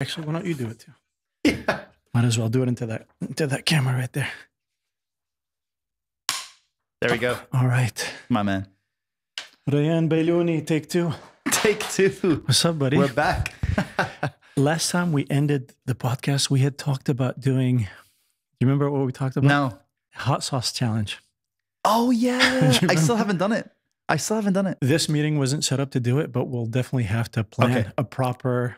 Actually, why don't you do it too? Yeah. Might as well do it into that camera right there. There we go. All right. My man. Rayan Bailouni, take two. Take two. What's up, buddy? We're back. Last time we ended the podcast, we had talked about doing, you remember what we talked about? No. Hot sauce challenge. Oh, yeah. I still haven't done it. This meeting wasn't set up to do it, but we'll definitely have to plan a proper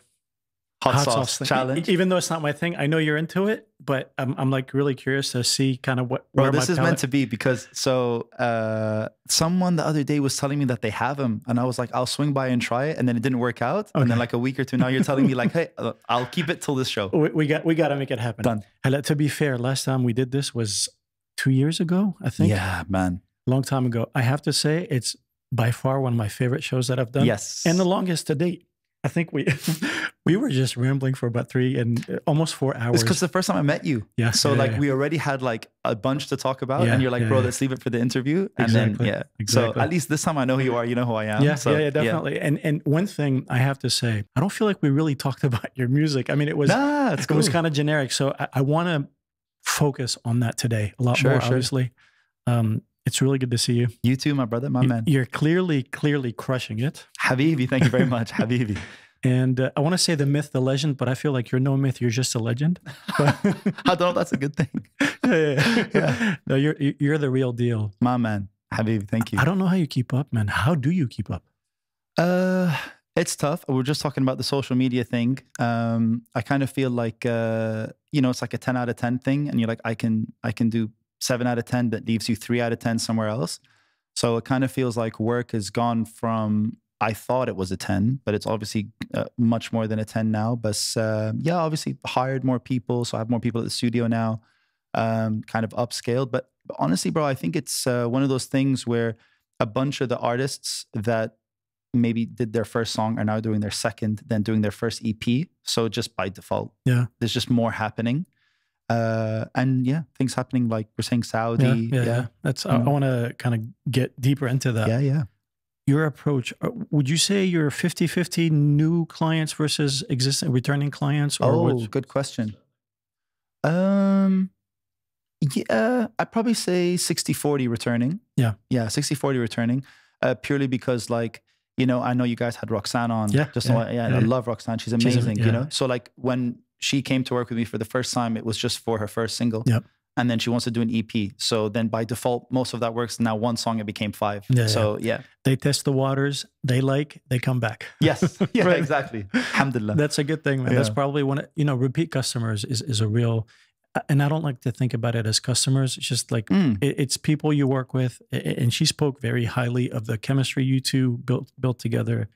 hot sauce thing. challenge. Even though it's not my thing, I know you're into it, but I'm like really curious to see kind of what. Bro, this is meant to be because someone the other day was telling me that they have them, and I was like, I'll swing by and try it, and then it didn't work out. Okay. And then like a week or two now, you're telling me like, hey, I'll keep it till this show. We got to make it happen. Done. And to be fair, last time we did this was 2 years ago, I think. Yeah, man. Long time ago. I have to say, it's by far one of my favorite shows that I've done. Yes. And the longest to date. I think we were just rambling for about 3 and almost 4 hours. It's because the first time I met you. Yeah. So we already had like a bunch to talk about, and you're like, bro, let's leave it for the interview. And then So at least this time I know who you are. You know who I am. Yeah, so, definitely. Yeah. And one thing I have to say, I don't feel like we really talked about your music. I mean, it was kind of generic. So I want to focus on that today a lot more. Obviously, it's really good to see you. You too, my brother, my man. You're clearly crushing it. Habibi, thank you very much. Habibi. And I want to say the myth, the legend, but I feel like you're no myth. You're just a legend. I don't know if that's a good thing. Yeah. No, you're the real deal. My man. Habibi, thank you. I don't know how you keep up, man. How do you keep up? It's tough. We're just talking about the social media thing. I kind of feel like, it's like a 10 out of 10 thing. And you're like, I can do 7 out of 10 that leaves you 3 out of 10 somewhere else. So it kind of feels like work has gone from, I thought it was a 10, but it's obviously much more than a 10 now. But obviously hired more people. So I have more people at the studio now, kind of upscaled. But honestly, bro, I think it's one of those things where a bunch of the artists that maybe did their first song are now doing their second, then doing their first EP. So just by default, there's just more happening. And things happening like we're saying Saudi. Yeah. That's I want to kind of get deeper into that. Yeah. Your approach, would you say you're 50-50 new clients versus existing returning clients? Or good question. Yeah, I'd probably say 60-40 returning. Yeah, 60-40 returning. Purely because like, I know you guys had Roxanne on. I love Roxanne. She's amazing, you know? So like when she came to work with me for the first time, it was just for her first single. Yep. And then she wants to do an EP. So then by default, most of that works. Now one song, it became 5. They test the waters. They come back. Yes. Yeah, right. Exactly. Alhamdulillah. That's a good thing, man. That's probably one, repeat customers is a real, and I don't like to think about it as customers. It's just like, it's people you work with. And she spoke very highly of the chemistry you two built together.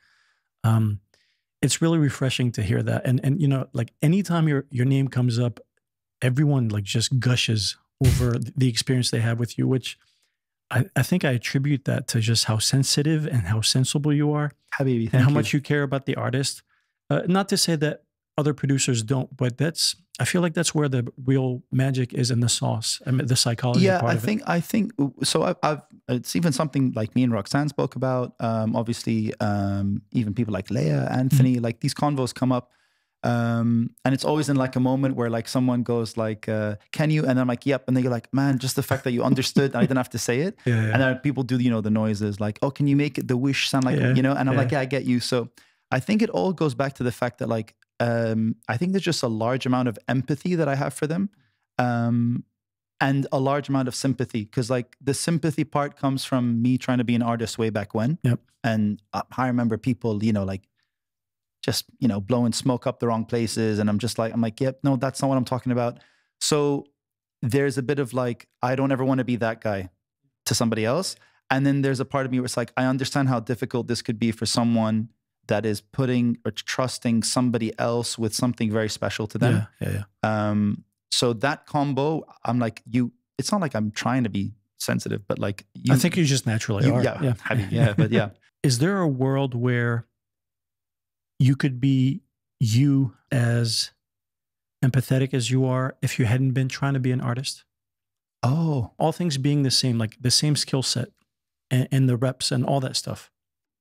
It's really refreshing to hear that. And like anytime your name comes up, everyone like just gushes over the experience they have with you, which I think I attribute that to just how sensitive and how sensible you are. Habibi, and how much you care about the artist. Not to say that other producers don't, but I feel like that's where the real magic is in the sauce. I mean, the psychology part of it. I think so. It's even something like me and Roxanne spoke about. Obviously, even people like Leia, Anthony, like these convos come up. And it's always in like a moment where like someone goes like, can you? And I'm like, yep. And they're like, man, just the fact that you understood and I didn't have to say it. And then people do, the noises like, oh, can you make it the wish sound like, and I'm like, yeah, I get you. So I think it all goes back to the fact that like, I think there's just a large amount of empathy that I have for them. And a large amount of sympathy, because like the sympathy part comes from me trying to be an artist way back when. Yep. And I remember people, like, just, blowing smoke up the wrong places. And I'm like, yep, no, that's not what I'm talking about. So there's a bit of like, I don't ever want to be that guy to somebody else. And then there's a part of me where it's like, I understand how difficult this could be for someone that is putting or trusting somebody else with something very special to them. So that combo, I'm like, it's not like I'm trying to be sensitive, but like, I think you just naturally are. Yeah. Is there a world where you could be you as empathetic as you are if you hadn't been trying to be an artist? Oh. All things being the same, like the same skill set and the reps and all that stuff.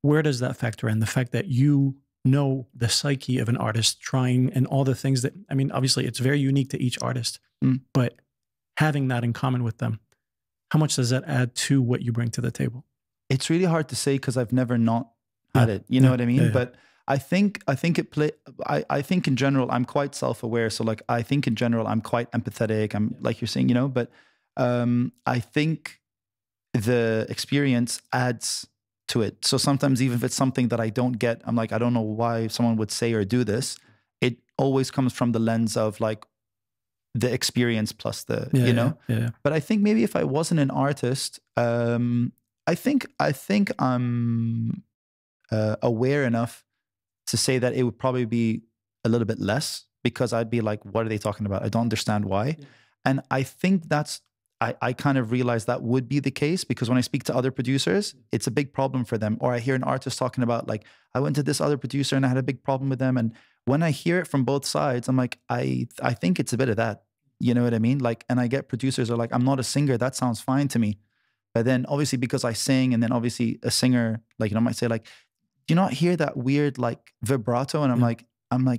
Where does that factor in? The fact that you know the psyche of an artist trying and all the things that, I mean, obviously it's very unique to each artist, but having that in common with them, how much does that add to what you bring to the table? It's really hard to say because I've never not had it. You know what I mean? But I think I think in general, I'm quite self-aware. So like, I think in general, I'm quite empathetic. I'm like you're saying, you know, but I think the experience adds to it. So sometimes even if it's something that I don't get, I'm like, I don't know why someone would say or do this. It always comes from the lens of like the experience plus the, you know, but I think maybe if I wasn't an artist, I think I'm aware enough to say that it would probably be a little bit less, because I'd be like, what are they talking about? I don't understand why. And I think that's, I kind of realized that would be the case, because when I speak to other producers, it's a big problem for them. Or I hear an artist talking about like, I went to this other producer and I had a big problem with them. And when I hear it from both sides, I'm like, I think it's a bit of that. You know what I mean? Like, and I get producers are like, I'm not a singer. That sounds fine to me. But then obviously because I sing, and then obviously a singer, like, you know, might say like, do you not hear that weird like vibrato? And I'm like,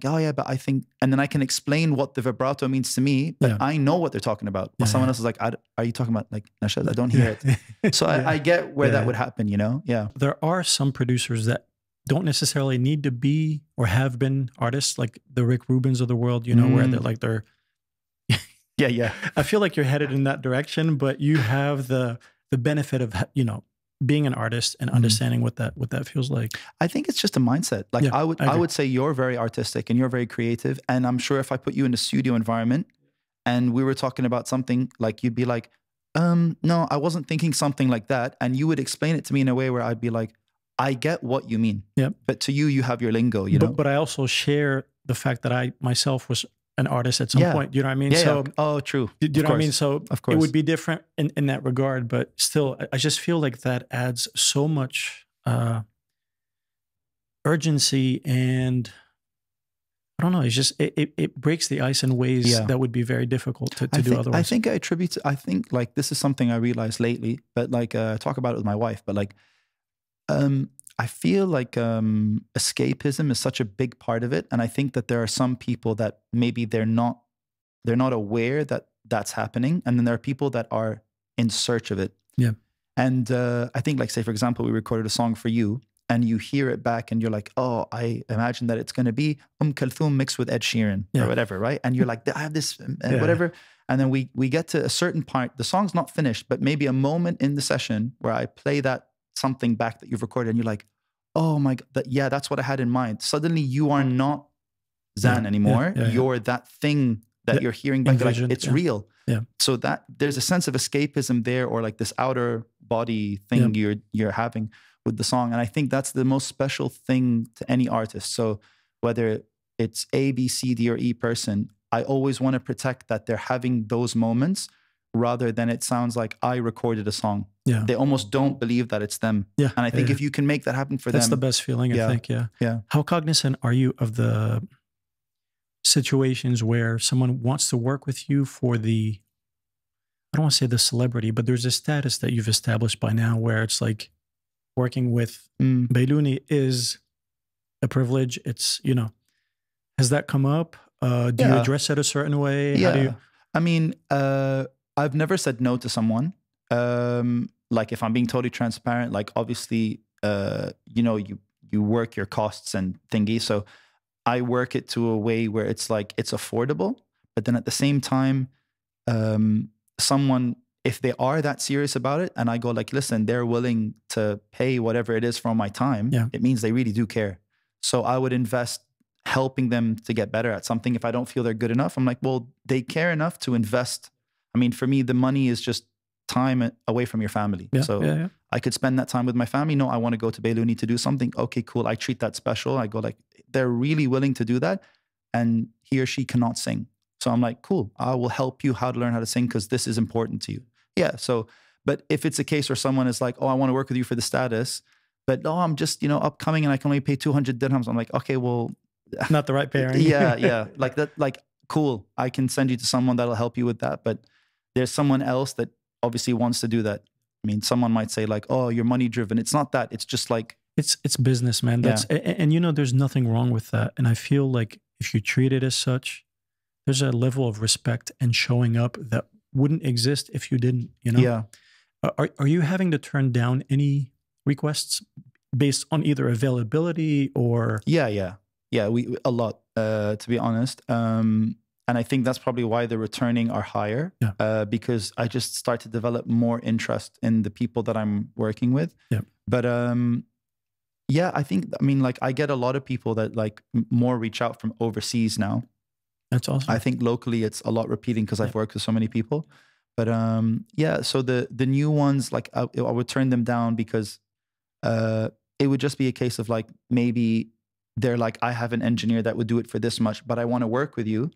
oh yeah, but I think, and then I can explain what the vibrato means to me, but I know what they're talking about. But someone else is like, are you talking about like Nashed? I don't hear it. So I get where that would happen, you know? Yeah. There are some producers that don't necessarily need to be or have been artists, like the Rick Rubins of the world, you know, where they're like, I feel like you're headed in that direction, but you have the benefit of, you know, being an artist and understanding what that feels like. I think it's just a mindset. Like I would say you're very artistic and you're very creative. And I'm sure if I put you in a studio environment and we were talking about something, like you'd be like, no, I wasn't thinking something like that. And you would explain it to me in a way where I'd be like, I get what you mean. Yeah. But to you, you have your lingo, you know? But I also share the fact that I myself was an artist at some point. You know what I mean? Oh, true. Do you know what I mean? So of course it would be different in that regard, but still, I just feel like that adds so much urgency, and I don't know. It's just it breaks the ice in ways that would be very difficult to do otherwise. I think I think like this is something I realized lately, but like I talk about it with my wife, but like I feel like escapism is such a big part of it. And I think that there are some people that maybe they're not aware that that's happening. And then there are people that are in search of it. Yeah. And I think like, say, for example, we recorded a song for you and you hear it back and you're like, oh, I imagine that it's going to be Kulthum mixed with Ed Sheeran or whatever, right? And you're like, I have this whatever. And then we get to a certain part, the song's not finished, but maybe a moment in the session where I play that something back that you've recorded and you're like, oh my God, that's what I had in mind. Suddenly you are not Zan anymore. You're that thing that you're hearing back. Like, it's real. Yeah. So that there's a sense of escapism there, or like this outer body thing you're having with the song. And I think that's the most special thing to any artist. So whether it's A, B, C, D, or E person, I always want to protect that they're having those moments, rather than it sounds like I recorded a song. Yeah. They almost don't believe that it's them. Yeah. And I think if you can make that happen for them. That's the best feeling, I think. Yeah. Yeah. How cognizant are you of the situations where someone wants to work with you for the, I don't want to say the celebrity, but there's a status that you've established by now where it's like working with Bailouni is a privilege. It's, you know, has that come up? Do you address it a certain way? Yeah. How do you? I mean, I've never said no to someone. Like if I'm being totally transparent, like obviously, you know, you work your costs and thingy. So I work it to a way where it's like, it's affordable, but then at the same time, someone, if they are that serious about it and I go like, listen, they're willing to pay whatever it is for my time, it means they really do care. So I would invest helping them to get better at something. If I don't feel they're good enough, I'm like, well, they care enough to invest. I mean, for me, the money is just time away from your family. So I could spend that time with my family. No, I want to go to Bailouni to do something. Okay, cool. I treat that special. I go like, they're really willing to do that. And he or she cannot sing. So I'm like, cool, I will help you how to learn how to sing because this is important to you. Yeah. So, but if it's a case where someone is like, oh, I want to work with you for the status, but no, I'm just, you know, upcoming and I can only pay 200 dirhams. I'm like, okay, well. Not the right pairing. Yeah. Like that, like, cool. I can send you to someone that'll help you with that. But there's someone else that obviously wants to do that. I mean, someone might say like, oh, you're money driven. It's not that. It's just like, It's business, man. That's and you know, there's nothing wrong with that. And I feel like if you treat it as such, there's a level of respect and showing up that wouldn't exist if you didn't, you know? Yeah. Are you having to turn down any requests based on either availability or? Yeah. We a lot, to be honest. And I think that's probably why the returning are higher. Yeah. Because I just start to develop more interest in the people that I'm working with. Yeah. But yeah, I mean, like I get a lot of people that like more reach out from overseas now. That's awesome. I think locally it's a lot repeating because I've worked with so many people. But yeah, so the new ones, like I would turn them down because it would just be a case of like, maybe they're like, I have an engineer that would do it for this much, but I want to work with you,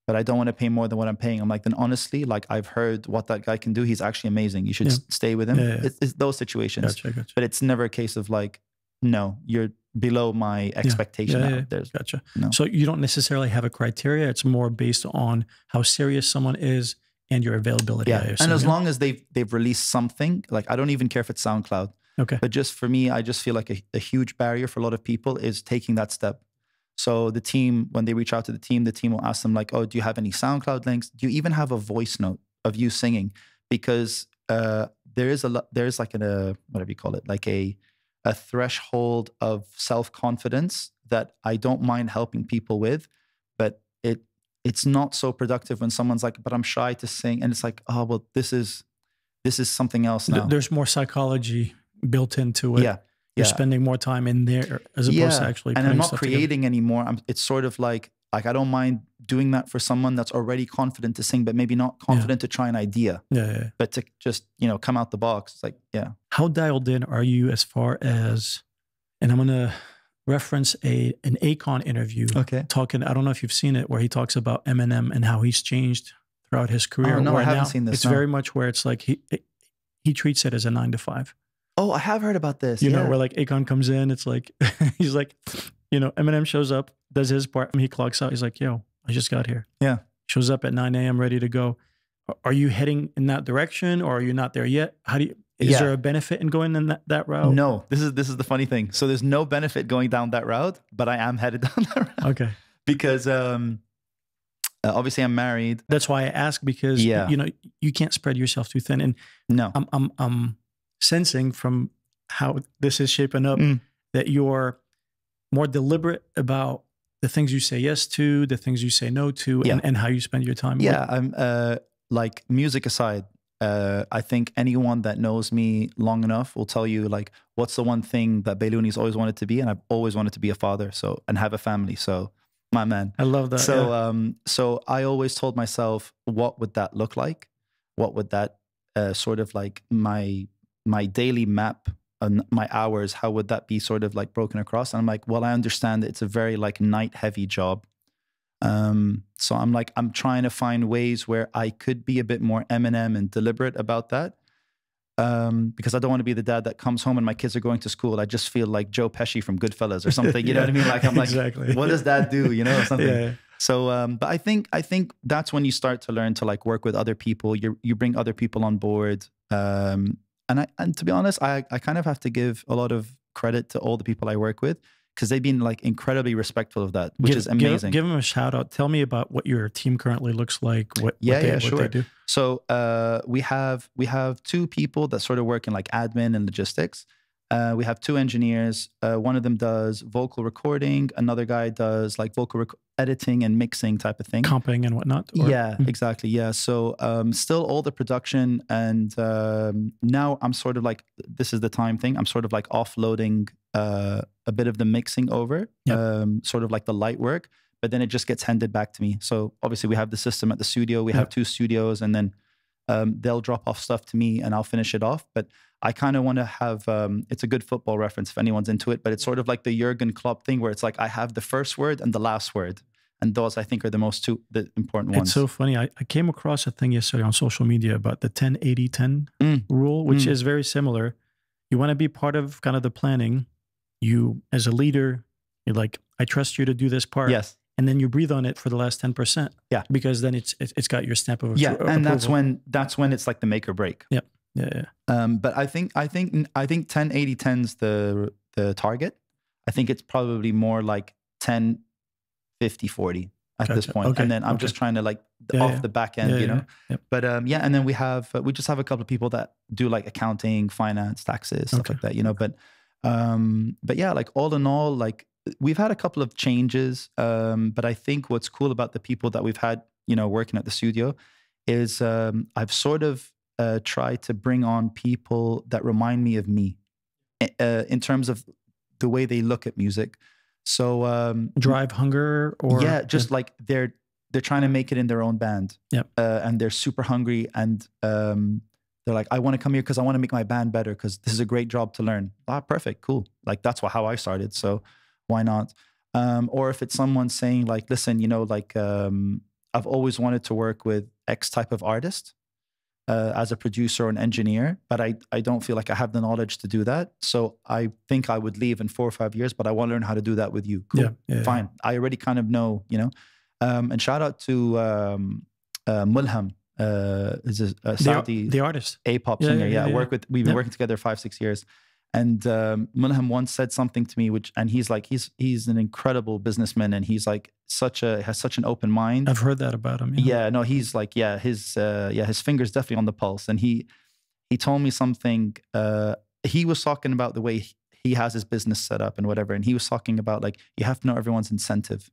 but I don't want to pay more than what I'm paying. I'm like, then honestly, like I've heard what that guy can do. He's actually amazing. You should stay with him. It's those situations. Gotcha. But it's never a case of like, no, you're below my expectation now. There's, gotcha. No. So you don't necessarily have a criteria. It's more based on how serious someone is and your availability. Yeah. And as long as they've released something, like I don't even care if it's SoundCloud. Okay. But just for me, I just feel like a huge barrier for a lot of people is taking that step. So the team, when they reach out to the team will ask them like, oh, do you have any SoundCloud links? Do you even have a voice note of you singing? Because there's like whatever you call it, like a threshold of self-confidence that I don't mind helping people with, but it's not so productive when someone's like, but I'm shy to sing. And it's like, oh, well, this is something else now. There's more psychology built into it. Yeah. You're spending more time in there as opposed to actually and I'm not creating anymore. It's sort of like I don't mind doing that for someone that's already confident to sing, but maybe not confident to try an idea. Yeah. But to just, come out the box. It's like, How dialed in are you as far as, and I'm going to reference an Akon interview. Okay. Talking, I don't know if you've seen it, where he talks about Eminem and how he's changed throughout his career. Oh, no, I haven't seen this. It's very much where it's like he treats it as a 9 to 5. Oh, I have heard about this. You know, where like Akon comes in, it's like, he's like, Eminem shows up, does his part, and he clocks out. He's like, yo, I just got here. Yeah. Shows up at 9 a.m. ready to go. Are you heading in that direction or are you not there yet? Is there a benefit in going in that route? No, this is the funny thing. So there's no benefit going down that route, but I am headed down that route. Okay. Because obviously I'm married. That's why I ask, because you can't spread yourself too thin. And no, I'm sensing from how this is shaping up that you're more deliberate about the things you say yes to, the things you say no to, and how you spend your time. Yeah, I'm like, music aside, I think anyone that knows me long enough will tell you like, what's the one thing that Bailouni's always wanted to be, and I've always wanted to be a father, and have a family. So, my man, I love that. So, so I always told myself, what would that look like? What would that sort of like my daily map and my hours? How would that be sort of like broken across? And I'm like, well, I understand that it's a very like night heavy job. So I'm like, I'm trying to find ways where I could be a bit more Eminem and deliberate about that. Because I don't want to be the dad that comes home and my kids are going to school. I just feel like Joe Pesci from Goodfellas or something. You know what I mean? Like, I'm like, exactly. What does that do? Something. Yeah. So, but I think that's when you start to learn to like work with other people. You bring other people on board. And to be honest, I kind of have to give a lot of credit to all the people I work with, because they've been like incredibly respectful of that, which is amazing. Give them a shout out. Tell me about what your team currently looks like. What they do. So we have 2 people that sort of work in like admin and logistics. We have 2 engineers. One of them does vocal recording. Another guy does like vocal editing and mixing type of thing. Comping and whatnot. Yeah, exactly. Yeah. So still all the production. And now I'm sort of like, this is the time thing. I'm sort of like offloading a bit of the mixing over, sort of like the light work. But then it just gets handed back to me. So obviously we have the system at the studio. We have 2 studios, and then they'll drop off stuff to me and I'll finish it off. But I kind of want to have, it's a good football reference if anyone's into it, but it's sort of like the Jurgen Klopp thing, where it's like I have the first word and the last word. And those, I think, are the important ones. It's so funny. I came across a thing yesterday on social media about the 10-80-10 rule, which is very similar. You want to be part of kind of the planning. You, as a leader, you're like, I trust you to do this part. Yes. And then you breathe on it for the last 10%. Yeah. Because then it's got your stamp of and approval. that's when it's like the make or break. Yeah. But I think 10-80-10's the the target. I think it's probably more like 10, 50, 40 at this point. Okay. And then I'm just trying to like off the back end, you know. But yeah, and then we just have a couple of people that do like accounting, finance, taxes, stuff like that, you know. But yeah, like all in all, like we've had a couple of changes. But I think what's cool about the people that we've had, you know, working at the studio is I've sort of tried to bring on people that remind me of me in terms of the way they look at music. So drive, hunger, or yeah, just like they're trying to make it in their own band. And they're super hungry, and they're like, I want to come here because I want to make my band better because this is a great job to learn. Ah, perfect, cool. Like that's how I started, so why not? Or if it's someone saying like, listen, you know, like I've always wanted to work with X type of artist as a producer or an engineer, but I don't feel like I have the knowledge to do that. So I think I would leave in 4 or 5 years, but I want to learn how to do that with you. Cool. Fine. I already kind of know, you know. And shout out to Mulham, is a Saudi the artist, A-pop singer. We've been working together 5-6 years. And Mulham once said something to me, and he's like, he's an incredible businessman, and he's like has such an open mind. I've heard that about him. Yeah, no, he's like, his finger's definitely on the pulse. And he told me something. He was talking about the way he has his business set up and whatever, and he was talking about like you have to know everyone's incentive.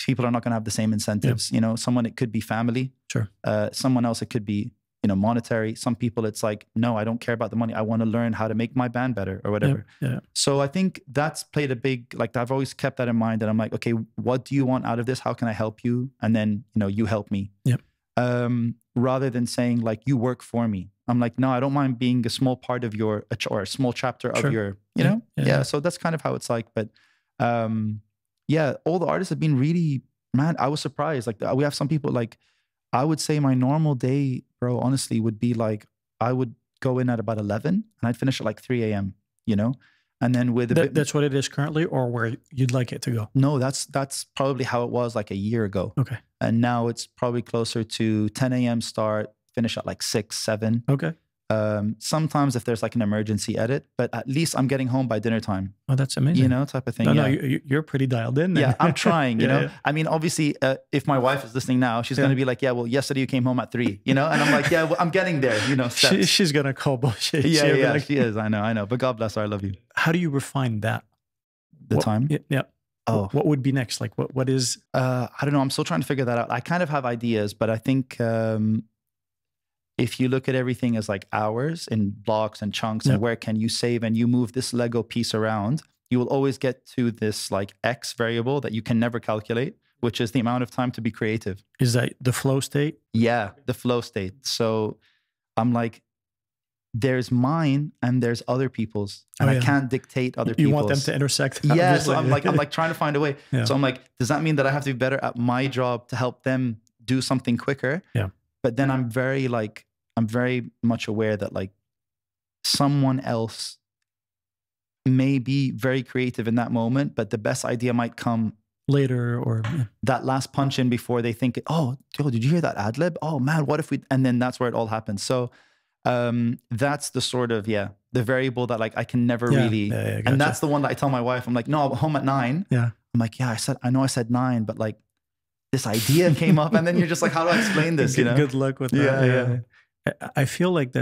People are not going to have the same incentives. You know, someone it could be family. Sure. Someone else it could be, you know, monetary. Some people it's like, no, I don't care about the money. I want to learn how to make my band better or whatever. So I think that's played a big, like I've always kept that in mind, that I'm like, okay, what do you want out of this? How can I help you? And then, you know, you help me. Rather than saying like, you work for me. I'm like, no, I don't mind being a small part of your, or a small chapter of your, you know? So that's kind of how it's like. But yeah, all the artists have been really, man, I was surprised. Like we have some people like, I would say my normal day, bro, honestly would be like, I would go in at about 11 and I'd finish at like 3 a.m., you know? And then with that's what it is currently, or where you'd like it to go? No, that's probably how it was like a year ago. Okay. And now it's probably closer to 10 a.m. start, finish at like 6, 7. Okay. Sometimes if there's like an emergency edit, but at least I'm getting home by dinner time. Oh, that's amazing. You know, type of thing. No, you're pretty dialed in. Then. Yeah, I'm trying, you know. I mean, obviously, if my wife is listening now, she's going to be like, yeah, well, yesterday you came home at 3, you know? And I'm like, yeah, well, I'm getting there, you know. She's going to call bullshit. Yeah, she is. I know. But God bless her. I love you. How do you refine that? Time? Yeah. Oh. What would be next? Like what is? I don't know. I'm still trying to figure that out. I kind of have ideas, but I think if you look at everything as like hours and blocks and chunks and where can you save and you move this Lego piece around, you will always get to this like X variable that you can never calculate, which is the amount of time to be creative. Is that the flow state? Yeah, the flow state. So I'm like, there's mine and there's other people's, and I can't dictate other people's. You want them to intersect. Yeah, so I'm like trying to find a way. So I'm like, does that mean that I have to be better at my job to help them do something quicker? Yeah. But then I'm very much aware that like someone else may be very creative in that moment, but the best idea might come later, or that last punch in before they think, oh, did you hear that ad lib? Oh man, what if we, and then that's where it all happens. So that's the sort of, the variable that like I can never really, gotcha. And that's the one that I tell my wife, I'm like, no, I'm home at 9. Yeah. I'm like, I know I said 9, but like this idea came up, and then you're just like, how do I explain this? You know? Good luck with that. Yeah. I feel like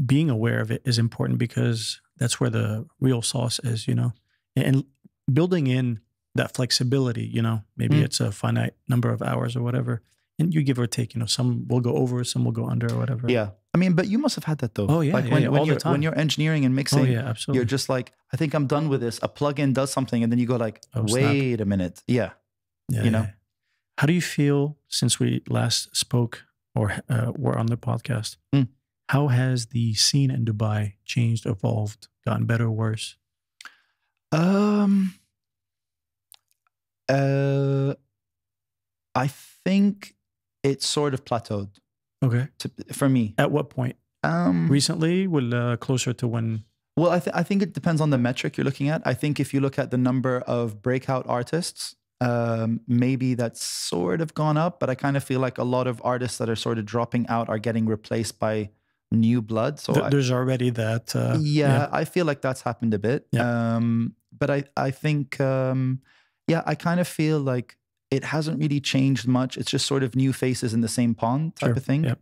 being aware of it is important, because that's where the real sauce is, you know, and building in that flexibility, you know, maybe it's a finite number of hours or whatever, and you give or take, you know, some will go over, some will go under or whatever. Yeah. I mean, but you must have had that though. Oh yeah. Like when you're engineering and mixing, absolutely. You're just like, I think I'm done with this. A plugin does something, and then you go like, wait a minute. Yeah. You know? How do you feel since we last spoke or were on the podcast? How has the scene in Dubai changed, evolved, gotten better, worse? I think it's sort of plateaued. Okay. For me. At what point? Recently? Closer to when? Well, I think it depends on the metric you're looking at. I think if you look at the number of breakout artists, maybe that's sort of gone up, but I kind of feel like a lot of artists that are sort of dropping out are getting replaced by new blood. So there's already that. I feel like that's happened a bit. Yeah. But I think, I kind of feel like it hasn't really changed much. It's just sort of new faces in the same pond type of thing,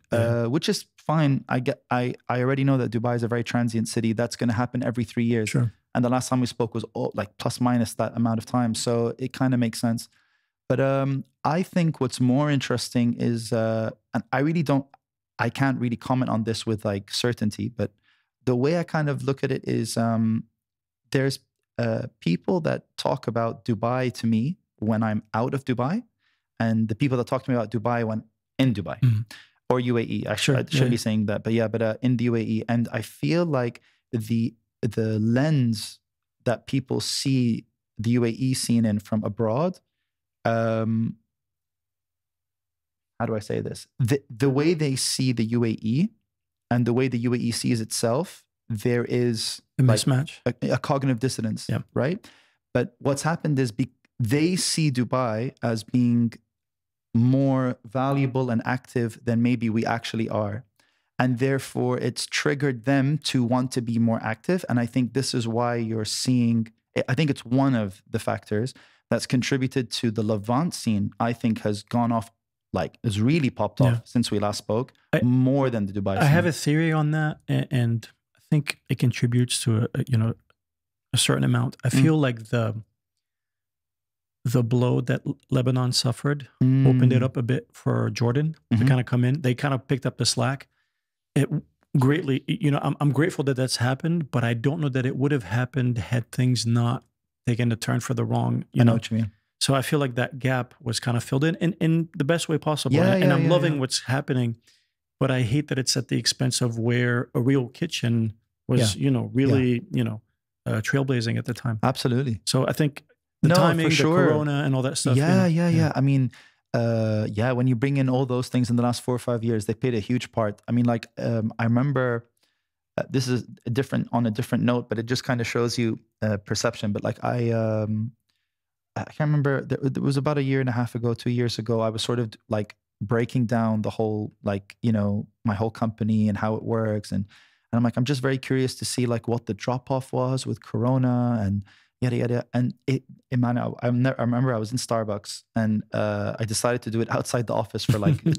which is fine. I already know that Dubai is a very transient city. That's going to happen every 3 years. Sure. And the last time we spoke was like plus minus that amount of time. So it kind of makes sense. But I think what's more interesting is, and I can't really comment on this with like certainty, but the way I kind of look at it is there's people that talk about Dubai to me when I'm out of Dubai, and the people that talk to me about Dubai when in Dubai or UAE. I shouldn't be saying that, but in the UAE. And I feel like the lens that people see the UAE scene in from abroad, how do I say this? The way they see the UAE and the way the UAE sees itself, there is a mismatch, a cognitive dissonance, right? But what's happened is they see Dubai as being more valuable and active than maybe we actually are. And therefore, it's triggered them to want to be more active. And I think this is why you're seeing, I think it's one of the factors that's contributed to the Levant scene, I think has gone off, like has really popped off since we last spoke, more than the Dubai scene. I have a theory on that, and I think it contributes to a certain amount. I feel like the blow that Lebanon suffered opened it up a bit for Jordan to kind of come in. They kind of picked up the slack. It greatly, I'm grateful that that's happened, but I don't know that it would have happened had things not taken a turn for the wrong. I know what you mean. So I feel like that gap was kind of filled in the best way possible. And I'm loving what's happening, but I hate that it's at the expense of where a real kitchen was, really, trailblazing at the time. Absolutely. So I think the timing, the Corona and all that stuff. Yeah. I mean, when you bring in all those things in the last 4 or 5 years, they played a huge part. I mean, like, I remember, this is on a different note, but it just kind of shows you perception. But like, I can't remember, there was about 1.5 years ago, 2 years ago, I was sort of like breaking down the whole, like, my whole company and how it works. And I'm like, I'm just very curious to see like what the drop off was with Corona and yada, yada. And I remember I was in Starbucks and I decided to do it outside the office for like and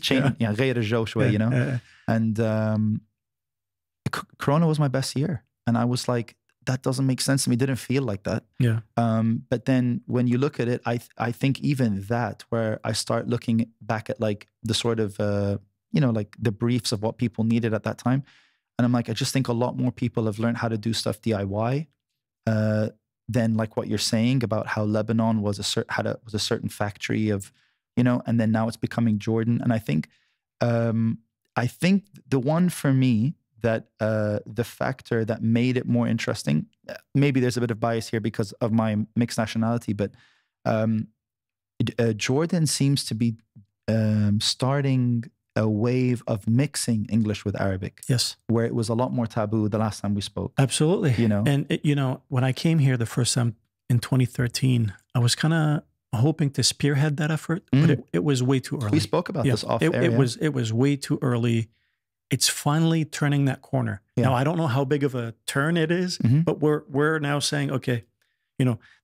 Corona was my best year. And I was like, that doesn't make sense to me. It didn't feel like that. Yeah. But then when you look at it, I think even that, where I start looking back at like the sort of, like the briefs of what people needed at that time. And I'm like, I just think a lot more people have learned how to do stuff DIY than like what you're saying about how Lebanon was a certain factory of, and then now it's becoming Jordan. And I think the one for me that the factor that made it more interesting, maybe there's a bit of bias here because of my mixed nationality, but Jordan seems to be starting a wave of mixing English with Arabic. Yes. Where it was a lot more taboo the last time we spoke. Absolutely. And when I came here the first time in 2013, I was kind of hoping to spearhead that effort, but it was way too early. We spoke about this off air. It was way too early. It's finally turning that corner. Yeah. Now, I don't know how big of a turn it is, but we're now saying, okay,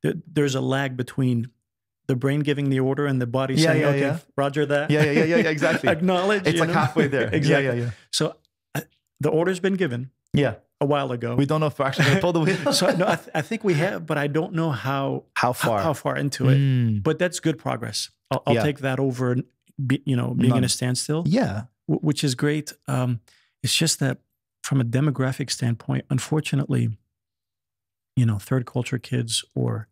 there's a lag between the brain giving the order and the body saying, okay, roger that. Yeah, exactly. Acknowledge. It's like halfway there. Exactly. Yeah. So the order's been given a while ago. We don't know if we're actually going to pull the wheel. So no, I think we have, but I don't know how far into it. But that's good progress. I'll take that over, being in a standstill. Yeah. Which is great. It's just that from a demographic standpoint, unfortunately, third culture kids, or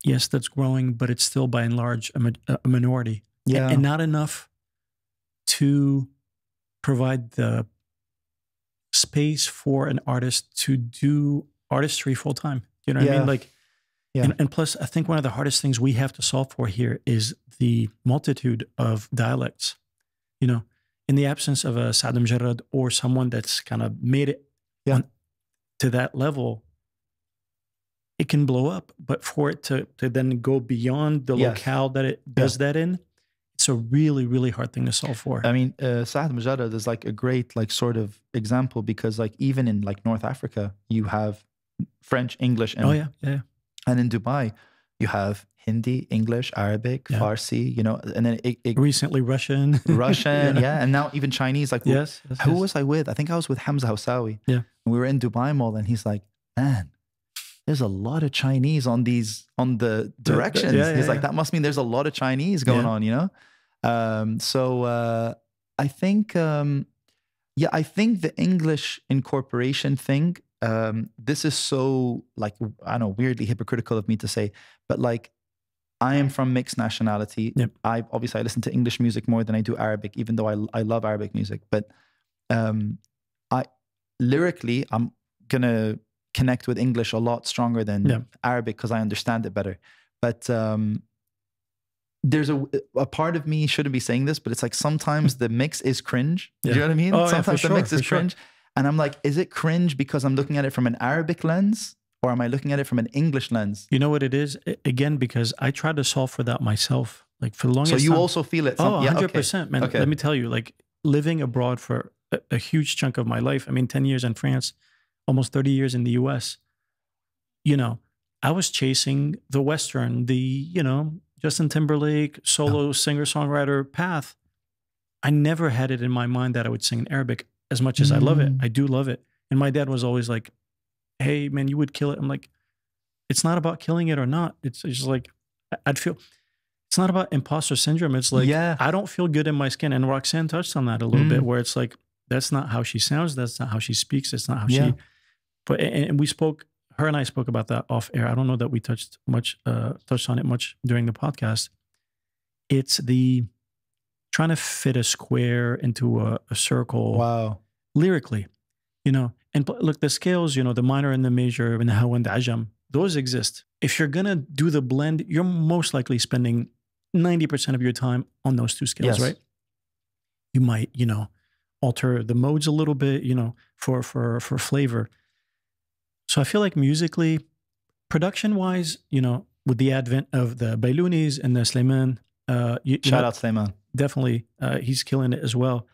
yes, that's growing, but it's still by and large a minority. Yeah. And not enough to provide the space for an artist to do artistry full time. You know what I mean? Like, and plus, I think one of the hardest things we have to solve for here is the multitude of dialects. In the absence of a Saad Mjarrad or someone that's kind of made it to that level, it can blow up. But for it to then go beyond the locale that it does that in, it's a really, really hard thing to solve for. I mean, Saad Mujarrad is like a great like sort of example, because like even in like North Africa, you have French, English, and Oh yeah, yeah. and in Dubai, you have Hindi, English, Arabic, Yeah. Farsi, you know, and then Recently Russian. Russian, yeah, and now even Chinese. Like, Yes. who was I with? I think I was with Hamza Housawi. Yeah. And we were in Dubai Mall, and he's like, man, there's a lot of Chinese on the directions. He's like, that must mean there's a lot of Chinese going on, you know? I think, I think the English incorporation thing, this is so like, I don't know, weirdly hypocritical of me to say, but like, I am from mixed nationality. Yep. I listen to English music more than I do Arabic, even though I love Arabic music. But lyrically, I'm gonna connect with English a lot stronger than Arabic because I understand it better. But there's a part of me, shouldn't be saying this, but it's like sometimes the mix is cringe. Do you know what I mean? Oh, sometimes the mix is cringe. Sure. And I'm like, is it cringe because I'm looking at it from an Arabic lens? Or am I looking at it from an English lens? You know what it is? Again, because I tried to solve for that myself. Like for the longest time. So you also feel it? 100%, man. Okay. Let me tell you, like living abroad for a huge chunk of my life. I mean, 10 years in France, almost 30 years in the US. You know, I was chasing the Western, Justin Timberlake, solo singer-songwriter path. I never had it in my mind that I would sing in Arabic as much as I love it. I do love it. And my dad was always like, hey, man, you would kill it. I'm like, it's not about killing it or not. It's just like, I'd feel, it's not about imposter syndrome. It's like, I don't feel good in my skin. And Roxanne touched on that a little bit, where it's like, that's not how she sounds. That's not how she speaks. It's not how she, but, and we spoke, her and I spoke about that off air. I don't know that we touched on it much during the podcast. It's the trying to fit a square into a circle. Wow. Lyrically, you know, and look, the scales, you know, the minor and the major and the hawa and the ajam, those exist. If you're going to do the blend, you're most likely spending 90% of your time on those two scales, right? You might, you know, alter the modes a little bit, you know, for flavor. So I feel like musically, production-wise, you know, with the advent of the Bailounis and the Sleiman, shout out Sleiman. Definitely, he's killing it as well.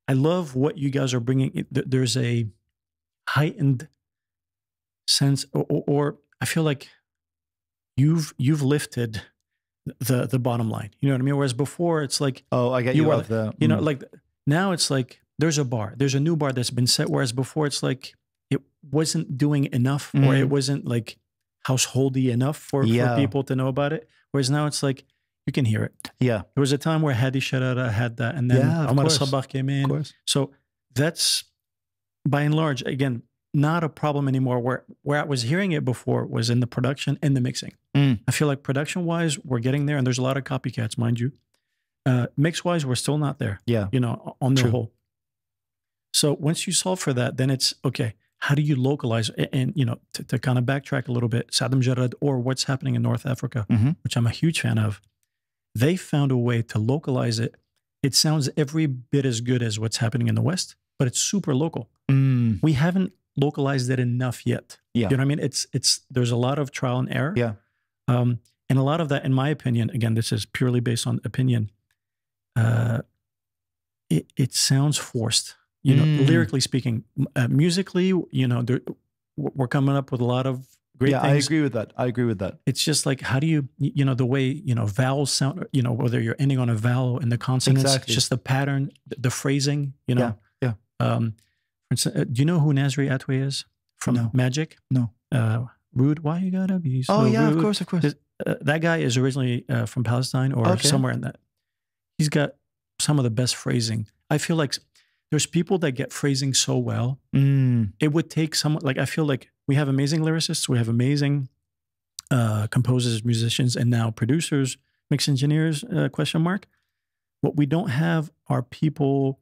I love what you guys are bringing. There's a heightened sense, or I feel like you've lifted the bottom line. You know what I mean? Whereas before, it's like, oh, I get you off the, you know, like now it's like there's a bar, there's a new bar that's been set. Whereas before, it's like it wasn't doing enough, or it wasn't like householdy enough for people to know about it. Whereas now it's like you can hear it. Yeah, there was a time where Hadi Sharara had that, and then Omar Sabah came in. So that's by and large, again, not a problem anymore. Where I was hearing it before was in the production and the mixing. I feel like production-wise, we're getting there, and there's a lot of copycats, mind you. Mix-wise, we're still not there. Yeah, you know, on the whole. So once you solve for that, then it's okay. How do you localize? And you know, to kind of backtrack a little bit, Saad Mujarrad, or what's happening in North Africa, which I'm a huge fan of. They found a way to localize it. It sounds every bit as good as what's happening in the West, but it's super local. We haven't localized it enough yet. You know what I mean? There's a lot of trial and error. And a lot of that, in my opinion, again, this is purely based on opinion. It sounds forced. You know, lyrically speaking, musically, you know, we're coming up with a lot of great things. I agree with that. I agree with that. It's just like, how do you, you know, the way, you know, vowels sound, you know, whether you're ending on a vowel and the consonants, just the pattern, the phrasing, you know. For instance, do you know who Nasri Atway is from Magic? No. Rude, why you gotta be so rude? Of course. That guy is originally from Palestine or somewhere in that. He's got some of the best phrasing. I feel like there's people that get phrasing so well. It would take someone, like I feel like we have amazing lyricists, we have amazing composers, musicians, and now producers, mix engineers, question mark. What we don't have are people,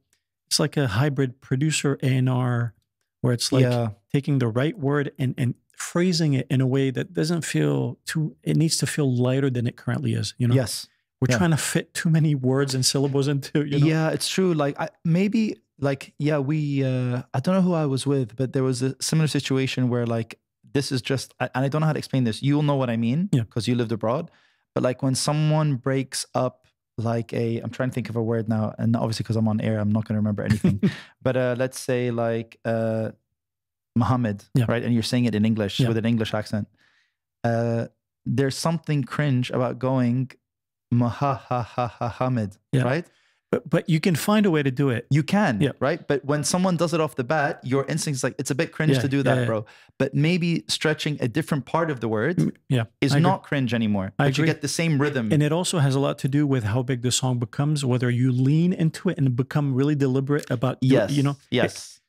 it's like a hybrid producer A&R, where it's like taking the right word and phrasing it in a way that doesn't feel too, it needs to feel lighter than it currently is, you know? Yes. We're trying to fit too many words and syllables into, you know? Yeah, it's true. Like maybe like, I don't know who I was with, but there was a similar situation where like, this is just, and I don't know how to explain this. You'll know what I mean because you lived abroad. But like when someone breaks up like I'm trying to think of a word now, and obviously because I'm on air, I'm not going to remember anything. But let's say like Muhammad, right? And you're saying it in English with an English accent. There's something cringe about going Muhammad, right? But you can find a way to do it. You can, right? But when someone does it off the bat, your instinct is like, it's a bit cringe to do that, bro. But maybe stretching a different part of the word is not cringe anymore. But you get the same rhythm. And it also has a lot to do with how big the song becomes, whether you lean into it and become really deliberate about, you know.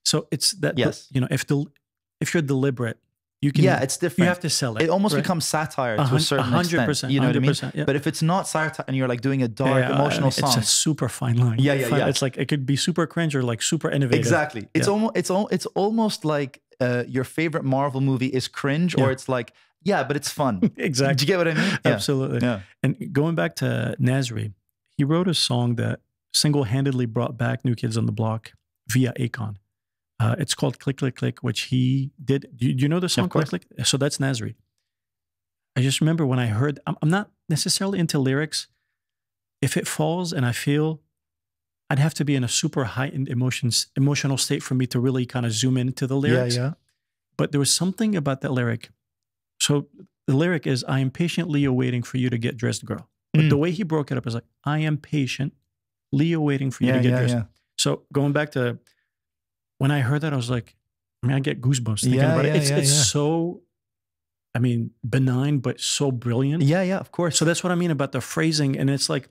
So it's that, you know, if you're deliberate, you can, it's different. You have to sell it. It almost becomes satire to a certain extent. You know what I mean? But if it's not satire and you're like doing a dark, emotional song, it's a super fine line. It's like it could be super cringe or like super innovative. Exactly. It's almost like your favorite Marvel movie is cringe, or it's like, but it's fun. Exactly. Do you get what I mean? Absolutely. Yeah. And going back to Nasri, he wrote a song that single-handedly brought back New Kids on the Block via Akon. It's called Click, Click, Click, which he did. Do you know the song Click, Click? So that's Nasri. I just remember when I heard, I'm not necessarily into lyrics. If it falls and I feel, I'd have to be in a super heightened emotional state for me to really kind of zoom into the lyrics. But there was something about that lyric. So the lyric is, I am patiently awaiting for you to get dressed, girl. But the way he broke it up is like, I am patiently awaiting for you to get dressed. So going back to, when I heard that, I was like, I mean, I get goosebumps thinking about it. It's so, I mean, benign, but so brilliant. Of course. So that's what I mean about the phrasing. And it's like,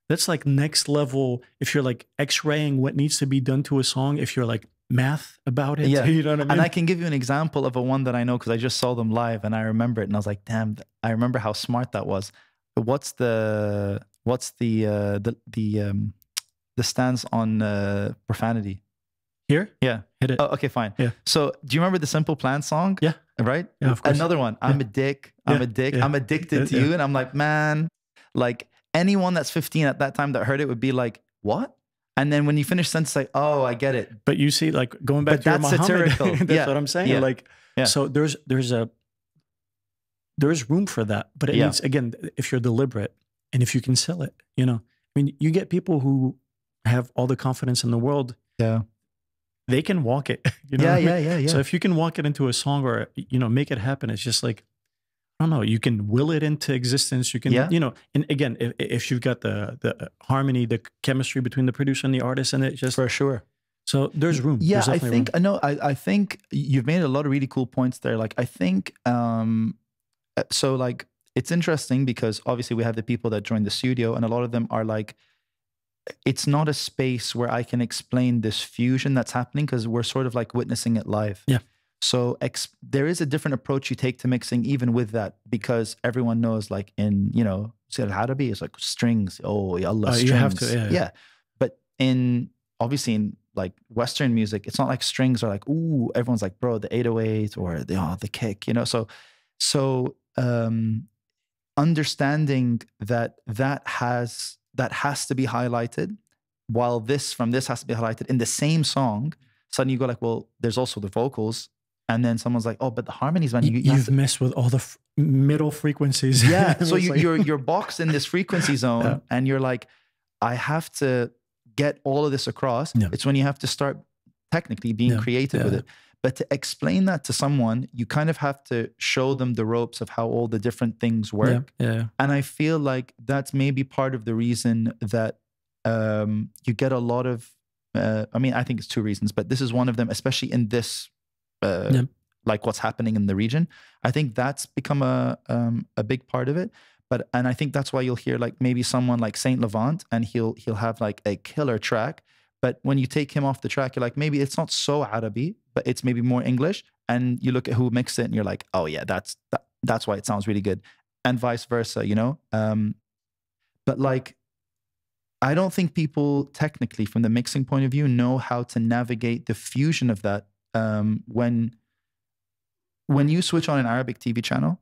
that's like next level. If you're like x-raying what needs to be done to a song, if you're like math about it. You know what I mean? And I can give you an example of a one that I know because I just saw them live and I remember it. And I was like, damn, I remember how smart that was. What's the stance on profanity? Here? Yeah. Hit it. Oh, okay, fine. Yeah. So do you remember the Simple Plan song? Yeah. Right? Yeah, of course. Another one. I'm a dick. I'm a dick. I'm addicted to you. And I'm like, man, like anyone that's 15 at that time that heard it would be like, what? And then when you finish the sentence, like, oh, I get it. But you see, like going back to your Muhammad, satirical. That's what I'm saying. Like, so there's room for that. But it needs, again, if you're deliberate and if you can sell it, you know, I mean, you get people who have all the confidence in the world. Yeah. They can walk it. You know yeah. So if you can walk it into a song or, you know, make it happen, it's just like, I don't know, you can will it into existence. You can, you know, and again, if you've got the harmony, the chemistry between the producer and the artist, and it just for sure. So there's room. Yeah, I think I think you've made a lot of really cool points there. Like I think so like it's interesting because obviously we have the people that join the studio and a lot of them are like, it's not a space where I can explain this fusion that's happening because we're sort of like witnessing it live. Yeah. So there is a different approach you take to mixing even with that because everyone knows like in, you know, Al-Arabi, it's like strings. Oh, Allah, strings. You have to, yeah. But obviously in like Western music, it's not like strings are like, ooh, everyone's like, bro, the 808 or the kick, you know? So understanding that has to be highlighted while this has to be highlighted in the same song. Suddenly you go like, well, there's also the vocals. And then someone's like, oh, but the harmonies, man. You've messed with all the middle frequencies. Yeah. So you're boxed in this frequency zone and you're like, I have to get all of this across. Yeah. It's when you have to start technically being creative with it. But to explain that to someone, you kind of have to show them the ropes of how all the different things work. Yeah. And I feel like that's maybe part of the reason that you get a lot of, I mean, I think it's two reasons, but this is one of them, especially in this, like what's happening in the region. I think that's become a big part of it. And I think that's why you'll hear like maybe someone like Saint Levant and he'll have like a killer track. But when you take him off the track, you're like, maybe it's not so Arabi, but it's maybe more English. And you look at who mixed it and you're like, oh yeah, that's why it sounds really good. And vice versa, you know? But like, I don't think people technically from the mixing point of view know how to navigate the fusion of that. When you switch on an Arabic TV channel,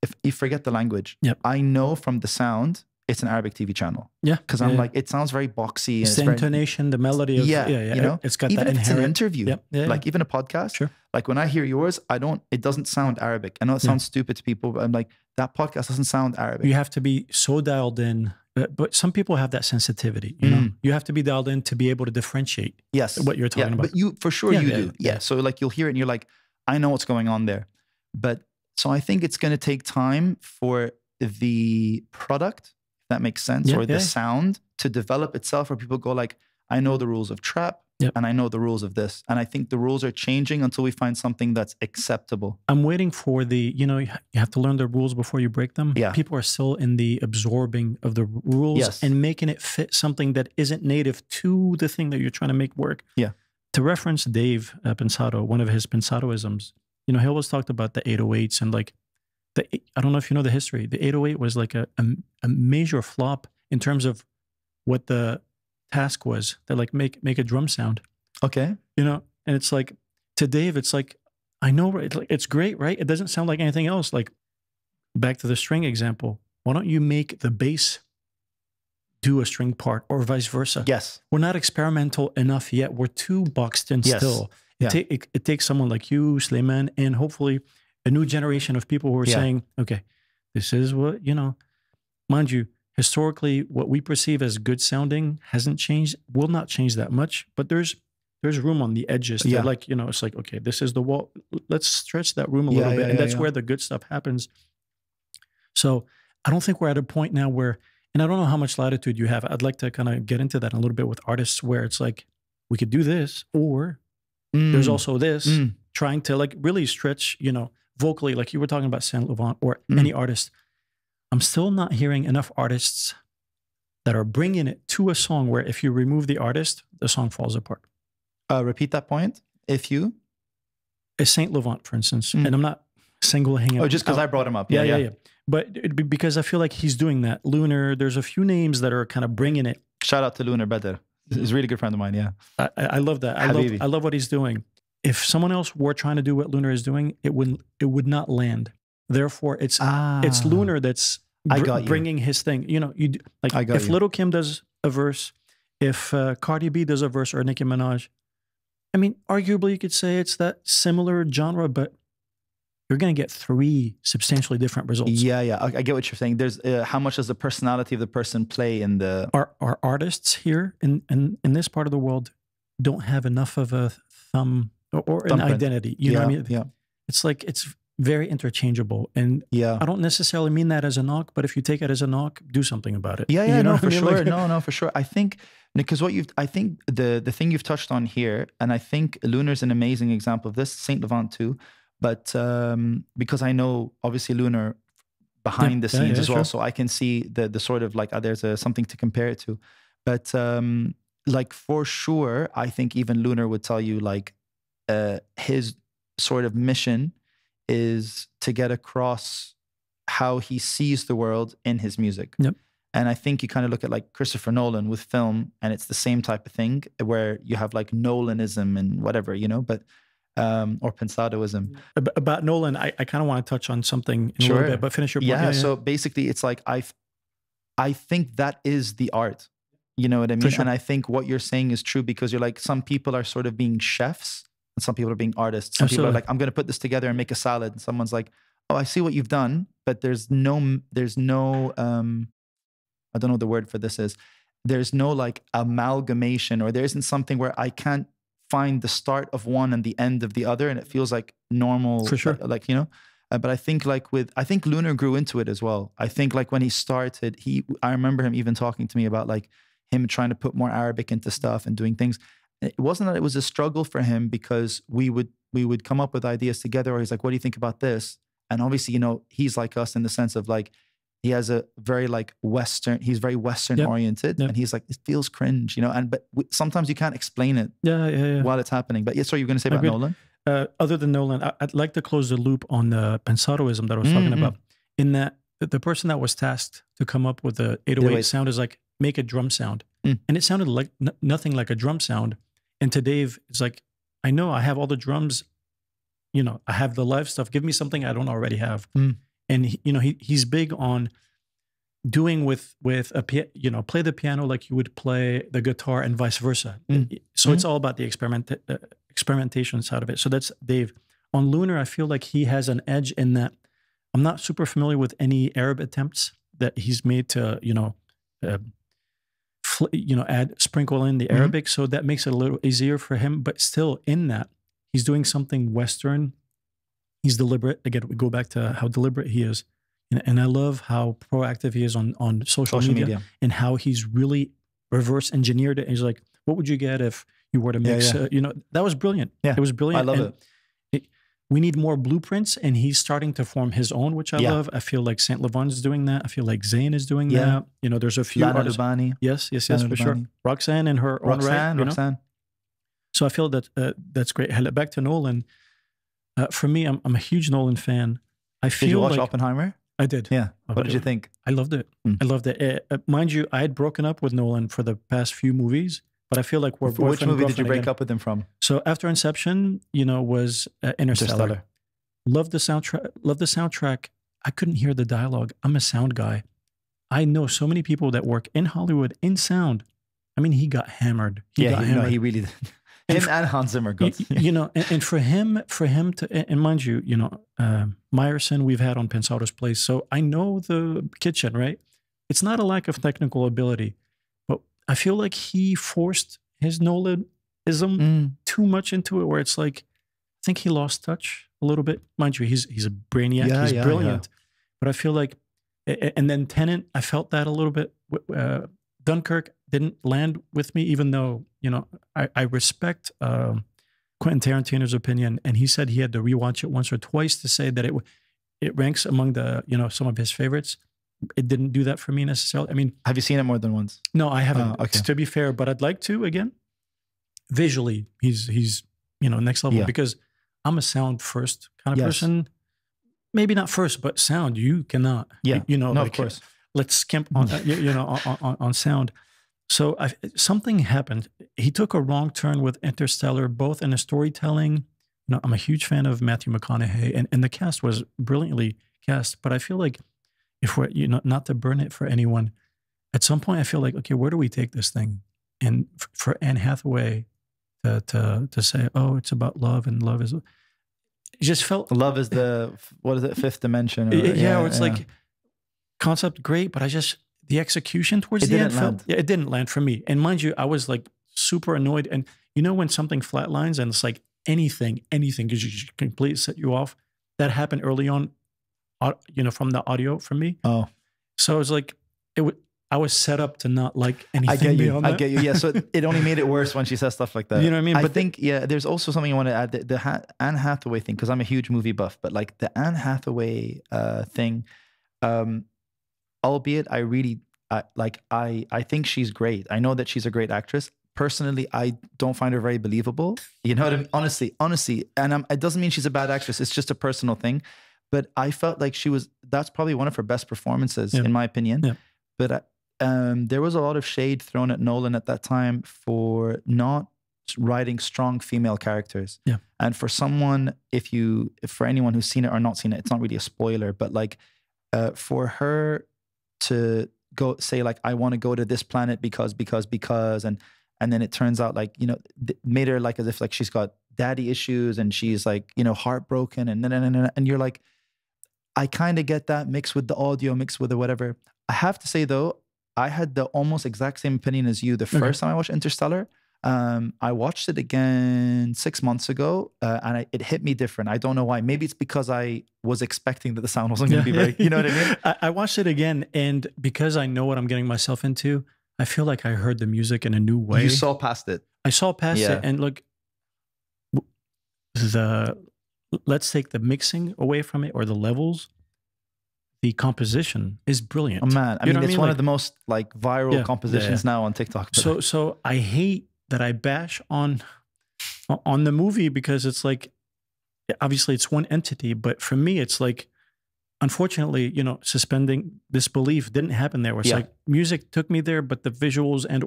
if you forget the language, I know from the sound, it's an Arabic TV channel. Yeah. Because I'm like, it sounds very boxy. It's the intonation, the melody of, you know, it's got even that if inherent. it's an interview, like even a podcast, like when I hear yours, it doesn't sound Arabic. I know it sounds stupid to people, but I'm like, that podcast doesn't sound Arabic. You have to be so dialed in but some people have that sensitivity. You know, you have to be dialed in to be able to differentiate. Yes, what you're talking about. But you, for sure, you do. Yeah. So like you'll hear it and you're like, I know what's going on there. But so I think it's going to take time for the product, if that makes sense, or the sound to develop itself, where people go like, I know the rules of trap. And I know the rules of this. And I think the rules are changing until we find something that's acceptable. I'm waiting for the, you know, you have to learn the rules before you break them. Yeah. People are still in the absorbing of the rules and making it fit something that isn't native to the thing that you're trying to make work. Yeah. To reference Dave Pensado, one of his Pensadoisms, you know, he always talked about the 808s and like, I don't know if you know the history. The 808 was like a major flop in terms of what the task was, that like make a drum sound. Okay. You know, and it's like, to Dave, it's like, I know, right? It's great, right? It doesn't sound like anything else. Like, back to the string example, why don't you make the bass do a string part or vice versa? Yes. We're not experimental enough yet. We're too boxed in still. It takes someone like you, Sleiman, and hopefully a new generation of people who are saying, okay, this is what, you know, mind you, historically, what we perceive as good sounding hasn't changed, will not change that much, but there's room on the edges. To like, you know, it's like, okay, this is the wall. Let's stretch that room a little bit. And that's where the good stuff happens. So I don't think we're at a point now where, and I don't know how much latitude you have. I'd like to kind of get into that a little bit with artists where it's like, we could do this, or there's also this, trying to like really stretch, you know, vocally, like you were talking about Saint Laurent or any artist. I'm still not hearing enough artists that are bringing it to a song where if you remove the artist, the song falls apart. Repeat that point. If you? A Saint Laurent, for instance, and I'm not singling him. Oh, just because I brought him up. Yeah. But because I feel like he's doing that. Lunar, there's a few names that are kind of bringing it. Shout out to Lunar Better. He's a really good friend of mine, yeah. I love that. I love what he's doing. If someone else were trying to do what Lunar is doing, it would not land. Therefore, it's Lunar that's bringing his thing. You know, if Little Kim does a verse, if Cardi B does a verse, or Nicki Minaj, I mean, arguably you could say it's that similar genre, but you're going to get three substantially different results. Yeah. I get what you're saying. There's how much does the personality of the person play in the... Our artists here in this part of the world don't have enough of a thumb or an identity. You know what I mean? Yeah. It's like, it's very interchangeable. And I don't necessarily mean that as a knock, but if you take it as a knock, do something about it. Yeah, you know no, for I mean? sure. Like, No, for sure. I think, because I think the thing you've touched on here, and I think Lunar's an amazing example of this, Saint Laurent too, but because I know obviously Lunar behind the scenes as well, so I can see the sort of like, there's something to compare it to. But like for sure, I think even Lunar would tell you like his sort of mission is to get across how he sees the world in his music. Yep. And I think you kind of look at like Christopher Nolan with film, and it's the same type of thing where you have like Nolanism and whatever, you know, but or Pensadoism. About Nolan, I kind of want to touch on something in a little bit, but finish your point. Yeah, so basically it's like I think that is the art. You know what I mean? Sure. And I think what you're saying is true, because you're like, some people are sort of being chefs and some people are being artists. Some people are like, I'm going to put this together and make a salad. And someone's like, oh, I see what you've done, but there's no I don't know what the word for this is. There's no like amalgamation, or there isn't something where I can't find the start of one and the end of the other, and it feels like normal. For sure. Like, you know, but I think like I think Lunar grew into it as well. I think like when he started, I remember him even talking to me about like him trying to put more Arabic into stuff and doing things. It wasn't that it was a struggle for him, because we would come up with ideas together, or he's like, what do you think about this? And obviously, you know, he's like us in the sense of like, he has a very like Western, he's very Western oriented, and he's like, it feels cringe, you know, but sometimes you can't explain it while it's happening. But yeah, so you're going to say about Nolan? Other than Nolan, I'd like to close the loop on the Pensadoism that I was talking about, in that the person that was tasked to come up with the 808 sound is like, make a drum sound. And it sounded like nothing like a drum sound. And to Dave, it's like, I know I have all the drums, you know, I have the live stuff. Give me something I don't already have. And he, you know, he's big on doing with a you know, play the piano like you would play the guitar and vice versa. So it's all about the experimentation side of it. So that's Dave. On Lunar, I feel like he has an edge in that I'm not super familiar with any Arab attempts that he's made to, you know, sprinkle in the Arabic, so that makes it a little easier for him. But still, in that, he's doing something Western. He's deliberate. Again, we go back to how deliberate he is, and I love how proactive he is on social media and how he's really reverse engineered it. And he's like, "What would you get if you were to mix?" That was brilliant. Yeah, it was brilliant. I love it. We need more blueprints, and he's starting to form his own, which I love. I feel like Saint Laurent is doing that. I feel like Zayn is doing that. There's a few artists. Yes, for sure. Roxanne in her own right. Roxanne. So I feel that that's great. Back to Nolan. For me, I'm a huge Nolan fan. Did you watch Oppenheimer? I did. Yeah. What did you think? I loved it. I loved it. Mind you, I had broken up with Nolan for the past few movies. But I feel like we're both. Which movie did you break up with him from? So after Inception, was Interstellar. Love the soundtrack. I couldn't hear the dialogue. I'm a sound guy. I know so many people that work in Hollywood in sound. I mean, he got hammered. He really did. Him and Hans Zimmer got. And for him to, and mind you, Meyerson we've had on Pensado's Place, so I know the kitchen, right? It's not a lack of technical ability. I feel like he forced his Nolanism too much into it, where it's like, I think he lost touch a little bit. Mind you, he's a brainiac. He's brilliant. But I feel like, and then Tenet, I felt that a little bit. Dunkirk didn't land with me, even though, I respect Quentin Tarantino's opinion. And he said he had to rewatch it once or twice to say that it ranks among the, some of his favorites. It didn't do that for me necessarily. I mean, have you seen it more than once? No, I haven't. Okay. To be fair, but I'd like to again. Visually, he's next level because I'm a sound first kind of person. Maybe not first, but sound. You cannot. Yeah. Of course. Let's skimp on on sound. So something happened. He took a wrong turn with Interstellar, both in the storytelling. I'm a huge fan of Matthew McConaughey, and the cast was brilliantly cast. But I feel like, if we're, not to burn it for anyone, at some point I feel like, okay, where do we take this thing? And for Anne Hathaway to say, oh, it's about love, and love is, it just felt. Love is the, what is it, fifth dimension? Or it's like, concept great, but the execution towards the end felt, it didn't land for me. And mind you, I was like super annoyed. And when something flatlines and it's like anything, because you completely set you off, that happened early on. From the audio from me. Oh, so it was like I was set up to not like anything. I get you. Yeah, so it only made it worse when she says stuff like that. You know what I mean? But I think there's also something I want to add. The Anne Hathaway thing, because I'm a huge movie buff, but like the Anne Hathaway thing, albeit I think she's great. I know that she's a great actress. Personally, I don't find her very believable. You know what I mean? Honestly, and it doesn't mean she's a bad actress. It's just a personal thing. But I felt like that's probably one of her best performances, in my opinion. Yeah. But there was a lot of shade thrown at Nolan at that time for not writing strong female characters. Yeah. And for for anyone who's seen it or not seen it, it's not really a spoiler, but like for her to go say like, I want to go to this planet because, and then it turns out like, made her like as if like she's got daddy issues and she's like, heartbroken and you're like, I kind of get that mixed with the audio, mixed with the whatever. I have to say though, I had the almost exact same opinion as you the first time I watched Interstellar. I watched it again 6 months ago, and it hit me different. I don't know why. Maybe it's because I was expecting that the sound wasn't going to be very, you know what I mean? I watched it again, and because I know what I'm getting myself into, I feel like I heard the music in a new way. You saw past it. I saw past it, and look, let's take the mixing away from it or the levels. The composition is brilliant. Oh man, I mean, it's one of the most like viral compositions now on TikTok. So I hate that I bash on the movie because it's like, obviously it's one entity, but for me it's like, unfortunately, suspending disbelief didn't happen there. Where it's like music took me there, but the visuals and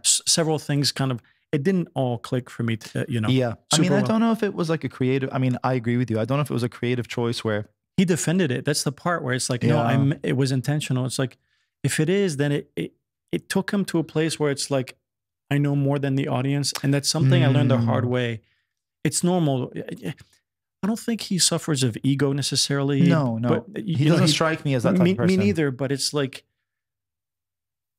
several things kind of, it didn't all click for me to, Yeah. I mean, I don't know if it was like a creative, I mean, I agree with you. I don't know if it was a creative choice where he defended it. That's the part where it's like, no, it was intentional. It's like, if it is, then it took him to a place where it's like, I know more than the audience. And that's something I learned the hard way. It's normal. I don't think he suffers of ego necessarily. No. But, he doesn't strike me as that type of person. Me neither, but it's like,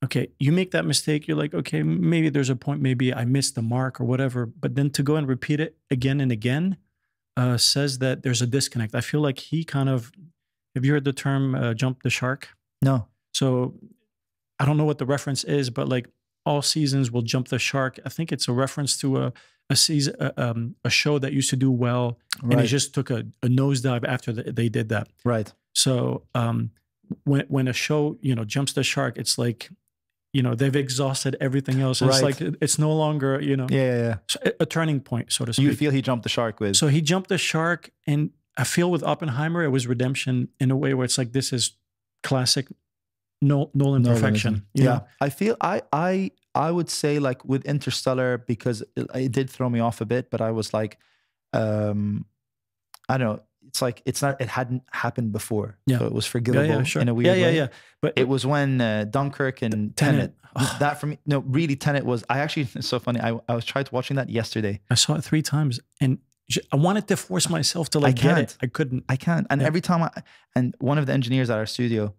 okay, you make that mistake, you're like, okay, maybe there's a point, maybe I missed the mark or whatever. But then to go and repeat it again and again says that there's a disconnect. I feel like he kind of, have you heard the term jump the shark? No. So I don't know what the reference is, but like all seasons will jump the shark. I think it's a reference to a season, a show that used to do well, and it just took a nosedive after they did that. Right. So when a show, you know, jumps the shark, it's like, you know, they've exhausted everything else. And it's like, it's no longer, you know, a turning point, so to speak. You feel he jumped the shark with. So he jumped the shark, and I feel with Oppenheimer, it was redemption in a way where it's like, this is classic Nolan perfection. You know? I feel, I would say like with Interstellar, because it did throw me off a bit, but I was like, I don't know. It's like, it hadn't happened before. Yeah. So it was forgivable sure. in a weird way. Yeah. But it was when Dunkirk and Tenet, that for me, no, really Tenet was, it's so funny. I was tried watching that yesterday. I saw it 3 times and I wanted to force myself to like get it. I couldn't. I can't. And every time and one of the engineers at our studio,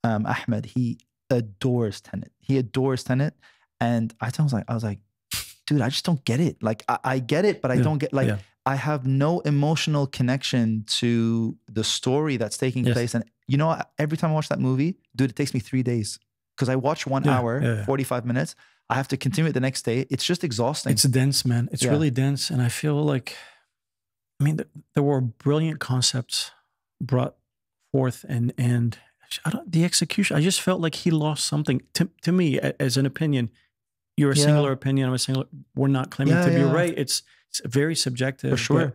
Ahmed, he adores Tenet. He adores Tenet. And I was like, dude, I just don't get it. Like I get it, but I don't get like, I have no emotional connection to the story that's taking place. And you know, every time I watch that movie, dude, it takes me 3 days because I watch 1 hour, 45 minutes. I have to continue it the next day. It's just exhausting. It's dense, man. It's really dense. And I feel like, I mean, there were brilliant concepts brought forth and the execution, I just felt like he lost something to me as an opinion. You're a singular opinion. I'm a singular, we're not claiming to be right. It's very subjective. For sure. But,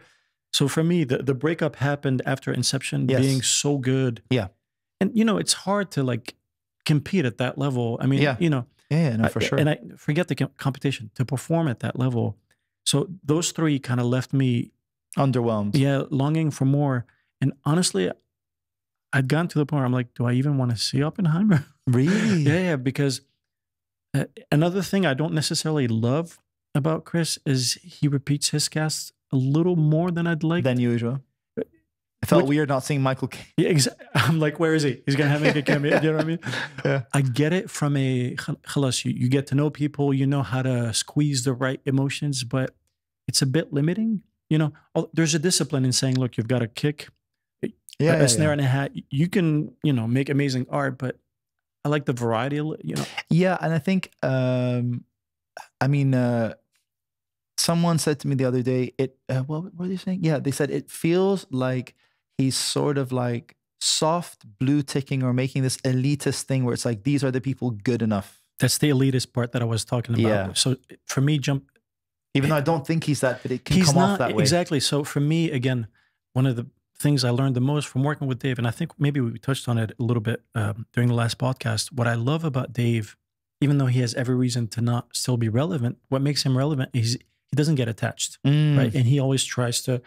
so for me, the breakup happened after Inception being so good. Yeah. And, you know, it's hard to like compete at that level. I mean, you know. No, for sure. And I forget the competition, to perform at that level. So those 3 kind of left me underwhelmed. Yeah, longing for more. And honestly, I'd gotten to the point where I'm like, do I even want to see Oppenheimer? Really? Yeah, because another thing I don't necessarily love about Chris is he repeats his cast a little more than I'd like. Than usual. It felt weird not seeing Michael Caine. Yeah, I'm like, where is he? He's going to make a cameo. You know what I mean? Yeah. I get it from khalas, you get to know people, you know how to squeeze the right emotions, but it's a bit limiting. You know, there's a discipline in saying, look, you've got a kick, a snare and a hat. You can, you know, make amazing art, but I like the variety, you know. Yeah, and I think, I mean, someone said to me the other day, what were they saying? Yeah, they said it feels like he's sort of like soft blue ticking or making this elitist thing where it's like, these are the people good enough. That's the elitist part that I was talking about. Yeah. So for me, even though I don't think he's that, but it can come off that way. Exactly. So for me, again, one of the things I learned the most from working with Dave, and I think maybe we touched on it a little bit during the last podcast, what I love about Dave, even though he has every reason to not still be relevant, what makes him relevant is he doesn't get attached, right? And he always tries to,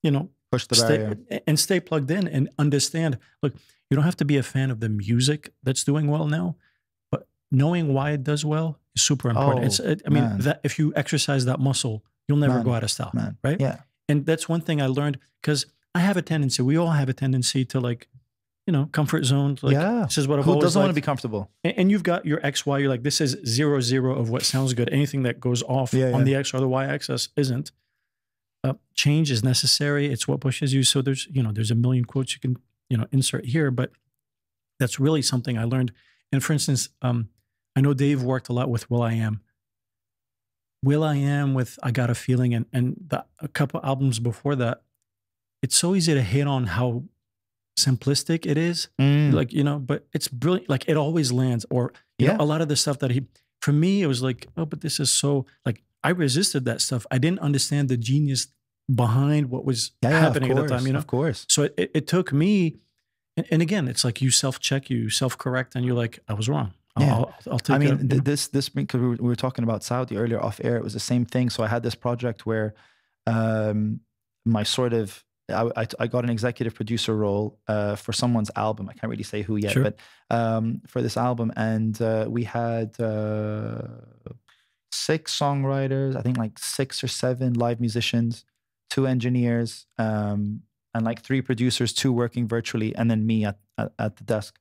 you know, push the barrier and stay plugged in and understand. Look, you don't have to be a fan of the music that's doing well now, but knowing why it does well is super important. I mean, that if you exercise that muscle, you'll never go out of style, right? Yeah. And that's one thing I learned, because I have a tendency, we all have a tendency to like, you know, comfort zones. Like, this is what I've always Who doesn't want to be comfortable? And you've got your X, Y, you're like, this is 0, 0 of what sounds good. Anything that goes off on the X or the Y axis isn't. Change is necessary. It's what pushes you. So there's, you know, there's a million quotes you can, you know, insert here, but that's really something I learned. And for instance, I know Dave worked a lot with will.i.am. will.i.am with I Got a Feeling and a couple albums before that, it's so easy to hate on how simplistic it is. Like, you know, but it's brilliant. Like it always lands. Or, you know, a lot of the stuff that for me, it was like, oh, but this is so, like, I resisted that stuff. I didn't understand the genius behind what was happening at the time, you know? Of course. So it took me, and again, it's like you self-check, you self-correct, and you're like, I was wrong. I'll take it. I mean, this because we were talking about Saudi earlier off air, it was the same thing. So I had this project where my sort of, I got an executive producer role for someone's album. I can't really say who yet, but for this album. And we had 6 songwriters, I think like 6 or 7 live musicians, 2 engineers, and like 3 producers, 2 working virtually, and then me at the desk.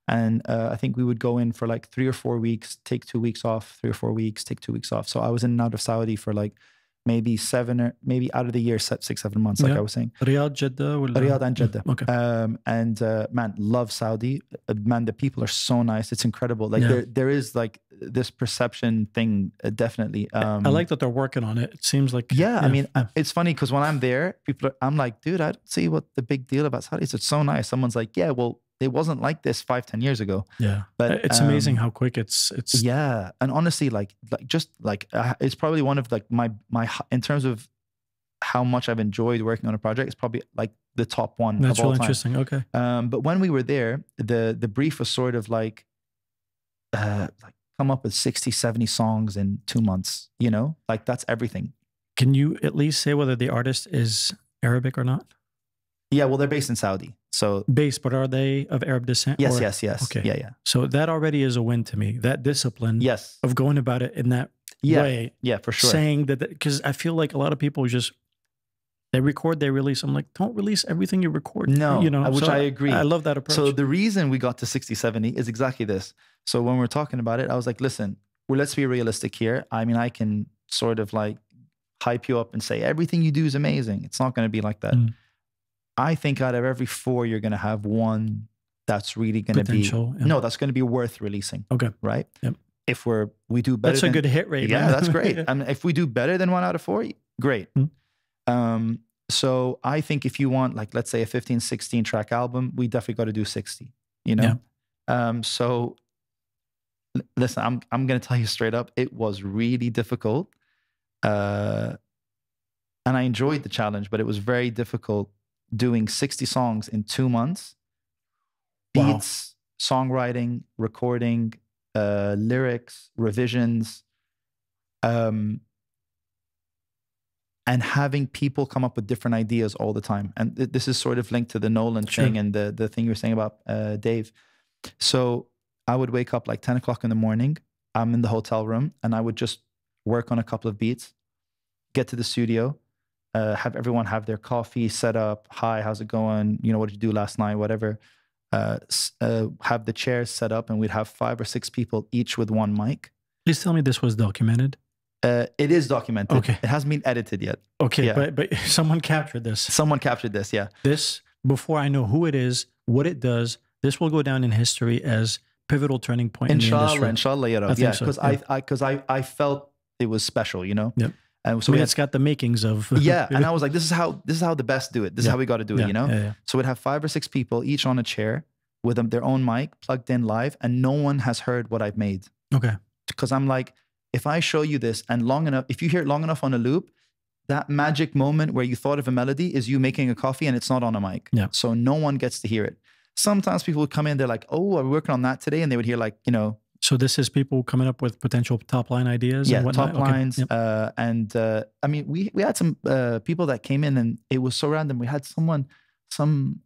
And I think we would go in for like 3 or 4 weeks, take 2 weeks off, 3 or 4 weeks, take 2 weeks off. So I was in and out of Saudi for like maybe out of the year, 6, 7 months, like I was saying. Riyadh, Jeddah? Riyadh and Jeddah. Okay. Man, love Saudi. Man, the people are so nice. It's incredible. Like there is like this perception thing, definitely. I like that they're working on it. It seems like... Yeah, I mean, it's funny because when I'm there, I'm like, dude, I don't see what the big deal about Saudi is. It's so nice. Someone's like, yeah, well, it wasn't like this 5-10 years ago. Yeah, but it's amazing how quick it's. Yeah, and honestly, it's probably one of like my in terms of how much I've enjoyed working on a project. It's probably like the top one. That's of all really time. Interesting. Okay. But when we were there, the brief was sort of like come up with 60, 70 songs in 2 months. You know, like that's everything. Can you at least say whether the artist is Arabic or not? Yeah, well, they're based in Saudi. So based, but are they of Arab descent? Yes, yes. Okay. Yeah. So that already is a win to me. That discipline of going about it in that way. Yeah, for sure. Saying that, because I feel like a lot of people just, they record, they release. I'm like, don't release everything you record. No, you know, which so I agree. I love that approach. So the reason we got to 60, 70 is exactly this. So when we're talking about it, I was like, listen, well, let's be realistic here. I mean, I can sort of like hype you up and say, everything you do is amazing. It's not going to be like that. I think out of every 4, you're going to have one that's really going to be, no, that's going to be worth releasing. Okay. Right? Yep. If we do better. That's a good hit rate. Yeah, that's great. And if we do better than 1 out of 4, great. So I think if you want, like, let's say a 15, 16 track album, we definitely got to do 60, you know? Yeah. So listen, I'm going to tell you straight up, it was really difficult. And I enjoyed the challenge, but it was very difficult doing 60 songs in 2 months, beats, songwriting, recording, lyrics, revisions, and having people come up with different ideas all the time. And this is sort of linked to the Nolan thing and the thing you were saying about Dave. So I would wake up like 10 o'clock in the morning. I'm in the hotel room and I would just work on a couple of beats, get to the studio, have everyone have their coffee set up. Hi, how's it going? You know, what did you do last night? Whatever. Have the chairs set up, and we'd have 5 or 6 people each with 1 mic. Please tell me this was documented. It is documented. Okay. It hasn't been edited yet. Okay, yeah. but someone captured this. Someone captured this, yeah. This, before I know who it is, what it does, this will go down in history as pivotal turning point in the industry. Inshallah, you know. Yeah, because I felt it was special, you know. Yep. And so it's got the makings of and I was like, this is how the best do it. This is how we got to do it, you know. Yeah. So we'd have 5 or 6 people each on a chair with their own mic plugged in live, and no one has heard what I've made. Okay. Because I'm like, if I show you this and long enough, if you hear it long enough on a loop, that magic moment where you thought of a melody is you making a coffee and it's not on a mic. Yeah. So no one gets to hear it. Sometimes people would come in, they're like, oh, I'm working on that today, and they would hear like, you know. So this is people coming up with potential top line ideas? Yeah, and whatnot? top lines. Yep. I mean, we had some people that came in, and it was so random. We had some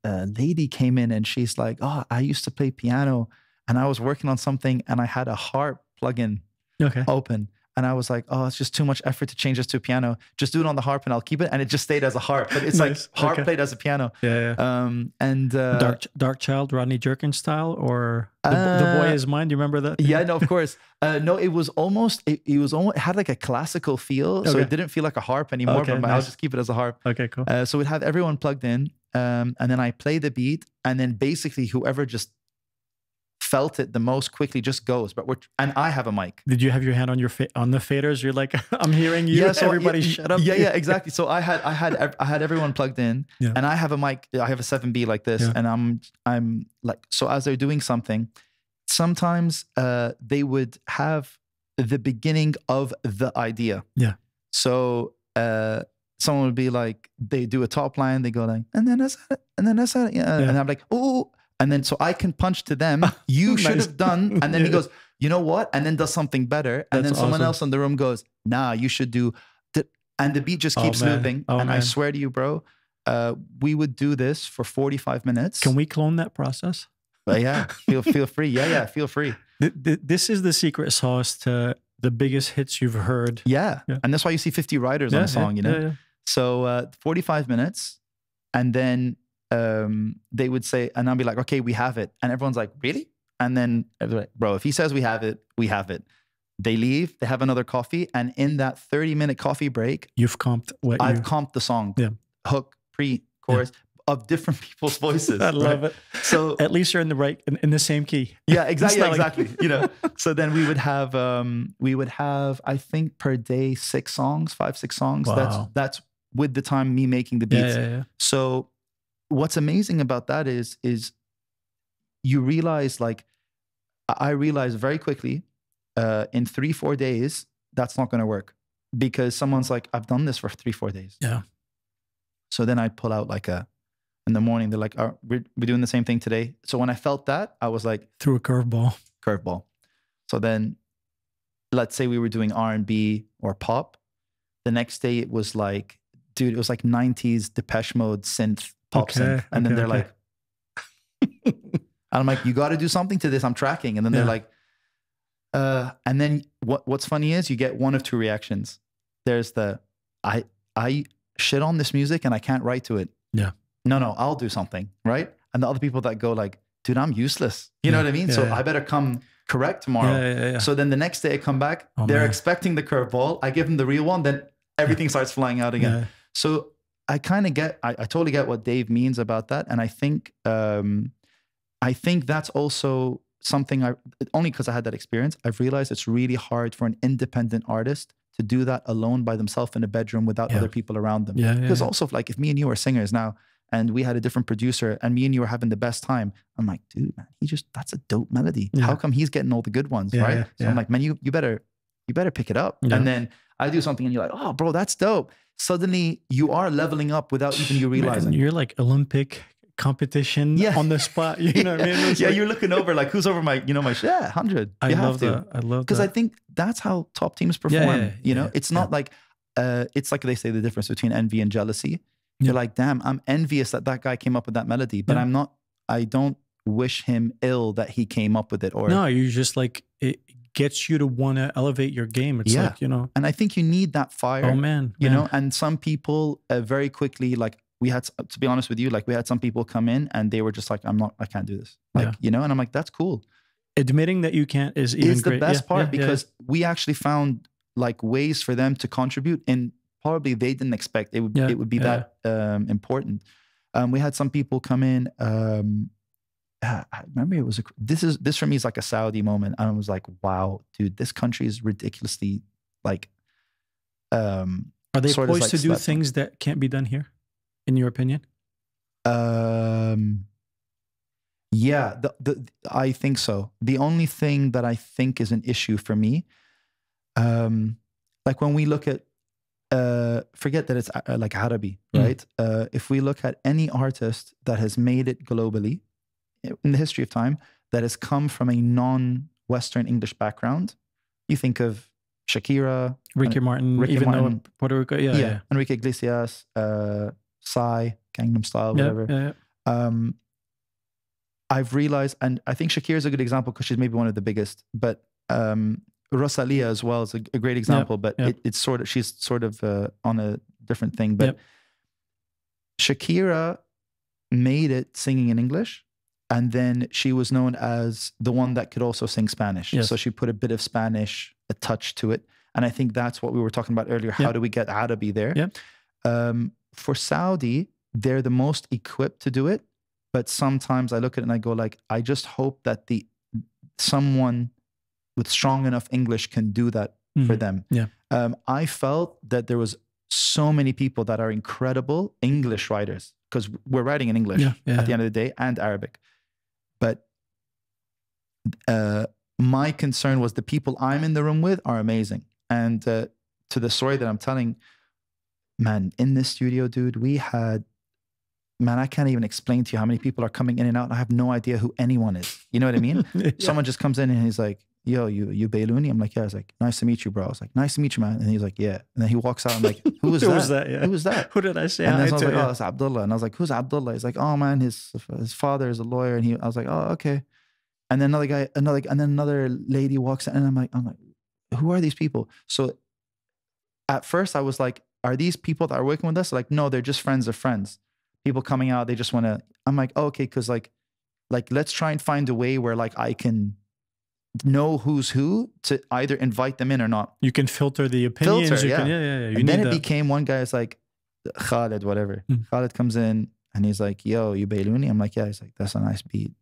lady came in, and she's like, oh, I used to play piano, and I was working on something, and I had a harp plugin open. And I was like, oh, it's just too much effort to change this to a piano. Just do it on the harp and I'll keep it. And it just stayed as a harp. But it's nice. Like harp played as a piano. Yeah. And Dark Child, Rodney Jerkins style, or the Boy Is Mine. Do you remember that? Yeah, no, of course. No, it was almost, it had like a classical feel. So it didn't feel like a harp anymore, but I'll just keep it as a harp. Okay, cool. So we'd have everyone plugged in. And then I play the beat. And then basically whoever just felt it the most quickly just goes. And I have a mic. Did you have your hand on on the faders? You're like, I'm hearing you. So everybody shut up. Yeah, exactly. So I had everyone plugged in, and I have a mic. I have a 7B like this, and I'm like, so as they're doing something, sometimes they would have the beginning of the idea. Yeah. So someone would be like, they do a top line, they go like, and then that's it, and then that's it, and I'm like, oh. And then so I can punch to them, you should have done. And then he goes, you know what? And then does something better. And then someone else in the room goes, nah, you should do. And the beat just keeps looping. And I swear to you, bro, we would do this for 45 minutes. Can we clone that process? But yeah, feel free. Yeah, feel free. This is the secret sauce to the biggest hits you've heard. Yeah. And that's why you see 50 writers on a song, you know? So 45 minutes. And then they would say, and I'll be like, okay, we have it. And everyone's like, really? And then, like, bro, if he says we have it, we have it. They leave, they have another coffee. And in that 30-minute coffee break, You've comped what I've comped the song, hook, pre, chorus, of different people's voices. I love it. So at least you're in the right, in the same key. Yeah, exactly. Exactly. You know, so then we would have, I think per day, 6 songs, 5, 6 songs. Wow. That's with the time me making the beats. Yeah. So what's amazing about that is you realize, like, I realized very quickly, in 3-4 days, that's not going to work, because someone's like, I've done this for 3-4 days. Yeah. So then I'd pull out like in the morning, they're like, oh, we're doing the same thing today. So when I felt that, I was like, threw a curveball. So then let's say we were doing R&B or pop. The next day it was like, dude, it was like 90s Depeche Mode synth, pop synth. And then they're like, and I'm like, you got to do something to this. I'm tracking. And then they're like, and then what's funny is you get one of 2 reactions. There's the, I shit on this music and I can't write to it. Yeah. No, I'll do something, right? And the other people that go like, dude, I'm useless. You know what I mean? So I better come correct tomorrow. Yeah. So then the next day I come back, they're expecting the curveball. I give them the real one, then everything starts flying out again. Yeah. So I kind of get, I totally get what Dave means about that. And I think that's also something only because I had that experience, I've realized it's really hard for an independent artist to do that alone by themselves in a bedroom without other people around them. Because also, like, if me and you are singers now and we had a different producer and me and you were having the best time, I'm like, dude, man, that's a dope melody. How come he's getting all the good ones, right? So I'm like, man, you better pick it up. And then I do something and you're like, oh, bro, that's dope. Suddenly you are leveling up without even you realizing. Man, you're like Olympic competition on the spot. You know what I mean? You're looking over like, who's over my 100. I love that. Because I think that's how top teams perform. You know, it's not like, it's like they say the difference between envy and jealousy. You're like, damn, I'm envious that guy came up with that melody, but I don't wish him ill that he came up with it. Or no, you're just like, it gets you to want to elevate your game. It's like, you know. And I think you need that fire. Oh man. You know, and some people very quickly, like, we had, to be honest with you, like, we had some people come in and they were just like, I can't do this. Like, you know, and I'm like, that's cool. Admitting that you can't is even the best part, because we actually found like ways for them to contribute in probably they didn't expect it would be that important. We had some people come in. I remember it was this for me is like a Saudi moment, and I was like, wow, dude, this country is ridiculously like. Are they poised to do things that can't be done here, in your opinion? Yeah, I think so. The only thing that I think is an issue for me, like when we look at, forget that it's like Arabi, right? If we look at any artist that has made it globally in the history of time, that has come from a non-Western English background, you think of Shakira, Ricky Martin, though Puerto Rico, Enrique Iglesias, Psy, Gangnam Style, whatever. I've realized, and I think Shakira is a good example because she's maybe one of the biggest, but Rosalia as well is a great example, but it's sort of, she's sort of on a different thing. But Shakira made it singing in English, and then she was known as the one that could also sing Spanish. So she put a bit of Spanish, a touch to it. And I think that's what we were talking about earlier. How do we get Arabi there? For Saudi, they're the most equipped to do it. But sometimes I look at it and I go like, I just hope that someone with strong enough English can do that for them. I felt that there was so many people that are incredible English writers, because we're writing in English at the end of the day, and Arabic. But my concern was the people I'm in the room with are amazing. And to the story that I'm telling, man, in this studio, dude, we had, man, I can't even explain to you how many people are coming in and out. I have no idea who anyone is. You know what I mean? Someone just comes in and he's like, yo, you Bailouni? I'm like, yeah. I was like, nice to meet you, bro. I was like, nice to meet you, man. And he's like, yeah. And then he walks out. I'm like, who was that? Who was that? Who was that? Who did I say? And then I was like, oh, it's Abdullah. And I was like, who's Abdullah? He's like, oh man, his father is a lawyer. And I was like, oh, okay. And then another guy, and then another lady walks in, and I'm like, who are these people? So at first I was like, are these people that are working with us? Like, no, they're just friends of friends. people coming out, they just want to, I'm like, oh, okay. Cause like, let's try and find a way where like I can know who's who to either invite them in or not. You can filter the opinions. Filter, You yeah. can, yeah. You And then need it that. became one guy is like, Khaled, whatever. Khaled comes in and he's like, yo, you Bailouni? I'm like, yeah. He's like, that's a nice beat.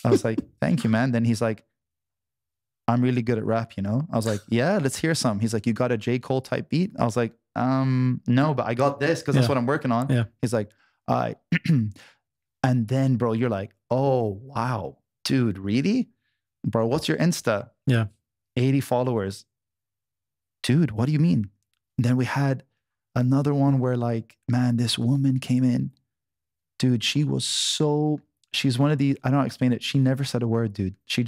I was like, thank you, man. Then he's like, I'm really good at rap, you know? I was like, yeah, let's hear some. He's like, you got a J. Cole type beat? I was like, no, but I got this because that's what I'm working on. Yeah. He's like, all right. And then, bro, you're like, oh, wow, dude, really? Bro, what's your Insta? Yeah. 80 followers. Dude, what do you mean? And then we had another one where like, man, this woman came in. Dude, she's one of these, I don't know how to explain it. She never said a word, dude. She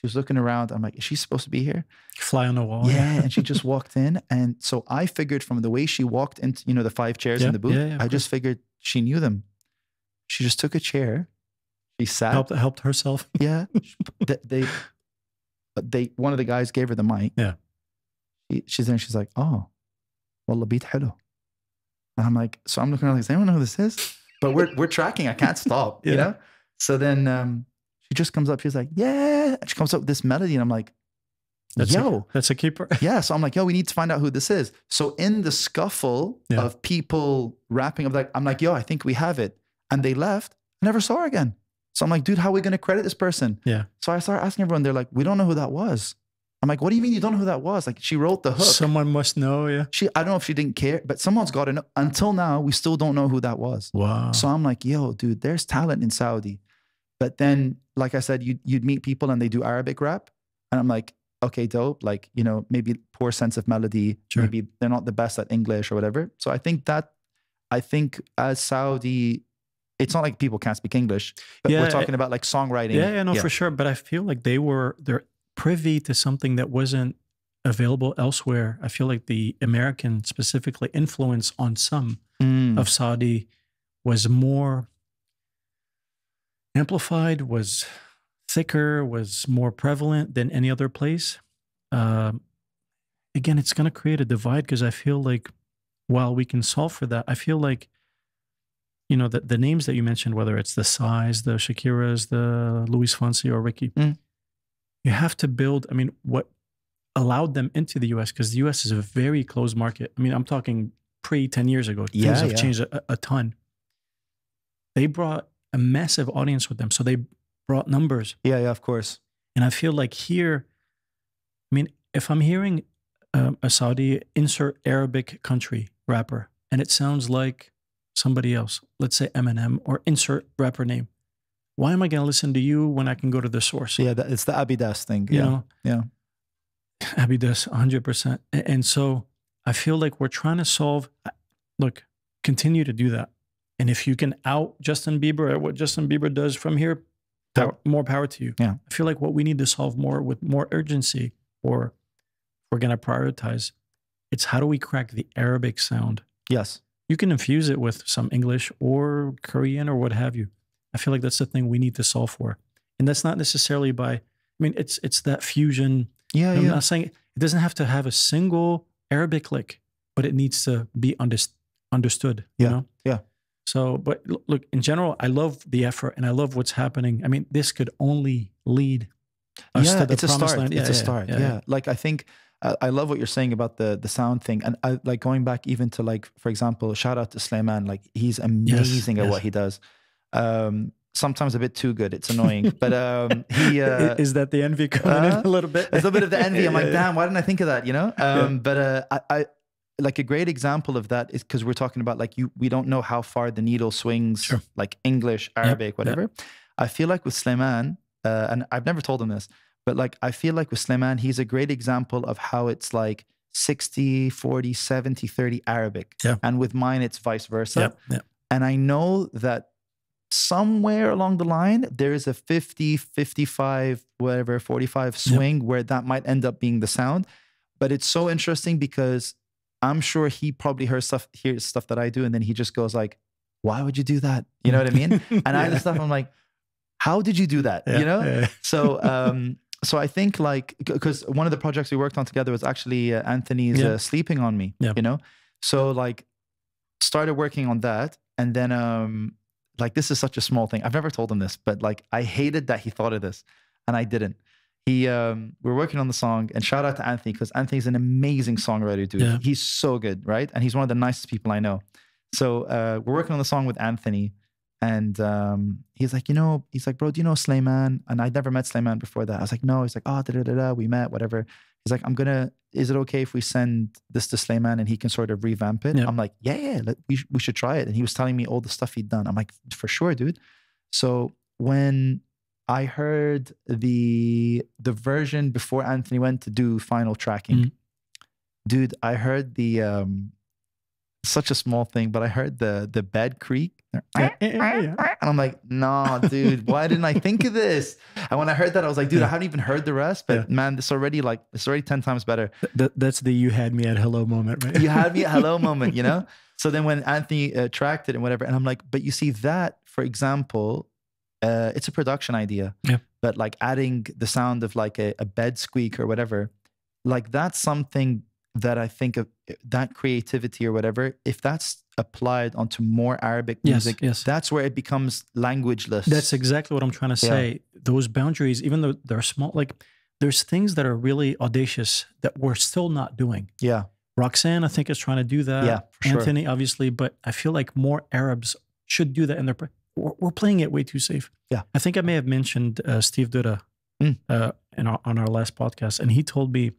was looking around. I'm like, is she supposed to be here? Fly on the wall. Yeah. And she just walked in. And so I figured from the way she walked into, you know, the 5 chairs in the booth, I just figured she knew them. She just took a chair. She sat. Helped herself. Yeah. One of the guys gave her the mic. Yeah. She's there and she's like, oh, wallah beat hello. And I'm like, so I'm looking around like, does anyone know who this is? But we're tracking. I can't stop, you know? So then she just comes up. She's like, yeah. And she comes up with this melody. And I'm like, that's a keeper. Yeah. So I'm like, yo, we need to find out who this is. So in the scuffle of people rapping, I'm like, yo, I think we have it. And they left. I never saw her again. So I'm like, dude, how are we going to credit this person? Yeah. So I started asking everyone. They're like, we don't know who that was. I'm like, what do you mean you don't know who that was? Like, she wrote the hook. Someone must know, yeah. I don't know if she didn't care, but someone's got to know. Until now, we still don't know who that was. Wow. So I'm like, yo, dude, there's talent in Saudi. But then, like I said, you'd meet people and they do Arabic rap. And I'm like, okay, dope. Like, you know, maybe poor sense of melody. Sure. Maybe they're not the best at English or whatever. So I think as Saudi, it's not like people can't speak English, but we're talking about like songwriting. Yeah, for sure. But I feel like they're privy to something that wasn't available elsewhere. I feel like the American specifically influence on some of Saudi was more amplified, was thicker, was more prevalent than any other place. Again, it's going to create a divide because I feel like while we can solve for that, I feel like, you know, the names that you mentioned, whether it's the Size, the Shakiras, the Luis Fonsi or Ricky, you have to build, I mean, what allowed them into the US, because the US is a very closed market. I mean, I'm talking 10 years ago. Things have changed a ton. They brought a massive audience with them. So they brought numbers. Yeah, of course. And I feel like here, I mean, if I'm hearing a Saudi insert Arabic country rapper, and it sounds like somebody else, let's say Eminem or insert rapper name, why am I going to listen to you when I can go to the source? Yeah, it's the Abidas thing. You know? Yeah. Abidas, 100%. And so I feel like we're trying to solve, look, continue to do that. And if you can out Justin Bieber at what Justin Bieber does from here, more power to you. Yeah. I feel like what we need to solve more with more urgency, or we're going to prioritize, it's how do we crack the Arabic sound? Yes. You can infuse it with some English or Korean or what have you. I feel like that's the thing we need to solve for. And that's not necessarily by, I mean, it's that fusion. Yeah, I'm not saying it doesn't have to have a single Arabic lick, but it needs to be understood, you know? Yeah. So, but look, in general, I love the effort and I love what's happening. I mean, this could only lead us to the promised land. It's a start. Yeah. Like, I think, I love what you're saying about the sound thing. And I like going back even to, like, for example, shout out to Slayman. Like, he's amazing at what he does. Sometimes a bit too good. It's annoying, but he is that the envy coming in a little bit? There's a bit of the envy. I'm like, damn, why didn't I think of that? You know. But I like a great example of that is because we're talking about like we don't know how far the needle swings, like English, Arabic, whatever. I feel like with Slayman, and I've never told him this, but like I feel like with Slayman, he's a great example of how it's like 60, 40, 70, 30 Arabic, and with mine it's vice versa. And I know that somewhere along the line, there is a 50, 55, whatever, 45 swing where that might end up being the sound. But it's so interesting because I'm sure he probably hears stuff that I do. And then he just goes like, why would you do that? You know what I mean? And I have stuff, I'm like, how did you do that? You know? So, so I think like, because one of the projects we worked on together was actually Anthony's Sleeping on Me, you know? So like started working on that. And then like, this is such a small thing. I've never told him this, but like, I hated that he thought of this and I didn't. We're working on the song, and shout out to Anthony, because Anthony's an amazing songwriter, dude. Yeah. He's so good, right? And he's one of the nicest people I know. So we're working on the song with Anthony, and he's like, he's like, bro, do you know Slayman? And I'd never met Slayman before that. I was like, no. He's like, oh, we met, whatever. He's like, is it okay if we send this to Slayman and he can sort of revamp it? Yeah. I'm like, we should try it. And he was telling me all the stuff he'd done. I'm like, for sure, dude. So when I heard the version before Anthony went to do final tracking, dude, I heard the such a small thing, but I heard the bed creak. And I'm like, nah, dude, why didn't I think of this? And when I heard that, I was like, dude, I haven't even heard the rest, but man, it's already 10 times better. That's the you had me at hello moment, right? You had me at hello moment, So then when Anthony tracked it and whatever, and I'm like, but you see that, for example, it's a production idea, but like adding the sound of like a bed squeak or whatever, like that's something that I think of, that creativity or whatever, if that's applied onto more Arabic music, that's where it becomes languageless. That's exactly what I'm trying to say. Those boundaries, even though they're small, like there's things that are really audacious that we're still not doing. Yeah. Roxanne, I think, is trying to do that. Yeah, for sure. Anthony, obviously, but I feel like more Arabs should do that, and we're playing it way too safe. Yeah. I think I may have mentioned Steve Duda on our last podcast, and he told me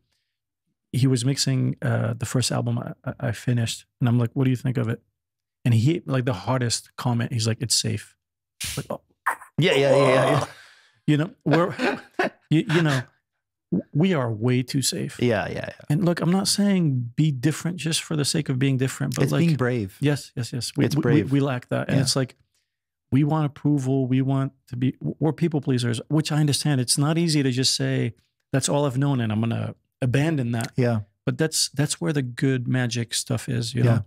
he was mixing the first album I finished, and I'm like, what do you think of it? And he, like, the hardest comment, he's like, it's safe. Like, oh. Yeah. We are way too safe. Yeah. And look, I'm not saying be different just for the sake of being different, but it's like being brave. Yes. It's brave. We lack that. And it's like, we want approval. We're people pleasers, which I understand. It's not easy to just say, that's all I've known, and I'm going to abandon that. Yeah. But that's where the good magic stuff is, you know?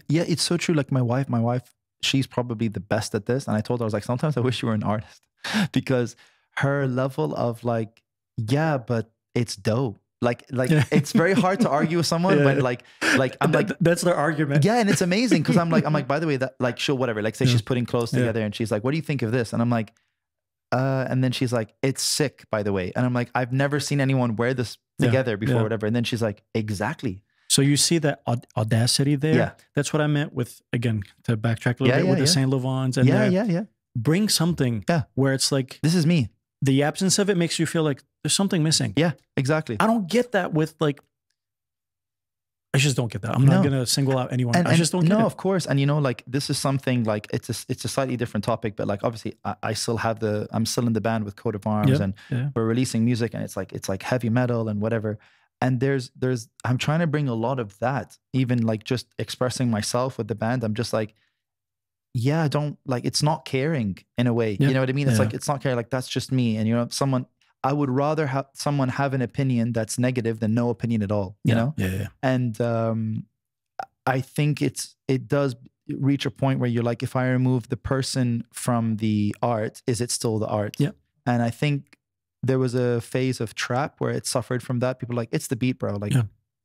Yeah, it's so true. Like my wife, she's probably the best at this. And I told her, I was like, sometimes I wish you were an artist, because her level of like, yeah, but it's dope. Like it's very hard to argue with someone when like I'm like, that's their argument. Yeah, and it's amazing because I'm like, by the way, that like she'll whatever. Like say she's putting clothes together and she's like, what do you think of this? And I'm like, and then she's like, it's sick, by the way. And I'm like, I've never seen anyone wear this together before, whatever. And then she's like, exactly. So you see that audacity there? Yeah. That's what I meant with, again, to backtrack a little bit with the Saint Laurents. And bring something where it's like, this is me. The absence of it makes you feel like there's something missing. Yeah, exactly. I don't get that with like, I just don't get that. I'm not going to single out anyone. I just don't get it. No, of course. And like, this is something like, it's a slightly different topic, but like, obviously I'm still in the band with Coat of Arms and we're releasing music, and it's like heavy metal and whatever. And I'm trying to bring a lot of that, even like just expressing myself with the band. I'm just like, I don't like, it's not caring in a way, you know what I mean? It's like, it's not caring. Like, that's just me. And I would rather have someone have an opinion that's negative than no opinion at all, you know? Yeah. And I think it does reach a point where you're like, if I remove the person from the art, is it still the art? Yeah. And I think there was a phase of trap where it suffered from that. People are like, it's the beat, bro. Like,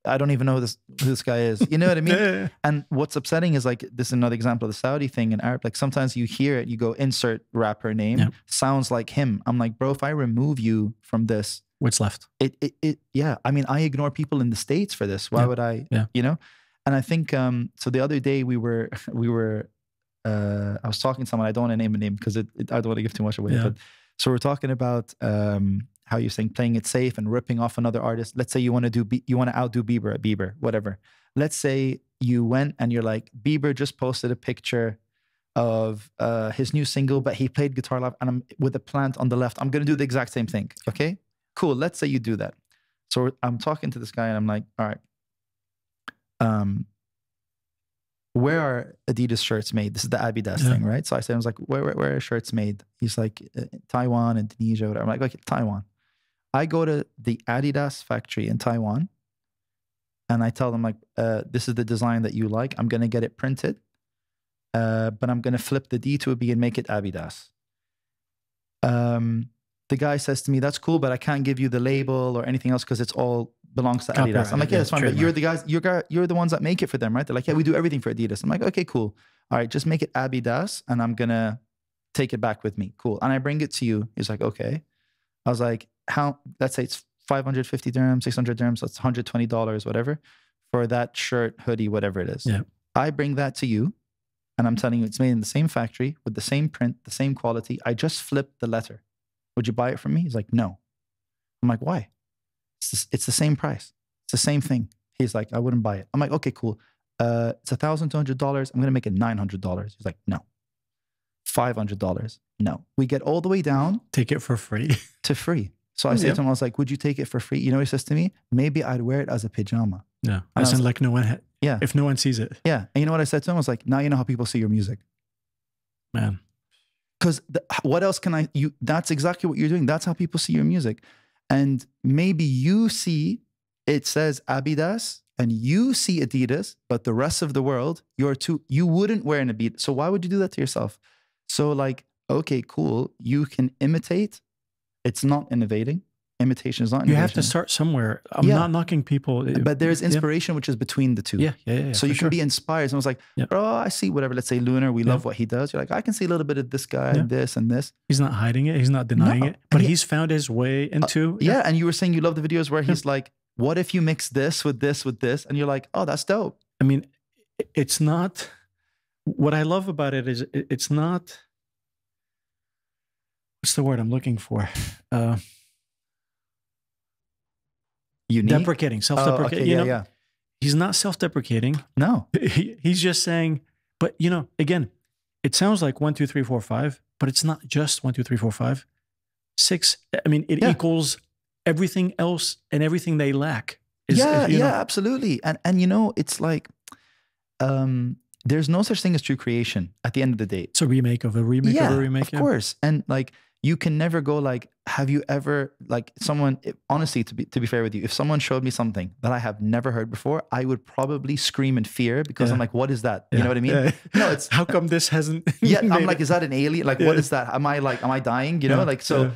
I don't even know who this guy is. You know what I mean? And what's upsetting is like, this is another example of the Saudi thing in Arab. Like sometimes you hear it, you go insert rapper name, sounds like him. I'm like, bro, if I remove you from this, what's left? I mean, I ignore people in the States for this. Why would I, you know? And I think, so the other day I was talking to someone, I don't want to name a name because I don't want to give too much away. But so we're talking about, how you're saying playing it safe and ripping off another artist. Let's say you want to outdo Bieber, whatever. Let's say you went and you're like, Bieber just posted a picture of his new single, but he played guitar live, and I'm with a plant on the left. I'm going to do the exact same thing. Okay, cool. Let's say you do that. So I'm talking to this guy and I'm like, all right, where are Adidas shirts made? This is the Adidas thing, right? So I was like, where are shirts made? He's like, Taiwan, Indonesia, whatever. I'm like, okay, Taiwan. I go to the Adidas factory in Taiwan and I tell them like, this is the design that you like. I'm going to get it printed, but I'm going to flip the D to a B and make it Adidas. The guy says to me, that's cool, but I can't give you the label or anything else because it's all belongs to Adidas. I'm like, yeah, that's fine. But you're the guys, you're the ones that make it for them, right? They're like, yeah, we do everything for Adidas. I'm like, okay, cool. all right, just make it Adidas and I'm going to take it back with me. Cool. And I bring it to you. He's like, okay. I was like, how, let's say it's 550 dirhams, 600 dirhams, that's $120, whatever, for that shirt, hoodie, whatever it is. Yeah. I bring that to you and I'm telling you it's made in the same factory with the same print, the same quality. I just flipped the letter. Would you buy it from me? He's like, no. I'm like, why? It's the same price. It's the same thing. He's like, I wouldn't buy it. I'm like, okay, cool. It's $1,200. I'm going to make it $900. He's like, no. $500. No. We get all the way down. Take it for free. To free. So I say to him, I was like, would you take it for free? You know what he says to me? Maybe I'd wear it as a pajama. Yeah. I sound like no one, yeah. If no one sees it. Yeah. And you know what I said to him? I was like, now you know how people see your music. Man. Because what else can that's exactly what you're doing. That's how people see your music. And maybe you see, it says Adidas and you see Adidas, but the rest of the world, you wouldn't wear an Adidas. So why would you do that to yourself? So like, okay, cool. You can imitate. It's not innovating. Imitation is not innovation. You have to start somewhere. I'm not knocking people. But there's inspiration, which is between the two. Yeah. So you can be inspired. And I was like, bro, I see whatever. Let's say Lunar, we love what he does. You're like, I can see a little bit of this guy and this and this. He's not hiding it. He's not denying it. But he's found his way into. Yeah. And you were saying you love the videos where he's like, what if you mix this with this with this? And you're like, oh, that's dope. I mean, it's not. What I love about it is it's not. What's the word I'm looking for? Unique? Deprecating, self-deprecating. Okay, yeah. He's not self-deprecating. No. He's just saying, but again, it sounds like 1, 2, 3, 4, 5, but it's not just 1, 2, 3, 4, 5. 6. I mean, it equals everything else and everything they lack. Absolutely. And it's like, there's no such thing as true creation at the end of the day. It's a remake of a remake of a remake. Of course. And like, you can never go like, have you ever, like honestly, to be fair with you, if someone showed me something that I have never heard before, I would probably scream in fear because I'm like, what is that? You know what I mean? Yeah. No, it's, how come this hasn't? I'm like, is that an alien? Like, what is that? Am I dying? You know, like, so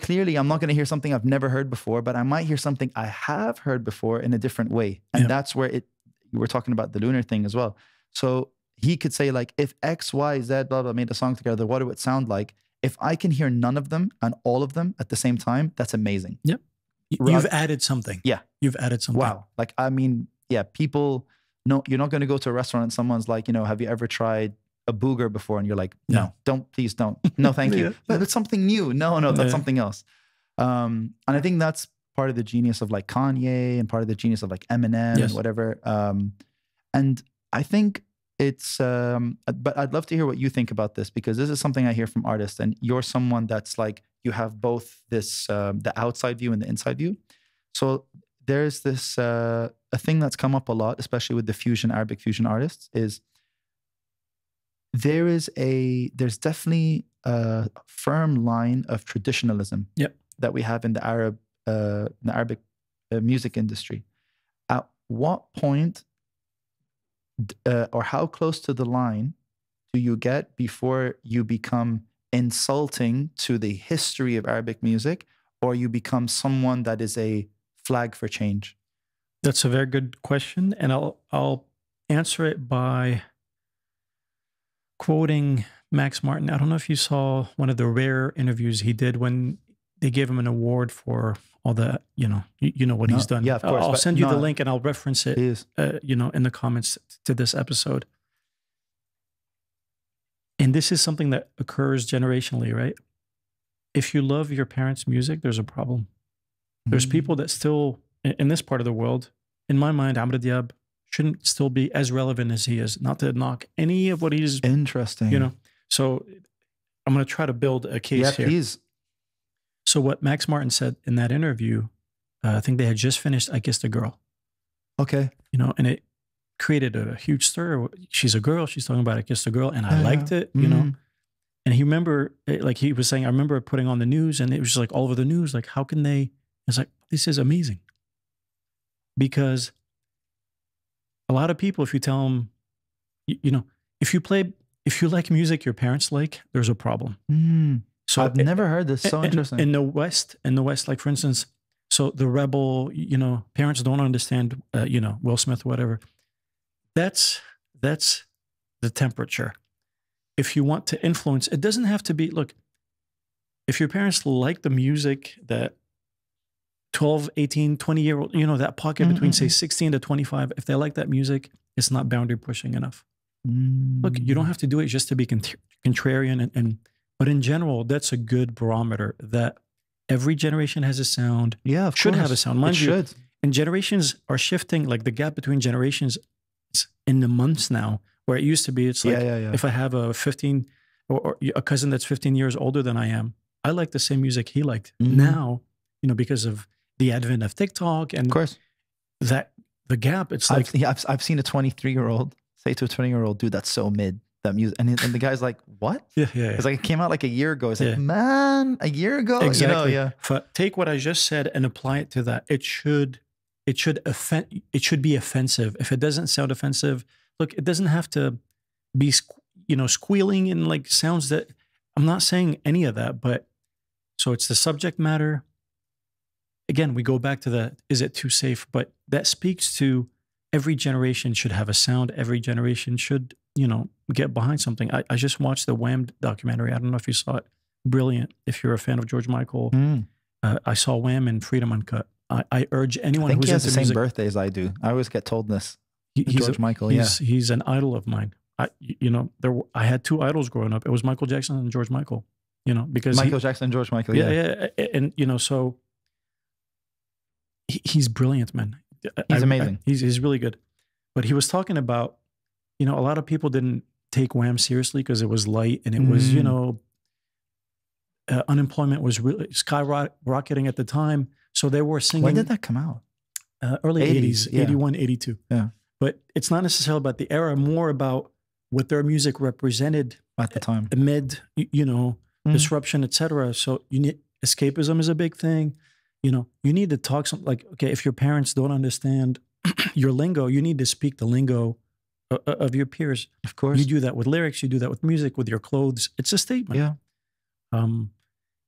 clearly I'm not going to hear something I've never heard before, but I might hear something I have heard before in a different way. And that's where you were talking about the Lunar thing as well. So he could say like, if X, Y, Z, blah, blah, made a song together, what would it sound like? If I can hear none of them and all of them at the same time, that's amazing. Yep. You've added something. Yeah. You've added something. Wow. Like, I mean, people, no, you're not going to go to a restaurant and someone's like, have you ever tried a booger before? And you're like, no, please don't. No, thank you. But it's something new. No, that's something else. And I think that's part of the genius of like Kanye and part of the genius of like Eminem and whatever. And I think it's, but I'd love to hear what you think about this because this is something I hear from artists and you're someone that's like, you have both this, the outside view and the inside view. So there's this, a thing that's come up a lot, especially with the Arabic fusion artists is there's definitely a firm line of traditionalism that we have in the Arabic music industry. At what point or how close to the line do you get before you become insulting to the history of Arabic music or you become someone that is a flag for change? That's a very good question. And I'll answer it by quoting Max Martin. I don't know if you saw one of the rare interviews he did when they gave him an award for all the, you know what he's done. Yeah, of course. I'll send you the link and I'll reference it, in the comments to this episode. And this is something that occurs generationally, right? If you love your parents' music, there's a problem. There's people that still, in this part of the world, in my mind, Amr Diab shouldn't still be as relevant as he is. Not to knock any of what he's... Interesting. So I'm going to try to build a case here. Please. So what Max Martin said in that interview, I think they had just finished I Kissed a Girl. Okay. And it created a huge stir. She's a girl. She's talking about I Kissed a Girl. And I liked it, And he like he was saying, I remember putting on the news and it was just like all over the news. Like, how can they... It's like, this is amazing. Because a lot of people, if you tell them, if you like music your parents like, there's a problem. So I've never heard this. So interesting. In the West, like for instance, so the rebel, parents don't understand, Will Smith, whatever. That's the temperature. If you want to influence, it doesn't have to be, look, if your parents like the music that 12, 18, 20-year-old, you know, that pocket between, say, 16 to 25, if they like that music, it's not boundary pushing enough. Look, you don't have to do it just to be contrarian. But in general, that's a good barometer that every generation has a sound. Yeah, of should course. have a sound. Mind it you, should. and generations are shifting, like the gap between generations is in the months now, where it used to be, it's like, if I have a 15 or a cousin that's 15 years older than I am, I like the same music he liked. Now, you know, because of the advent of TikTok and of course, that the gap, it's like, I've seen a 23-year-old say to a 20-year-old, dude, that's so mid, that music. And the guy's like, what? Yeah. It's like, it came out like a year ago. It's like, man, a year ago? Exactly. You know, take what I just said and apply it to that. It should be offensive. If it doesn't sound offensive, look, it doesn't have to be, you know, squealing and like sounds that, I'm not saying any of that, but so it's the subject matter. Again, we go back to the, is it too safe? But that speaks to every generation should have a sound. Every generation should, you know, get behind something. I just watched the Wham documentary. I don't know if you saw it. Brilliant. If you're a fan of George Michael, I saw Wham and Freedom Uncut. I urge anyone who's he has the same music, birthday as I do. I always get told this. He's George Michael, he's an idol of mine. You know, I had two idols growing up. It was Michael Jackson and George Michael. You know, because Michael Jackson and George Michael. Yeah. And you know, so he's brilliant, man. He's amazing. He's really good. But he was talking about, you know, a lot of people didn't take Wham seriously because it was light and it was, you know, unemployment was really skyrocketing at the time. So they were singing. When did that come out? Early 80s, 81, 82. Yeah. But it's not necessarily about the era, more about what their music represented at the time amid, you know, disruption, etc. So you need, escapism is a big thing. You know, you need to talk something like, okay, if your parents don't understand your lingo, you need to speak the lingo of your peers. Of course. You do that with lyrics, you do that with music, with your clothes. It's a statement. Yeah.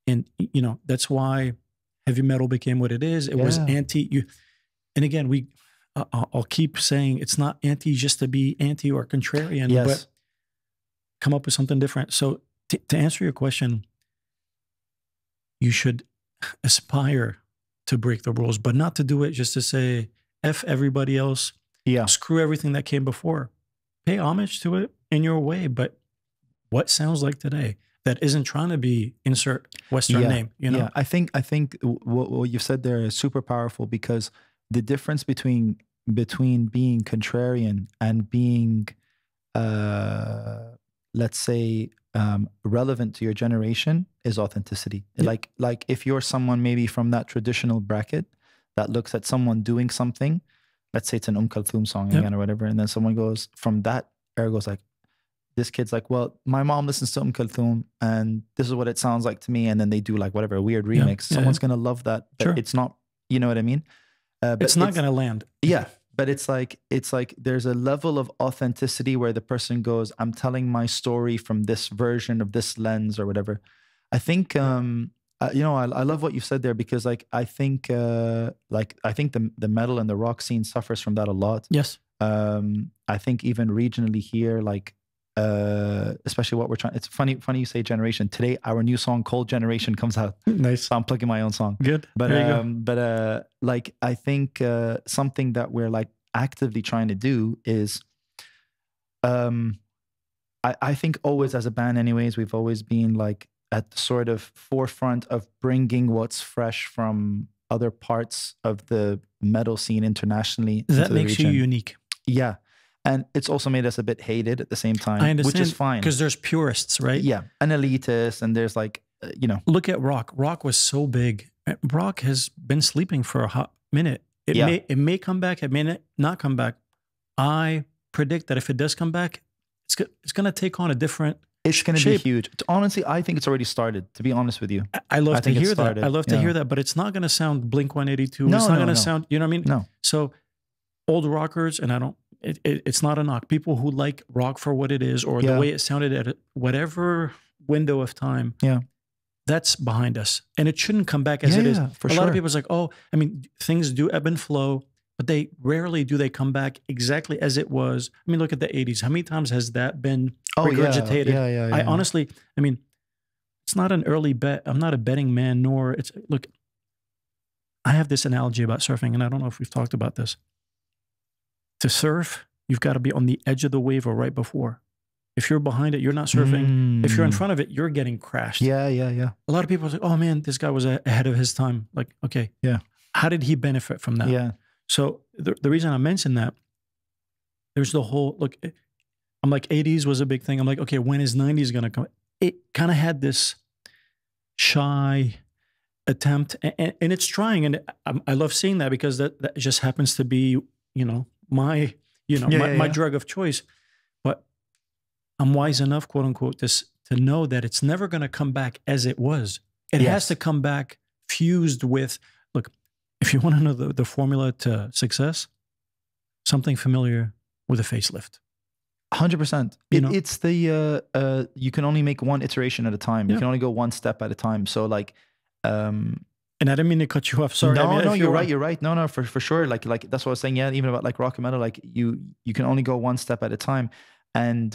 And, you know, that's why heavy metal became what it is. It was anti, and again, I'll keep saying it's not anti just to be anti or contrarian, but come up with something different. So to answer your question, you should aspire to break the rules, but not to do it just to say, F everybody else, screw everything that came before. Pay homage to it in your way, but what sounds like today that isn't trying to be insert Western name, you know? Yeah, I think what you've said there is super powerful, because the difference between being contrarian and being, let's say, relevant to your generation is authenticity. Like if you're someone maybe from that traditional bracket that looks at someone doing something, let's say it's an Kulthum song again or whatever, and then someone goes from that era, goes like, this kid's like, well, my mom listens to Kulthum and this is what it sounds like to me, and then they do like whatever, a weird remix. Someone's gonna love that, but it's not, you know what I mean? But it's not gonna land. Yeah. But it's like there's a level of authenticity where the person goes, I'm telling my story from this version of this lens or whatever. I think, you know, I love what you said there, because like, I think the metal and the rock scene suffers from that a lot. Yes. I think even regionally here, like, especially what we're trying, it's funny you say generation. Today, our new song, Cold Generation, comes out. Nice. So I'm plugging my own song. Good. But, like, I think something that we're like actively trying to do is, I think always as a band anyways, we've always been like at the sort of forefront of bringing what's fresh from other parts of the metal scene internationally. That makes you unique. Yeah. And it's also made us a bit hated at the same time, I understand, which is fine. Because there's purists, right? Yeah. And elitists, and there's like, you know. Look at rock. Rock was so big. Rock has been sleeping for a hot minute. It may come back. It may not come back. I predict that if it does come back, it's going to take on a different It's going to be huge. Honestly, I think it's already started, to be honest with you. I love to hear that. I love to hear that, but it's not going to sound Blink-182. No, it's not going to sound, you know what I mean? No. So old rockers, and it's not a knock. People who like rock for what it is, or the way it sounded at whatever window of time, that's behind us. And it shouldn't come back as it is. For a lot of people's like, oh, I mean, things do ebb and flow. but they rarely do they come back exactly as it was. I mean, look at the 80s. How many times has that been regurgitated? Yeah. I honestly, I mean, it's not an early bet. I'm not a betting man, nor it's, look, I have this analogy about surfing, and I don't know if we've talked about this. To surf, you've got to be on the edge of the wave or right before. If you're behind it, you're not surfing. If you're in front of it, you're getting crashed. Yeah. A lot of people say, oh man, this guy was ahead of his time. Like, okay, yeah. How did he benefit from that? Yeah. So the reason I mentioned that, there's the whole, look, I'm like 80s was a big thing. I'm like, okay, when is 90s going to come? It kind of had this shy attempt, and it's trying. And I love seeing that, because that just happens to be, my drug of choice. But I'm wise enough, quote unquote, to know that it's never going to come back as it was. It has to come back fused with, look, if you want to know the formula to success, something familiar with a facelift. 100%. It's the, you can only make one iteration at a time. You can only go one step at a time. So like, and I didn't mean to cut you off. Sorry. No, you're right. You're right. No, for sure. Like that's what I was saying. Yeah. Even about like rock and metal, like you can only go one step at a time. And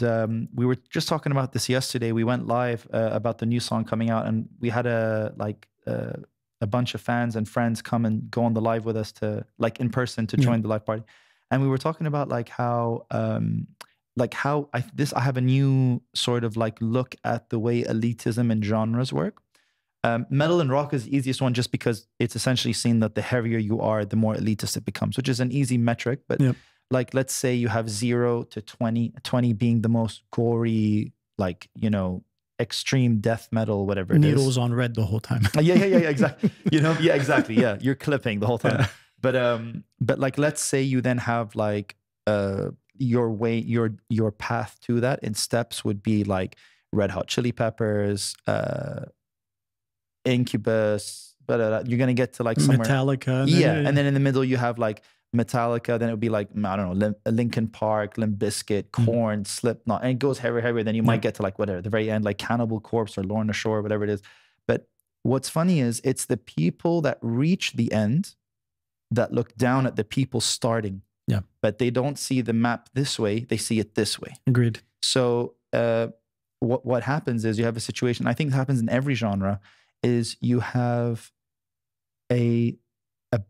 we were just talking about this yesterday. We went live about the new song coming out, and we had a bunch of fans and friends come and go on the live with us to like in person to join the live party. And we were talking about like how I have a new sort of like look at the way elitism and genres work. Metal and rock is the easiest one, just because it's essentially seen that the heavier you are, the more elitist it becomes, which is an easy metric. But like, let's say you have 0 to 20, 20 being the most gory, like, extreme death metal, whatever it is. Needles on red the whole time. Yeah, exactly. Yeah, exactly. Yeah, you're clipping the whole time. But like, let's say you then have like your path to that in steps would be like Red Hot Chili Peppers, Incubus, but you're gonna get to like somewhere Metallica. And then in the middle you have like Metallica. Then it would be like, I don't know, Linkin Park, Limp Bizkit, Korn, Slipknot, and it goes heavier. Then you might get to like whatever the very end, like Cannibal Corpse or Lorna Shore, whatever it is. But what's funny is it's the people that reach the end that look down at the people starting. Yeah, but they don't see the map this way; they see it this way. Agreed. So what happens is you have a situation. I think it happens in every genre. Is you have a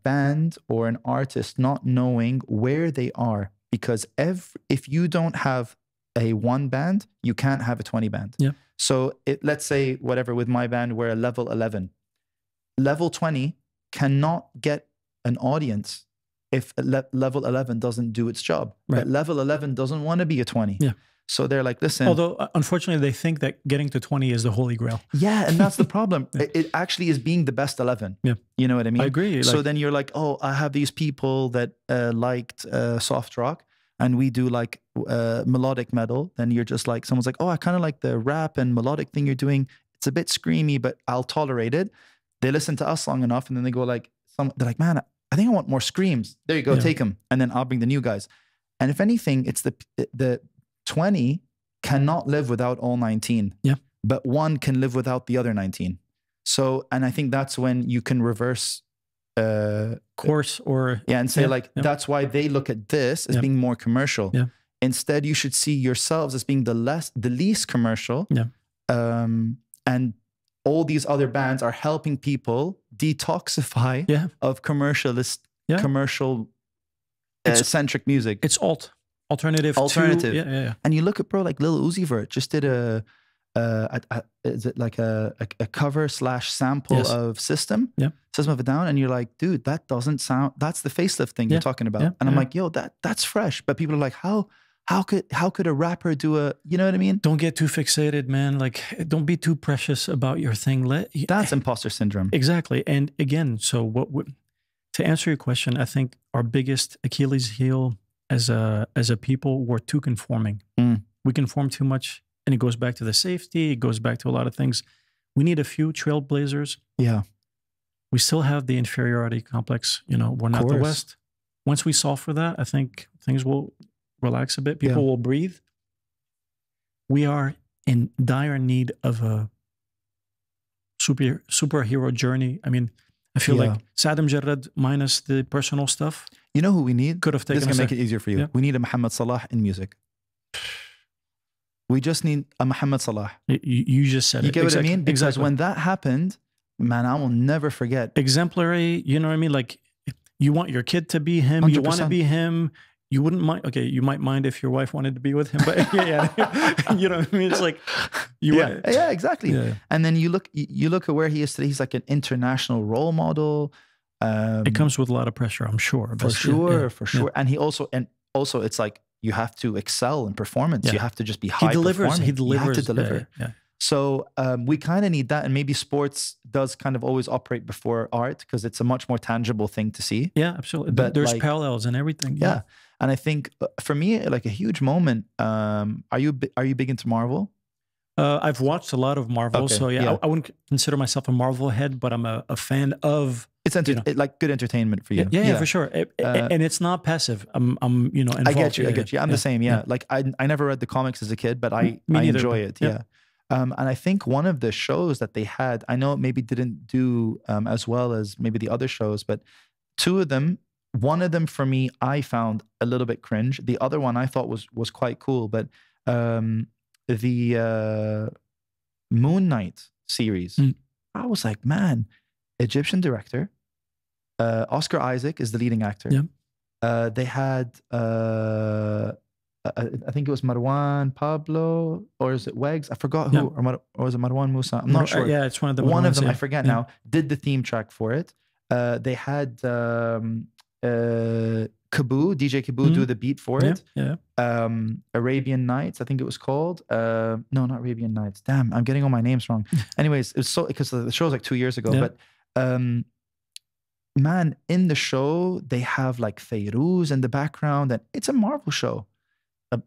band or an artist not knowing where they are, because if you don't have a 1 band, you can't have a 20 band. Yeah. So let's say whatever with my band, we're a level 11. Level 20 cannot get an audience if level 11 doesn't do its job. Right. But level 11 doesn't want to be a 20. Yeah. So they're like, listen. Although, unfortunately, they think that getting to 20 is the holy grail. Yeah, and that's the problem. It actually is being the best 11. Yeah. You know what I mean? I agree. So then you're like, oh, I have these people that liked soft rock, and we do like melodic metal. Then you're just like, someone's like, oh, I kind of like the rap and melodic thing you're doing. It's a bit screamy, but I'll tolerate it. They listen to us long enough, and then they go like, they're like, man, I think I want more screams. There you go, take them. And then I'll bring the new guys. And if anything, it's the 20 cannot live without all 19. Yeah. But 1 can live without the other 19. So, and I think that's when you can reverse course or and say that's why they look at this as being more commercial. Yeah. Instead, you should see yourselves as being the least commercial. Yeah. And all these other bands are helping people detoxify of commercialist, commercial centric music. It's alternative. Yeah. And you look at like Lil Uzi Vert just did is it like a cover / sample of System of a Down, and you're like, dude, that doesn't sound. That's the facelift thing you're talking about. And I'm like, yo, that's fresh. But people are like, how could a rapper do a, you know what I mean? Don't get too fixated, man. Like, don't be too precious about your thing. That's imposter syndrome. Exactly. And again, so to answer your question, I think our biggest Achilles heel as a people, we're too conforming. We conform too much, and it goes back to the safety. It goes back to a lot of things. We need a few trailblazers. Yeah. We still have the inferiority complex. We're not the West. Once we solve for that, I think things will relax a bit. People will breathe. We are in dire need of a superhero journey. I mean, I feel like Saad Mjarrad minus the personal stuff. You know who we need? Could have taken this is going to make it easier for you. Yeah. We need a Muhammad Salah in music. We just need a Muhammad Salah. You just said it. You get exactly. what I mean? Because when that happened, man, I will never forget. Exemplary, you know what I mean? Like, you want your kid to be him. 100%. You want to be him. You wouldn't mind. Okay, you might mind if your wife wanted to be with him, but you know what I mean? It's like, yeah, exactly. Yeah. And then you look at where he is today. He's like an international role model. It comes with a lot of pressure, I'm sure. For sure. And he also, it's like, you have to excel in performance. You have to just be high performing. He delivers. You have to deliver. So we kind of need that. And maybe sports does kind of always operate before art because it's a much more tangible thing to see. Yeah, absolutely. But there's parallels and everything. Yeah. And I think for me, like a huge moment, are you big into Marvel? I've watched a lot of Marvel. Okay. So I wouldn't consider myself a Marvel head, but I'm a fan of... It's like good entertainment for you. Yeah, for sure. And it's not passive. I'm involved. I get you. I'm the same. Yeah. Like I never read the comics as a kid, but I enjoy it. Yeah. And I think one of the shows that they had, I know it maybe didn't do as well as maybe the other shows, but two of them, one of them for me, I found a little bit cringe. The other one I thought was quite cool, but the Moon Knight series, I was like, man, Egyptian director, Oscar Isaac is the leading actor. Yeah. They had, I think it was Marwan Pablo, or is it Wegs? I forgot who, or was it Marwan Musa? I'm not sure. Yeah, it's one of them. One of them, I forget now, did the theme track for it. They had Kaboo, DJ Kaboo, do the beat for it. Yeah. Arabian Nights, I think it was called. No, not Arabian Nights. Damn, I'm getting all my names wrong. Anyways, it's so because the show was like 2 years ago. But man, in the show they have like Fayrouz in the background, and it's a Marvel show.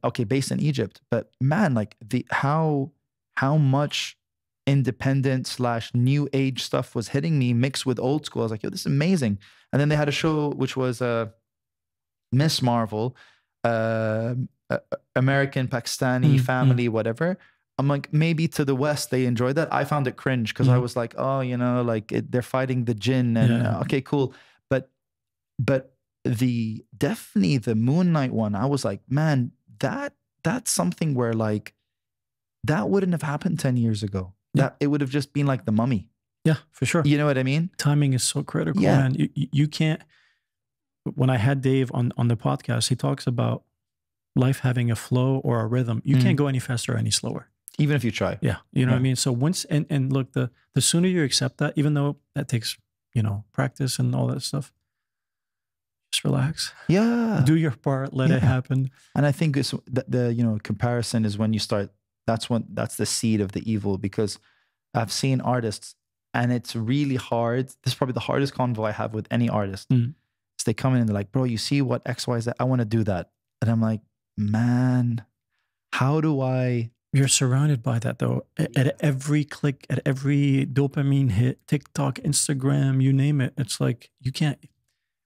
Okay, based in Egypt, but man, like how much independent / new age stuff was hitting me mixed with old school. I was like, yo, this is amazing. And then they had a show which was Miss Marvel, American, Pakistani family, whatever. I'm like, maybe to the West they enjoyed that. I found it cringe because I was like, oh, like they're fighting the jinn and okay, cool. But definitely the Moon Knight one, I was like, man, that's something where like that wouldn't have happened 10 years ago. That it would have just been like The Mummy. Yeah, for sure. You know what I mean? Timing is so critical, man. You can't. When I had Dave on the podcast, he talks about life having a flow or a rhythm. You can't go any faster or any slower. Even if you try. Yeah. You know what I mean? So once, and look, the sooner you accept that, even though that takes, practice and all that stuff, just relax. Yeah. Do your part, let it happen. And I think it's the comparison is when you start, that's the seed of the evil, because I've seen artists and it's really hard. This is probably the hardest convo I have with any artist. So they come in and they're like, bro, you see what X, Y, Z, I want to do that. And I'm like, man, how do I... You're surrounded by that though. At every click, at every dopamine hit, TikTok, Instagram, you name it. It's like, you can't,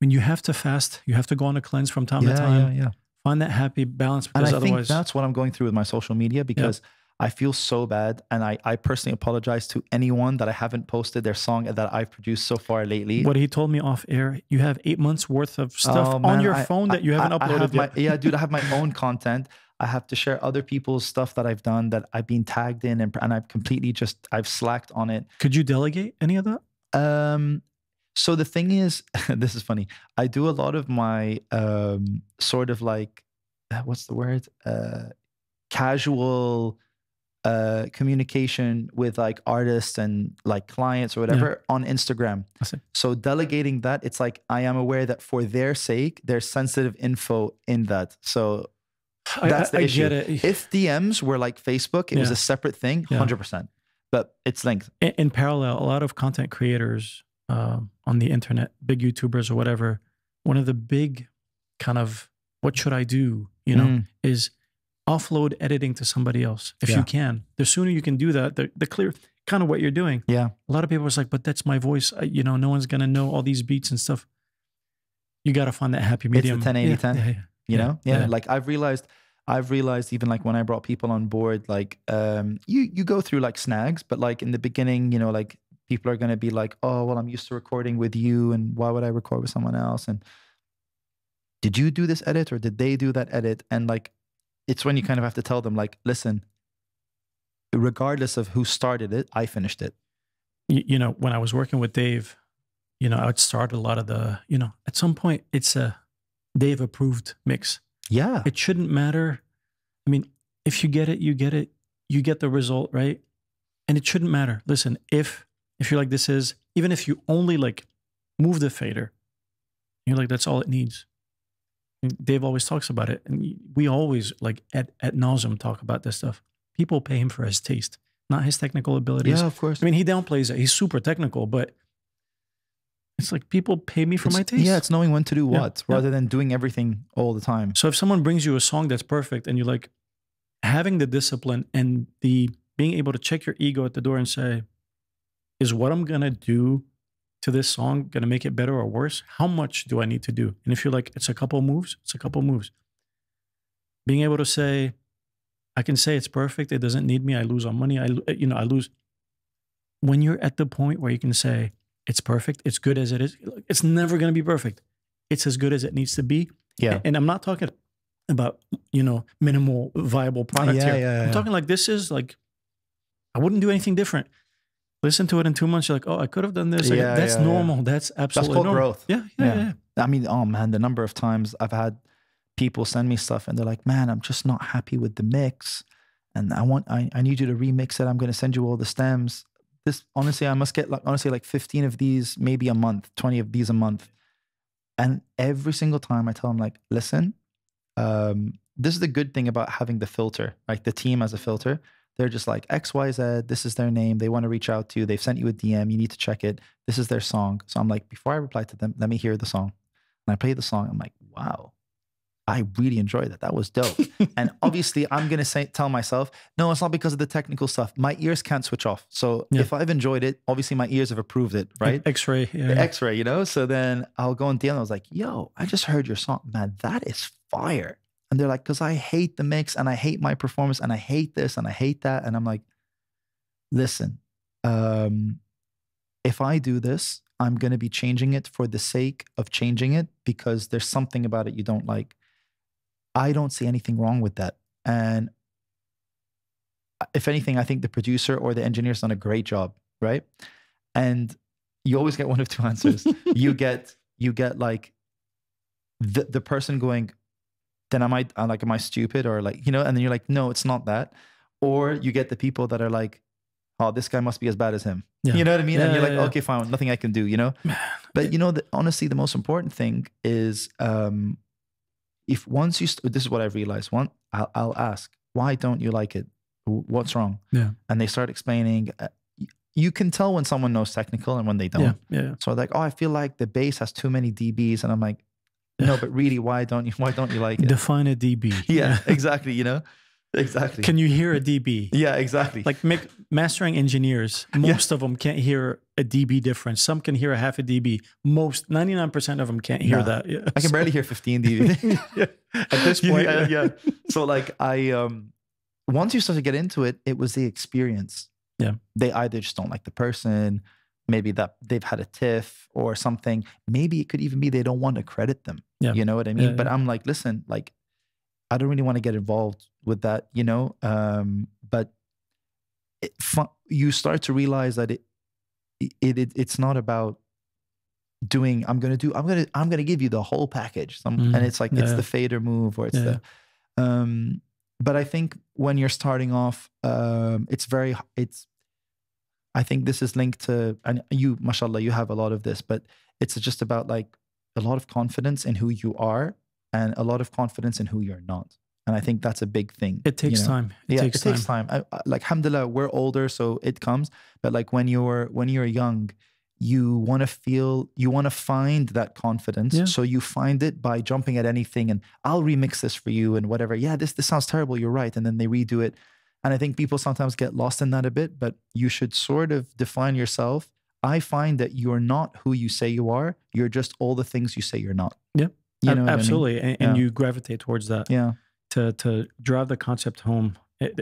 you have to fast. You have to go on a cleanse from time to time. Yeah. Find that happy balance, because and I otherwise... think that's what I'm going through with my social media, because I feel so bad. And I personally apologize to anyone that I haven't posted their song that I've produced so far lately. What he told me off air, you have 8 months worth of stuff on your phone that you haven't uploaded yet. Dude, I have my own content. I have to share other people's stuff that I've done that I've been tagged in, and I've completely I've slacked on it. Could you delegate any of that? So the thing is, this is funny. I do a lot of my sort of like, what's the word? Casual communication with like artists and like clients or whatever on Instagram. I see. So delegating that, it's like, I am aware that for their sake, there's sensitive info in that. So that's the issue. Get it. If DMs were like Facebook, it was a separate thing, 100%. But it's linked. In parallel, a lot of content creators on the internet, big YouTubers or whatever, one of the big kind of, what should I do, is offload editing to somebody else if you can. The sooner you can do that, the clear kind of what you're doing. Yeah. A lot of people are like, but that's my voice. No one's going to know all these beats and stuff. You got to find that happy medium. It's the 10-80-10. You know? Yeah. Like I've realized even like when I brought people on board, like you go through like snags, but like in the beginning, like people are going to be like, oh, well, I'm used to recording with you, and why would I record with someone else? And did you do this edit or did they do that edit? And like, it's when you kind of have to tell them like, listen, regardless of who started it, I finished it. You know, when I was working with Dave, you know, I would start a lot of the, you know, at some point it's a Dave approved mix. Yeah. It shouldn't matter. I mean, if you get it, you get it. You get the result, right? And it shouldn't matter. Listen, if you're like, this is, even if you only like move the fader, you're like, that's all it needs. And Dave always talks about it. And we always like at nauseum talk about this stuff. People pay him for his taste, not his technical abilities. Yeah, of course. I mean, he downplays it. He's super technical, but it's like people pay me for my taste. Yeah, it's knowing when to do what rather than doing everything all the time. So if someone brings you a song that's perfect and you're like, having the discipline and the being able to check your ego at the door and say, is what I'm going to do to this song going to make it better or worse? How much do I need to do? And if you're like, it's a couple moves, it's a couple moves. Being able to say, I can say it's perfect. It doesn't need me. I lose on money. I lose. When you're at the point where you can say, it's perfect, it's good as it is. It's never going to be perfect. It's as good as it needs to be. Yeah. And I'm not talking about, you know, minimal viable product here. I'm talking like, this is like, I wouldn't do anything different. Listen to it in 2 months. You're like, oh, I could have done this. That's normal. That's absolutely called normal. Growth. Yeah. I mean, oh man, the number of times I've had people send me stuff and they're like, man, I'm just not happy with the mix. And I need you to remix it. I'm going to send you all the stems. This, honestly, I must get like 15 of these, maybe a month, 20 of these a month. And every single time I tell them like, listen, this is the good thing about having the filter, like the team as a filter. They're just like XYZ, this is their name. They want to reach out to you. They've sent you a DM. You need to check it. This is their song. So I'm like, before I reply to them, let me hear the song. And I play the song. I'm like, wow, I really enjoyed that. That was dope. And obviously I'm going to tell myself, no, it's not because of the technical stuff. My ears can't switch off. So if I've enjoyed it, obviously my ears have approved it, right? X-ray. Yeah. X-ray, you know? So then I'll go on DM. I was like, yo, I just heard your song. Man, that is fire. And they're like, because I hate the mix and I hate my performance and I hate this and I hate that. And I'm like, listen, if I do this, I'm going to be changing it for the sake of changing it because there's something about it you don't like. I don't see anything wrong with that. And if anything, I think the producer or the engineer's done a great job, right? And you always get one of two answers. you get like the person going, then am I stupid or like, you know, and then you're like, no, it's not that. Or you get the people that are like, oh, this guy must be as bad as him. Yeah. You know what I mean? And you're like, okay, fine, nothing I can do, you know? But you know, honestly, the most important thing is if once you, this is what I've realized, I'll ask, why don't you like it? What's wrong? Yeah. And they start explaining, you can tell when someone knows technical and when they don't. Yeah. So like, oh, I feel like the bass has too many dBs. And I'm like, no, but really, why don't you like it? Define a dB. Yeah, exactly. You know, exactly. Can you hear a dB? Yeah, exactly. Like mastering engineers, most of them can't hear a dB difference. Some can hear a half a dB. 99% of them can't hear that. Yeah. I can barely hear 15 dB. At this point. Yeah. So like once you start to get into it, it was the experience. Yeah. They either just don't like the person, maybe that they've had a tiff or something. Maybe it could even be they don't want to credit them. Yeah. You know what I mean? But I'm like, listen, like, I don't really want to get involved with that, you know? But you start to realize that it's not about doing, I'm going to give you the whole package. And it's like, it's the fader move or it's but I think when you're starting off, I think this is linked to, and you, mashallah, you have a lot of this, but it's just about like a lot of confidence in who you are and a lot of confidence in who you're not. And I think that's a big thing. It takes time. It takes time. Like, alhamdulillah, we're older, so it comes. But like when you're young, you want to find that confidence. Yeah. So you find it by jumping at anything and I'll remix this for you and whatever. Yeah, this sounds terrible. You're right. And then they redo it. And I think people sometimes get lost in that a bit, but you should sort of define yourself. I find that you're not who you say you are. You're just all the things you say you're not. Yeah, you know absolutely. I mean? And you gravitate towards that. Yeah. To drive the concept home.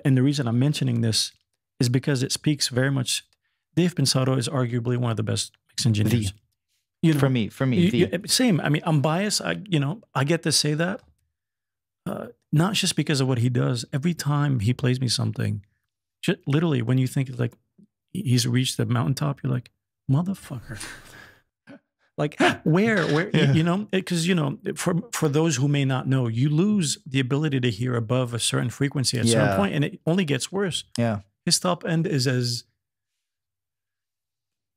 And the reason I'm mentioning this is because it speaks very much Dave Pensado is arguably one of the best mix engineers. You know, for me, same. I mean, I'm biased. I get to say that, not just because of what he does. Every time he plays me something, just literally, when you think like he's reached the mountaintop, you're like, motherfucker. Like where, Yeah. because for those who may not know, you lose the ability to hear above a certain frequency at a certain point, and it only gets worse. Yeah. His top end is as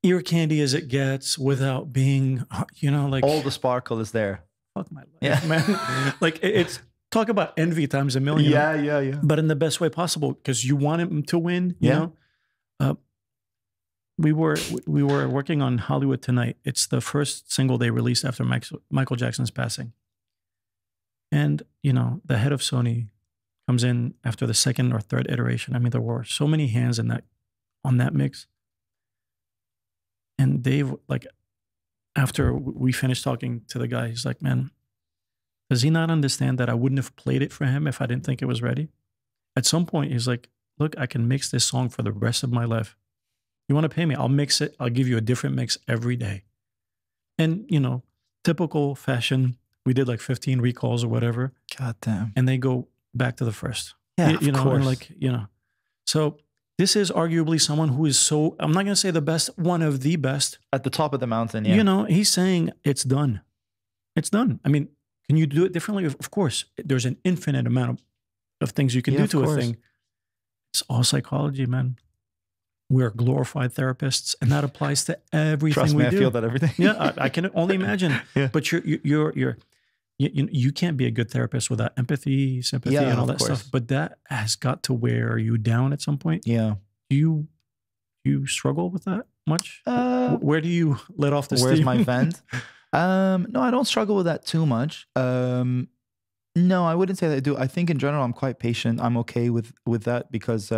ear candy as it gets without being, like all the sparkle is there. Fuck my life, man. Like it's talk about envy times a million. Yeah. But in the best way possible, because you want him to win. You know, we were working on Hollywood Tonight. It's the first single they released after Michael Jackson's passing, and the head of Sony comes in after the second or third iteration. I mean, there were so many hands on that mix. And Dave, like, after we finished talking to the guy, he's like, man, does he not understand that I wouldn't have played it for him if I didn't think it was ready? At some point, he's like, look, I can mix this song for the rest of my life. You want to pay me? I'll mix it. I'll give you a different mix every day. And, typical fashion, we did like 15 recalls or whatever. God damn. And they go back to the first. Yeah, of course. And so this is arguably someone who is I'm not going to say the best, one of the best. At the top of the mountain, yeah. He's saying it's done. It's done. I mean, can you do it differently? Of course. There's an infinite amount of things you can do to a thing. It's all psychology, man. We're glorified therapists, and that applies to everything Trust me, we do. I feel that everything. Yeah, I can only imagine. Yeah. But you can't be a good therapist without empathy, sympathy, and all that stuff. But that has got to wear you down at some point. Yeah. Do you struggle with that much? Where do you let off the steam? Where's my vent? No, I don't struggle with that too much. No, I wouldn't say that I do. I think in general, I'm quite patient. I'm okay with that because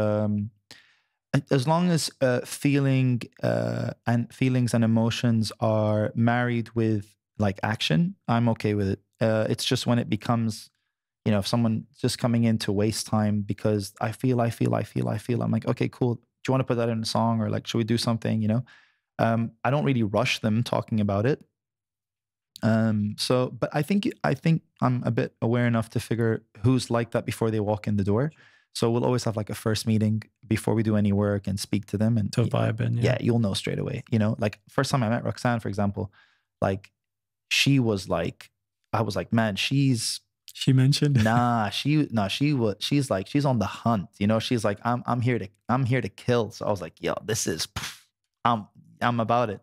as long as feelings and emotions are married with like action, I'm okay with it. It's just when it becomes, if someone just coming in to waste time because I feel, I'm like, okay, cool. Do you want to put that in a song or like, should we do something? I don't really rush them talking about it. But I think I'm a bit aware enough to figure who's like that before they walk in the door. So we'll always have like a first meeting before we do any work and speak to them and to vibe in. Yeah, you'll know straight away. Like first time I met Roxanne, for example, like she was like, I was like, man, she mentioned she's like, she's on the hunt. She's like, I'm here to kill. So I was like, yo, this is, I'm about it.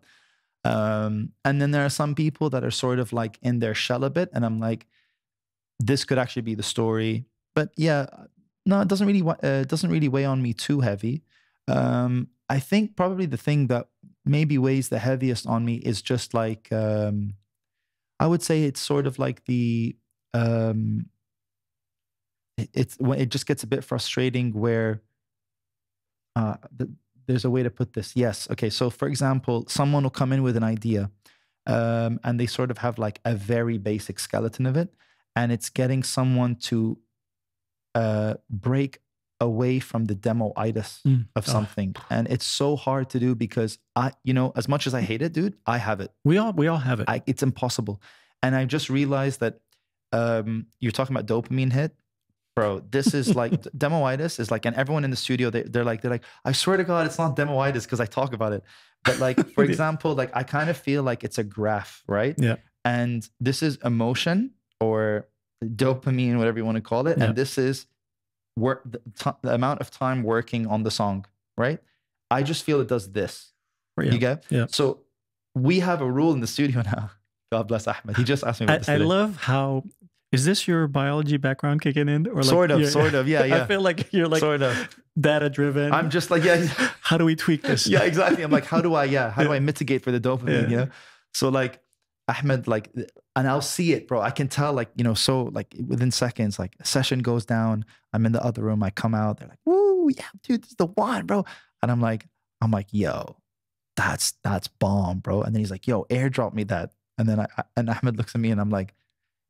And then there are some people that are sort of like in their shell a bit. And I'm like, this could actually be the story. But yeah, no, it doesn't really weigh on me too heavy. I think probably the thing that maybe weighs the heaviest on me is just like, I would say it's sort of like the, it's when it just gets a bit frustrating where, there's a way to put this. Yes. Okay. So for example, someone will come in with an idea, and they sort of have like a very basic skeleton of it, and it's getting someone to break away from the demo-itis of something. And it's so hard to do because as much as I hate it, dude, I have it. We all have it. It's impossible. And I just realized that you're talking about dopamine hit. Bro, this is like demo-itis is like, and everyone in the studio, they're like, I swear to God, it's not demo-itis because I talk about it. But like, for example, like I kind of feel like it's a graph, right? Yeah. And this is emotion or dopamine, whatever you want to call it. Yeah. And this is the amount of time working on the song, right? I just feel it does this. Yeah. You get? Yeah. So we have a rule in the studio now. God bless Ahmed. He just asked me about this today. I love how... Is this your biology background kicking in? Or like, sort of, yeah. I feel like you're like sort of data driven. I'm just like, yeah. How do we tweak this? Yeah, exactly. I'm like, how do I mitigate for the dopamine, Yeah. So like Ahmed, like, and I'll see it, bro. I can tell like, so like within seconds, like a session goes down. I'm in the other room. I come out. They're like, woo, yeah, dude, this is the one, bro. And I'm like, yo, that's bomb, bro. And then he's like, yo, airdrop me that. And then and Ahmed looks at me and I'm like,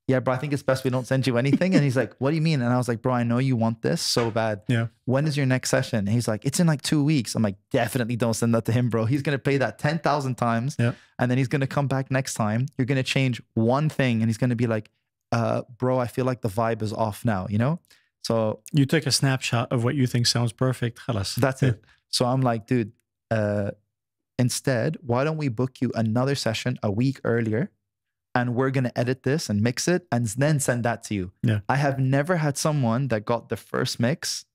yeah, bro, I think it's best we don't send you anything. And he's like, what do you mean? And I was like, bro, I know you want this so bad. Yeah. When is your next session? And he's like, it's in like 2 weeks. I'm like, definitely don't send that to him, bro. He's going to play that 10,000 times. Yeah. And then he's going to come back next time. You're going to change one thing. And he's going to be like, bro, I feel like the vibe is off now, you know? So you take a snapshot of what you think sounds perfect. Khalas. That's it. So I'm like, dude, instead, why don't we book you another session a week earlier? And we're going to edit this and mix it and then send that to you. Yeah. I have never had someone that got the first mix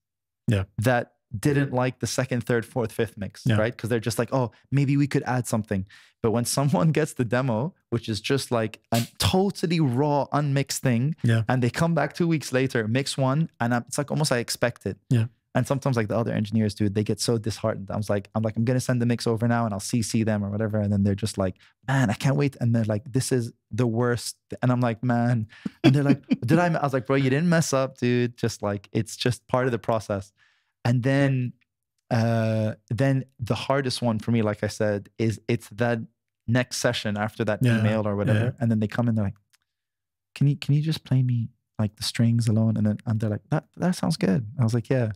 that didn't like the second, third, fourth, fifth mix, right? Because they're just like, oh, maybe we could add something. But when someone gets the demo, which is just like a totally raw, unmixed thing, and they come back 2 weeks later, mix one, and it's like almost I expect it. Yeah. And sometimes like the other engineers, dude, they get so disheartened. I'm like, I'm going to send the mix over now and I'll CC them or whatever. And then they're just like, man, I can't wait. And they're like, this is the worst. And I'm like, man. And they're like, I was like, bro, you didn't mess up, dude. Just like, it's just part of the process. And then the hardest one for me, like I said, is it's that next session after that email or whatever. Yeah. And then they come in, they're like, can you just play me like the strings alone? And they're like, that sounds good. I was like, yeah.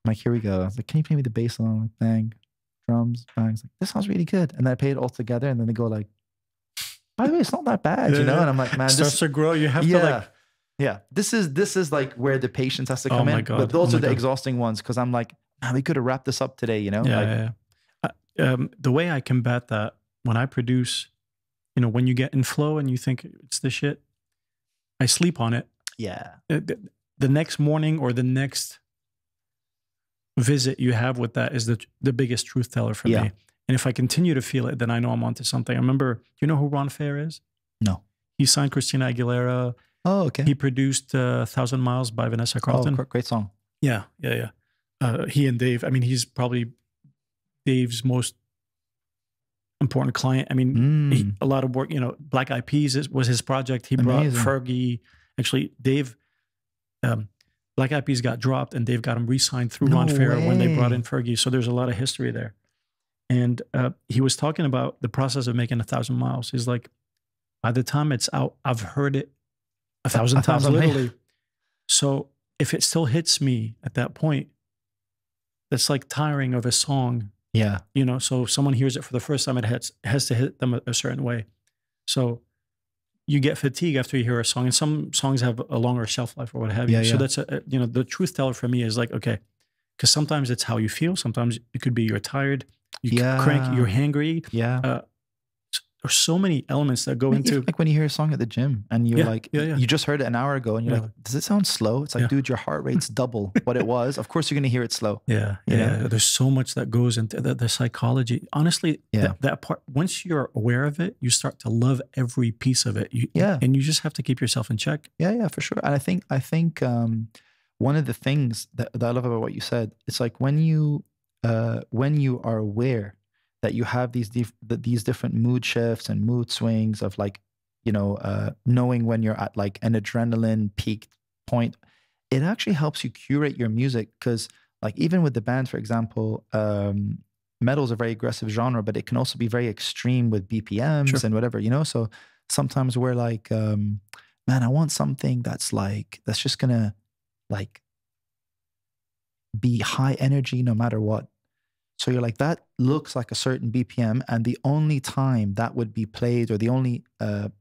I'm like, here we go. I was like, can you play me the bass alone? Like, bang, drums, bang. I was like, this sounds really good. And then I play it all together. And then they go like, by the way, it's not that bad, you know? And I'm like, man, it starts to grow. You have to like, this is like where the patience has to come in. God. But those are the exhausting ones. Cause I'm like, man, we could have wrapped this up today, you know? The way I combat that when I produce, you know, when you get in flow and you think it's the shit, I sleep on it. Yeah. The next morning or the next visit you have with that is the biggest truth teller for me. And if I continue to feel it, then I know I'm onto something. I remember, do you know who Ron Fair is? No. He signed Christina Aguilera. Oh, okay. He produced 1,000 Miles by Vanessa Carlton. Oh, great song. Yeah. He and Dave, I mean, he's probably Dave's most important client. I mean, a lot of work, you know, Black Eyed Peas was his project. He brought Fergie. Actually, Dave, Black Eyed Peas got dropped and Dave got him re-signed through Ron Fair when they brought in Fergie. So there's a lot of history there. And he was talking about the process of making 1,000 Miles. He's like, by the time it's out, I've heard it 1,000 times literally. So if it still hits me at that point, that's like tiring of a song. Yeah. You know, so if someone hears it for the first time, it has to hit them a certain way. So you get fatigue after you hear a song, and some songs have a longer shelf life or what have you. So that's you know, the truth teller for me is like, okay, because sometimes it's how you feel. Sometimes it could be you're tired, you cranky, you're hangry. Yeah. There's so many elements that go into like when you hear a song at the gym and you're like, you just heard it an hour ago and you're like, does it sound slow? It's like, dude, your heart rate's double what it was. Of course, you're going to hear it slow. Yeah. There's so much that goes into the psychology. Honestly, that part, once you're aware of it, you start to love every piece of it. And you just have to keep yourself in check. Yeah, for sure. And I think one of the things that I love about what you said, it's like when you are aware that you have these different mood shifts and mood swings of like, you know, knowing when you're at like an adrenaline peak point, it actually helps you curate your music. Because like even with the band, for example, metal is a very aggressive genre, but it can also be very extreme with BPMs and whatever, you know? So sometimes we're like, man, I want something that's just gonna like be high energy no matter what. So you're like, that looks like a certain BPM, and the only time that would be played, or the only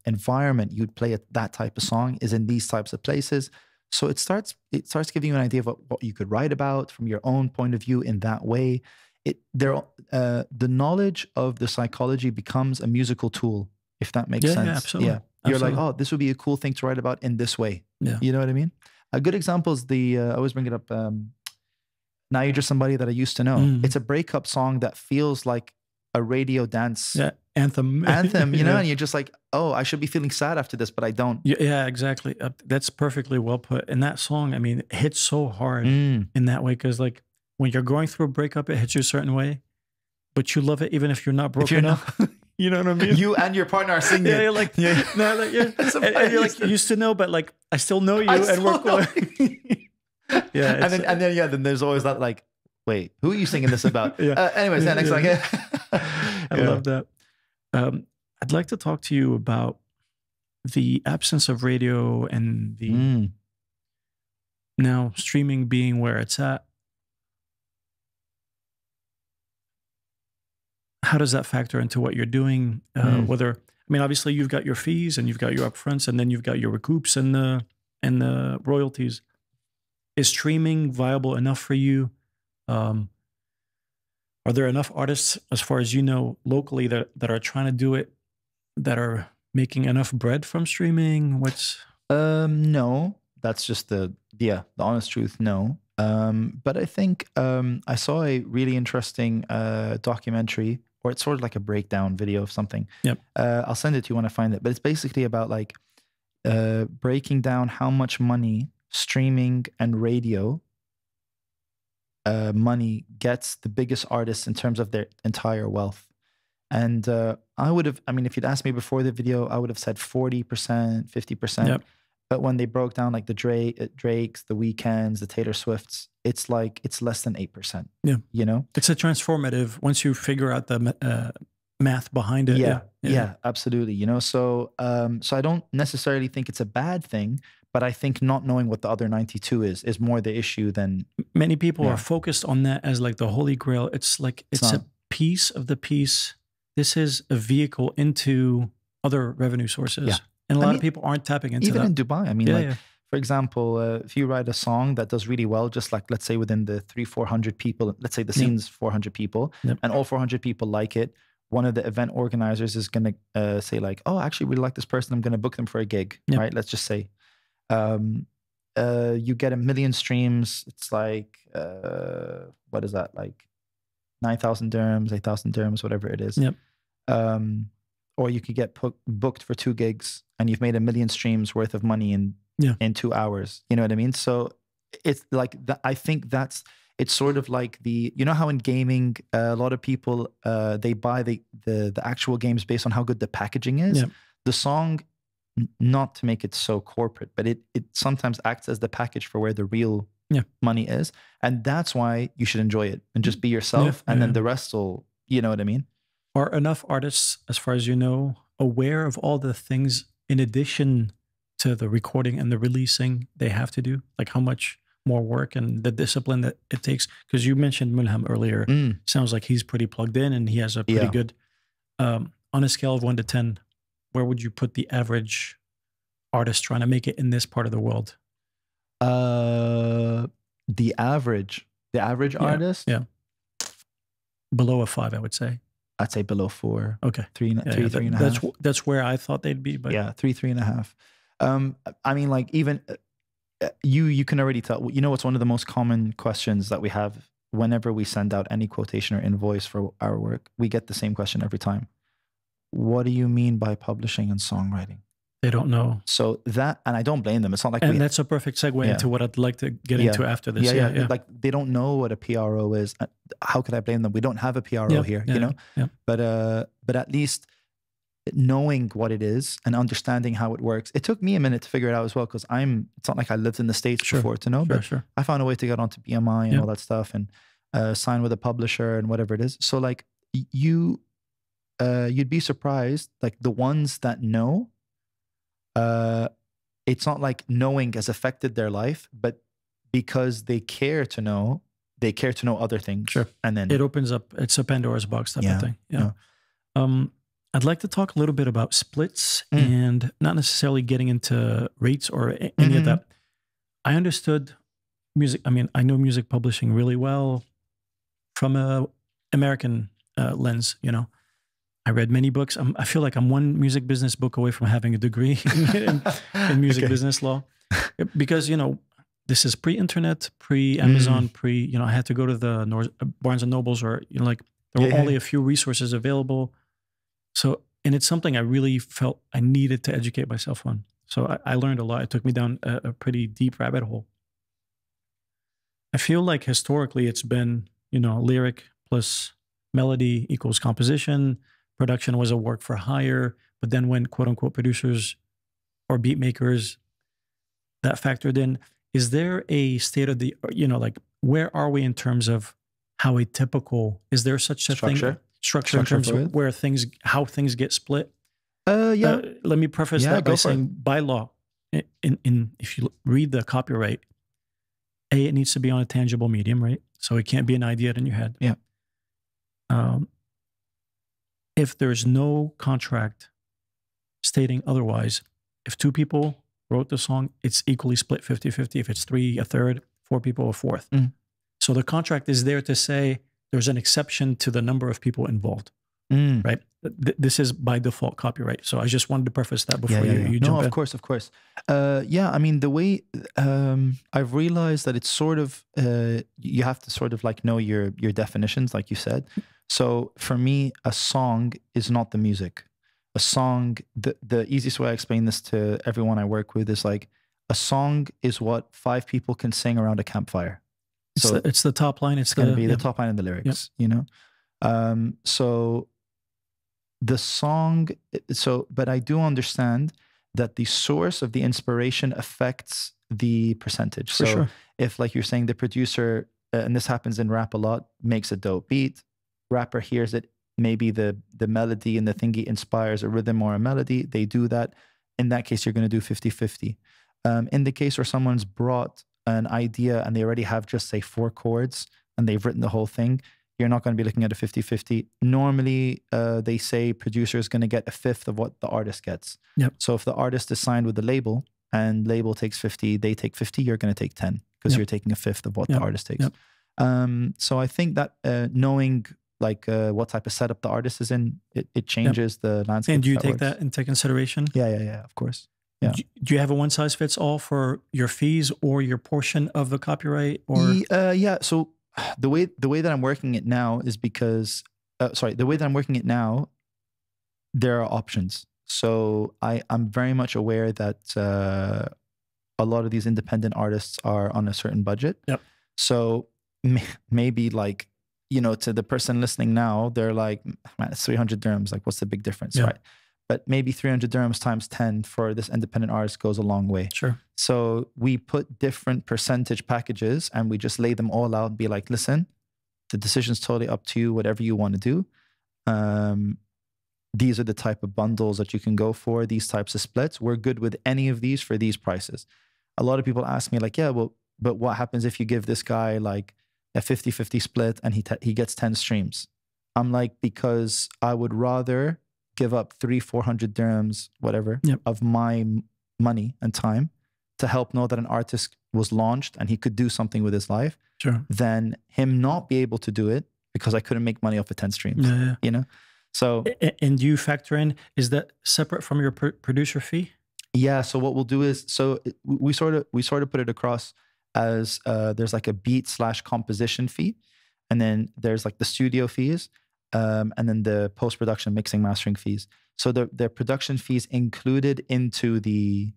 environment you'd play that type of song, is in these types of places. So it starts giving you an idea of what you could write about from your own point of view in that way. The knowledge of the psychology becomes a musical tool, if that makes sense. Yeah, absolutely. You're like, oh, this would be a cool thing to write about in this way. Yeah. You know what I mean? A good example is I always bring it up. Now You're Just Somebody That I Used to Know. It's a breakup song that feels like a radio dance anthem, you know, and you're just like, oh, I should be feeling sad after this, but I don't. Yeah, exactly. That's perfectly well put. And that song, I mean, it hits so hard in that way, because like when you're going through a breakup, it hits you a certain way, but you love it even if you're not broken up. You know what I mean? You and your partner are singing. You're like, and you're like, used to know, but like, I still know you, and we're cool. Yeah, and then there's always that like, wait, who are you singing this about? Anyways, next song. I love that. I'd like to talk to you about the absence of radio and the now streaming being where it's at, how does that factor into what you're doing? Whether, I mean, obviously you've got your fees and you've got your upfronts, and then you've got your recoups and the royalties. Is streaming viable enough for you? Are there enough artists, as far as you know, locally that are trying to do it, that are making enough bread from streaming? What's no, that's just the honest truth. No. But I think I saw a really interesting documentary, or it's sort of like a breakdown video of something. Yep. I'll send it to you when I find it. But it's basically about like breaking down how much money streaming and radio money gets the biggest artists in terms of their entire wealth. And I would have, I mean, if you'd asked me before the video, I would have said 40%, 50%. Yep. But when they broke down like the Drakes, the Weekends, the Taylor Swifts, it's like, it's less than 8%. Yeah. You know? It's a transformative, once you figure out the math behind it. Yeah, absolutely. You know, so I don't necessarily think it's a bad thing, but I think not knowing what the other 92 is more the issue than... Many people are focused on that as like the holy grail. It's like, it's a piece of the piece. This is a vehicle into other revenue sources. Yeah. And a lot of people aren't tapping into even that. In Dubai, I mean, for example, if you write a song that does really well, just like, let's say within the 300-400 people, let's say the scene's 400 people, and all 400 people like it, one of the event organizers is going to say like, oh, I actually really like this person, I'm going to book them for a gig, right? Let's just say. You get 1 million streams, it's like, what is that, like 9,000 dirhams, 8,000 dirhams, whatever it is. Or you could get booked for 2 gigs and you've made 1 million streams worth of money in 2 hours. You know what I mean? So it's like, I think it's sort of like you know how in gaming, a lot of people, they buy the actual games based on how good the packaging is. The song, not to make it so corporate, but it sometimes acts as the package for where the real money is. And that's why you should enjoy it and just be yourself. And then the rest will, you know what I mean? Are enough artists, as far as you know, aware of all the things in addition to the recording and the releasing they have to do? Like how much more work and the discipline that it takes? Because you mentioned Mulham earlier. Sounds like he's pretty plugged in and he has a pretty good, on a scale of 1 to 10, where would you put the average artist trying to make it in this part of the world? The average artist? Yeah. Below a 5, I would say. I'd say below 4. Okay. 3 and a half. That's where I thought they'd be. But yeah, 3 and a half. I mean, like even you can already tell. You know, what's one of the most common questions that we have whenever we send out any quotation or invoice for our work? We get the same question every time. What do you mean by publishing and songwriting? They don't know. So that, and I don't blame them. It's not like, and that's a perfect segue into what I'd like to get into after this. Yeah. Like they don't know what a PRO is. How could I blame them? We don't have a PRO here, you know. But at least knowing what it is and understanding how it works. It took me a minute to figure it out as well, because it's not like I lived in the States before to know. But I found a way to get onto BMI and all that stuff, and sign with a publisher and whatever it is. So like you'd be surprised, like the ones that know. It's not like knowing has affected their life, but because they care to know other things. And then it opens up, it's a Pandora's box type of thing. I'd like to talk a little bit about splits and not necessarily getting into rates or any of that. I understood music. I mean, I know music publishing really well from a American lens, you know. I read many books. I feel like I'm one music business book away from having a degree in music business law, because, you know, this is pre-internet, pre-Amazon, you know, I had to go to the Barnes and Nobles, or, you know, like there were only a few resources available. So, and it's something I really felt I needed to educate myself on. So I learned a lot. It took me down a pretty deep rabbit hole. I feel like historically it's been, you know, lyric plus melody equals composition. Production was a work for hire, but then when quote unquote producers or beat makers, that factored in, is there a state of the, you know, like where are we in terms of how a typical, is there such a thing, structure in terms of where how things get split? Yeah. Let me preface Yeah, that by go for saying, by law, if you read the copyright, it needs to be on a tangible medium, right? So it can't be an idea in your head. Yeah. If there's no contract stating otherwise, if 2 people wrote the song, it's equally split 50-50. If it's 3, a third, 4 people, a fourth. So the contract is there to say there's an exception to the number of people involved, right? This is by default copyright. So I just wanted to preface that before you jump in. No, of course, of course. Yeah, I mean, the way I've realized that it's sort of, you have to sort of like know your definitions, like you said. So for me, a song is not the music. A song, the easiest way I explain this to everyone I work with is like, a song is what 5 people can sing around a campfire. So it's the top line. It's going to be the top line of the lyrics, you know? So the song, but I do understand that the source of the inspiration affects the percentage. For sure. If, like you're saying, the producer, and this happens in rap a lot, makes a dope beat, rapper hears it, maybe the melody and the thingy inspires a rhythm or a melody, they do that. In that case, you're going to do 50-50. In the case where someone's brought an idea and they already have just, say, 4 chords and they've written the whole thing, you're not going to be looking at a 50-50. Normally, they say producer is going to get 1/5 of what the artist gets. Yep. So if the artist is signed with the label and label takes 50, they take 50, you're going to take 10 because you're taking 1/5 of what the artist takes. So I think that knowing like what type of setup the artist is in, it changes the landscape. And do you take that into consideration? Yeah, of course. Yeah. Do you have a one-size-fits-all for your fees or your portion of the copyright? Or yeah. So the way that I'm working it now is because, the way that I'm working it now, there are options. So I'm very much aware that a lot of these independent artists are on a certain budget. Yep. So maybe like, you know, to the person listening now, they're like, man, it's 300 dirhams. Like, what's the big difference, right? But maybe 300 dirhams times 10 for this independent artist goes a long way. Sure. So we put different percentage packages and we just lay them all out and be like, listen, the decision's totally up to you, whatever you want to do. These are the type of bundles that you can go for, these types of splits. We're good with any of these for these prices. A lot of people ask me like, yeah, well, but what happens if you give this guy like a 50-50 split and he gets 10 streams? I'm like, because I would rather give up 300-400 dirhams, whatever, of my money and time to help know that an artist was launched and he could do something with his life, than him not be able to do it because I couldn't make money off of 10 streams, you know? So, and do you factor in, is that separate from your producer fee? Yeah. So what we'll do is, we sort of put it across as there's like a beat/composition fee, and then there's like the studio fees, and then the post-production mixing mastering fees. So the production fees included into the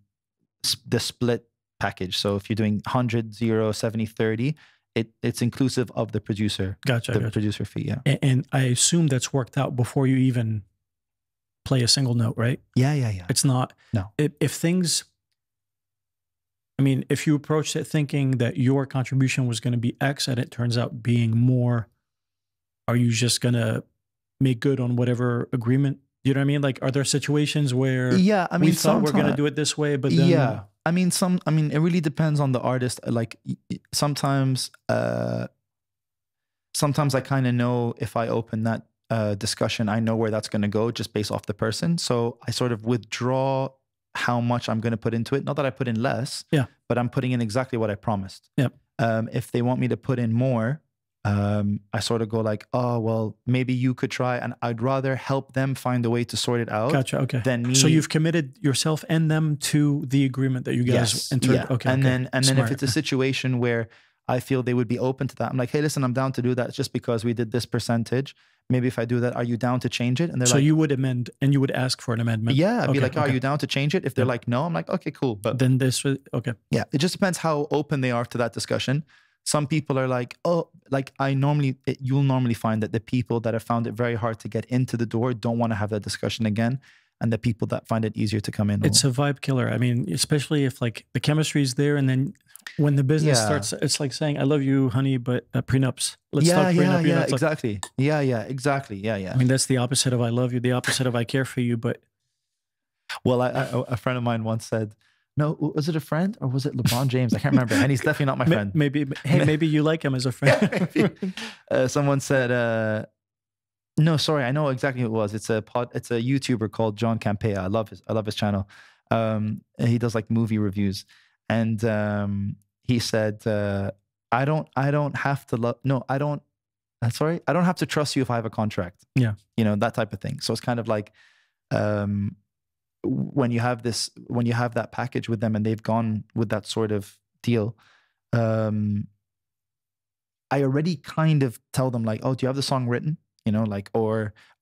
split package. So if you're doing 100, 0, 70, 30, it's inclusive of the producer. Gotcha. Producer fee, yeah. And I assume that's worked out before you even play a single note, right? Yeah. It's not. No. If things, I mean, if you approached it thinking that your contribution was going to be X and it turns out being more, are you just going to make good on whatever agreement? You know what I mean? Like, are there situations where we thought we're going to do it this way, but then... I mean, it really depends on the artist. Like sometimes I kind of know if I open that discussion, I know where that's going to go just based off the person. So I sort of withdraw how much I'm going to put into it. Not that I put in less, but I'm putting in exactly what I promised. If they want me to put in more, I sort of go like, oh, well, maybe you could try, and I'd rather help them find a way to sort it out. Gotcha. Okay. Than me. So you've committed yourself and them to the agreement that you guys entered. Yeah. Okay. And then if it's a situation where I feel they would be open to that, I'm like, hey, listen, I'm down to do that just because we did this percentage. Maybe if I do that, are you down to change it? And they're so like, you would amend and you would ask for an amendment. Yeah. I'd be like, are you down to change it? If they're like, no, I'm like, okay, cool. But then this, okay. Yeah. It just depends how open they are to that discussion. Some people are like, oh, like you'll normally find that the people that have found it very hard to get into the door don't want to have that discussion again. And the people that find it easier to come in. It's a vibe killer. I mean, especially if like the chemistry is there and then when the business starts, it's like saying, I love you, honey, but prenups. Let's talk prenup. Yeah, exactly. Yeah, exactly. Yeah. I mean, that's the opposite of I love you, the opposite of I care for you, but Well, a friend of mine once said, no, was it a friend or was it LeBron James? I can't remember. And he's definitely not my friend. Maybe, hey, maybe you like him as a friend. Someone said, no, sorry, I know exactly who it was. It's a YouTuber called John Campea. I love his channel. He does like movie reviews. And he said, I don't have to trust you if I have a contract. Yeah. You know, that type of thing. So it's kind of like, when you have that package with them and they've gone with that sort of deal, I already kind of tell them like, oh, do you have the song written? You know, like,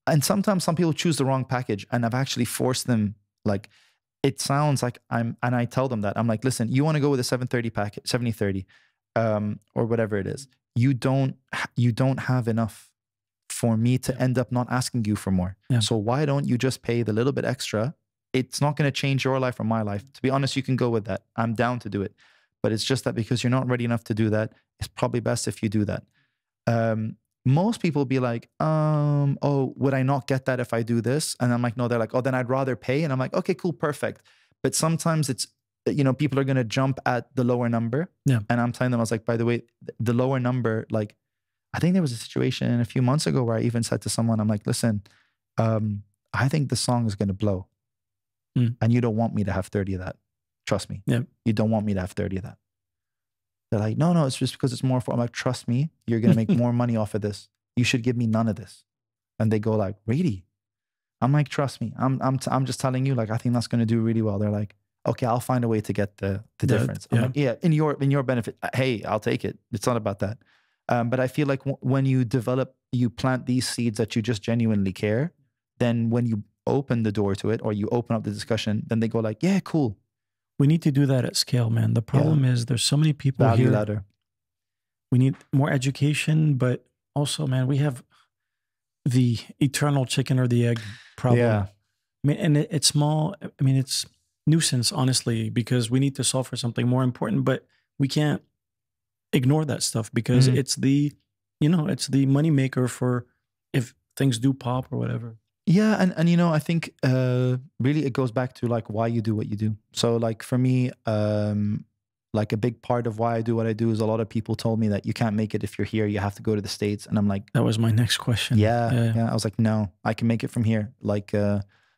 and sometimes some people choose the wrong package, and I've actually forced them, like, it sounds like and I tell them that I'm like, listen, you want to go with a 730 package, 70/30, or whatever it is. You don't have enough for me to end up not asking you for more. Yeah. So why don't you just pay the little bit extra? It's not going to change your life or my life. To be honest, you can go with that. I'm down to do it. But it's just that because you're not ready enough to do that, it's probably best if you do that. Most people be like, oh, would I not get that if I do this? And I'm like, no, they're like, oh, then I'd rather pay. And I'm like, okay, cool, perfect. But sometimes it's, you know, people are going to jump at the lower number. Yeah. And I'm telling them, I was like, by the way, the lower number, like, I think there was a situation a few months ago where I even said to someone, I'm like, listen, I think the song is going to blow. And you don't want me to have 30 of that. Trust me. Yeah. You don't want me to have 30 of that. They're like, no, it's just because it's more for, I'm like, trust me, you're going to make more money off of this. You should give me none of this. And they go like, really? I'm like, trust me. I'm just telling you, like, I think that's going to do really well. They're like, okay, I'll find a way to get the difference. I'm like, yeah, in your benefit. Hey, I'll take it. It's not about that. But I feel like when you plant these seeds that you just genuinely care, then when you open the door to it or you open up the discussion, then they go like, yeah, cool. We need to do that at scale, man. The problem is there's so many people Value here. ladder. We need more education, but also, man, we have the eternal chicken or the egg problem. Yeah. I mean, and it's small. I mean, it's nuisance, honestly, because we need to solve for something more important, but we can't ignore that stuff because it's the, you know, it's the moneymaker for if things do pop or whatever. Yeah, and you know, I think really it goes back to like why you do what you do. So like for me, like a big part of why I do what I do is a lot of people told me that you can't make it if you're here, you have to go to the States. And I'm like, that was my next question. Yeah. I was like, no, I can make it from here. Like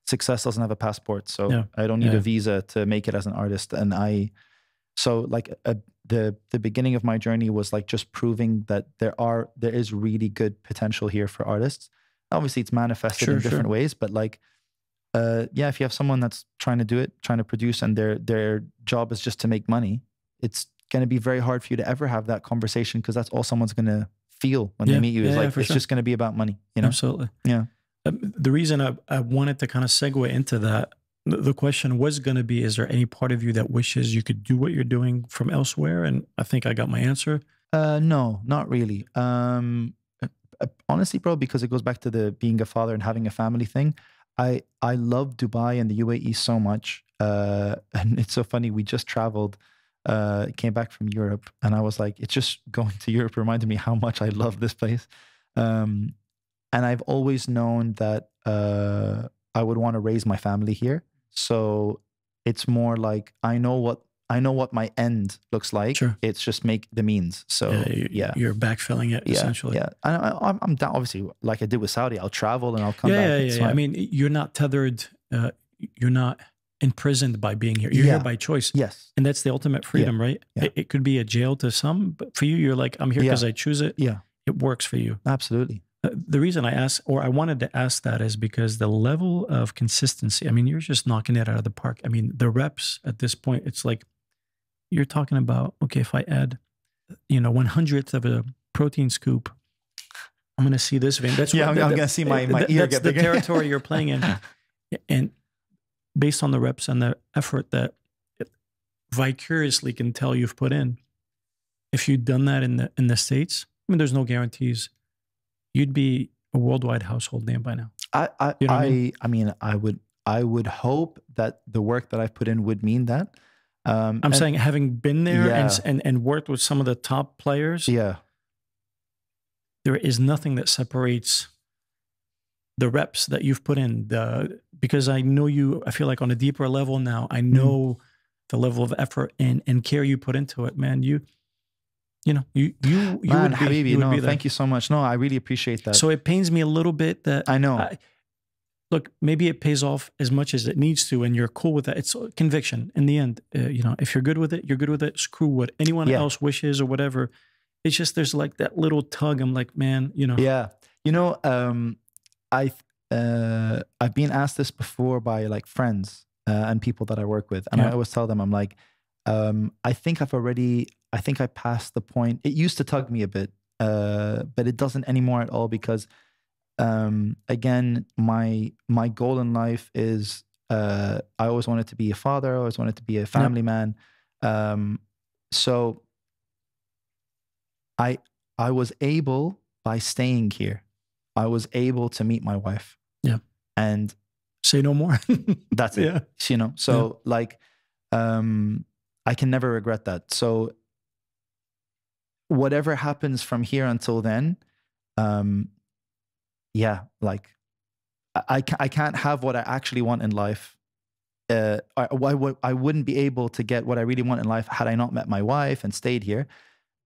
success doesn't have a passport, so I don't need a visa to make it as an artist. And so like the beginning of my journey was like just proving that there is really good potential here for artists. Obviously it's manifested in different ways, but like, yeah, if you have someone that's trying to do it, trying to produce, and their job is just to make money, it's going to be very hard for you to ever have that conversation because that's all someone's going to feel when they meet you. Is like, it's just going to be about money, you know? Absolutely. Yeah. The reason I wanted to kind of segue into that, the question was going to be, is there any part of you that wishes you could do what you're doing from elsewhere? And I think I got my answer. No, not really. Honestly, bro, because it goes back to the being a father and having a family thing. I love Dubai and the UAE so much. And it's so funny. We just traveled, came back from Europe, and I was like, it's just going to Europe reminded me how much I love this place. And I've always known that I would want to raise my family here. So it's more like I know what my end looks like. Sure. It's just make the means. So you're backfilling it essentially. Yeah, I'm down. Obviously, like I did with Saudi, I'll travel and I'll come back. Yeah. I mean, you're not tethered. You're not imprisoned by being here. You're here by choice. Yes, and that's the ultimate freedom, right? Yeah. It could be a jail to some, but for you, you're like, I'm here because I choose it. Yeah, it works for you. Absolutely. The reason I asked, or I wanted to ask that, is because the level of consistency. I mean, you're just knocking it out of the park. I mean, the reps at this point, it's like you're talking about, okay, if I add, 1/100th of a protein scoop, I'm going to see this vein. That's I'm going to see my ear get bigger. That's the territory you're playing in. And based on the reps and the effort that vicariously can tell you've put in, if you'd done that in the States, I mean, there's no guarantees. You'd be a worldwide household name by now. I mean, I would hope that the work that I've put in would mean that. I'm saying having been there and worked with some of the top players, there is nothing that separates the reps that you've put in, because I know you, I feel like on a deeper level now, I know the level of effort and care you put into it, man. You know, you Man, would be, Habibi, you would be no, there. thank you so much. No, I really appreciate that. So it pains me a little bit that I know. Look, maybe it pays off as much as it needs to, and you're cool with that. It's conviction in the end. You know, if you're good with it, you're good with it. Screw what anyone else wishes or whatever. It's just there's like that little tug. I'm like, man, you know. Yeah, you know, I've been asked this before by like friends and people that I work with, and I always tell them, I'm like, I think I passed the point. It used to tug me a bit, but it doesn't anymore at all because. Again, my goal in life is I always wanted to be a father. I always wanted to be a family man. So I was able, by staying here, I was able to meet my wife. Yeah. And say no more. That's it. Yeah. You know, so like I can never regret that. So whatever happens from here until then, yeah, like I can't have what I actually want in life. I wouldn't be able to get what I really want in life had I not met my wife and stayed here.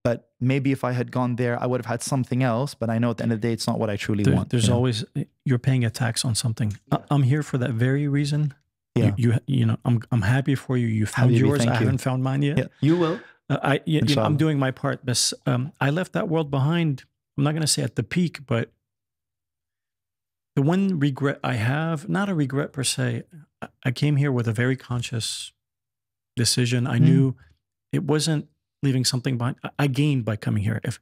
But maybe if I had gone there, I would have had something else. But I know at the end of the day, it's not what I truly want. There's always, you're paying a tax on something. Yeah. I'm here for that very reason. Yeah. You know, I'm happy for you. You found yours. I haven't found mine yet. Yeah. You will. You know, I'm doing my part. But I left that world behind. I'm not going to say at the peak, but the one regret I have, not a regret per se, I came here with a very conscious decision. I knew it wasn't leaving something behind. I gained by coming here. If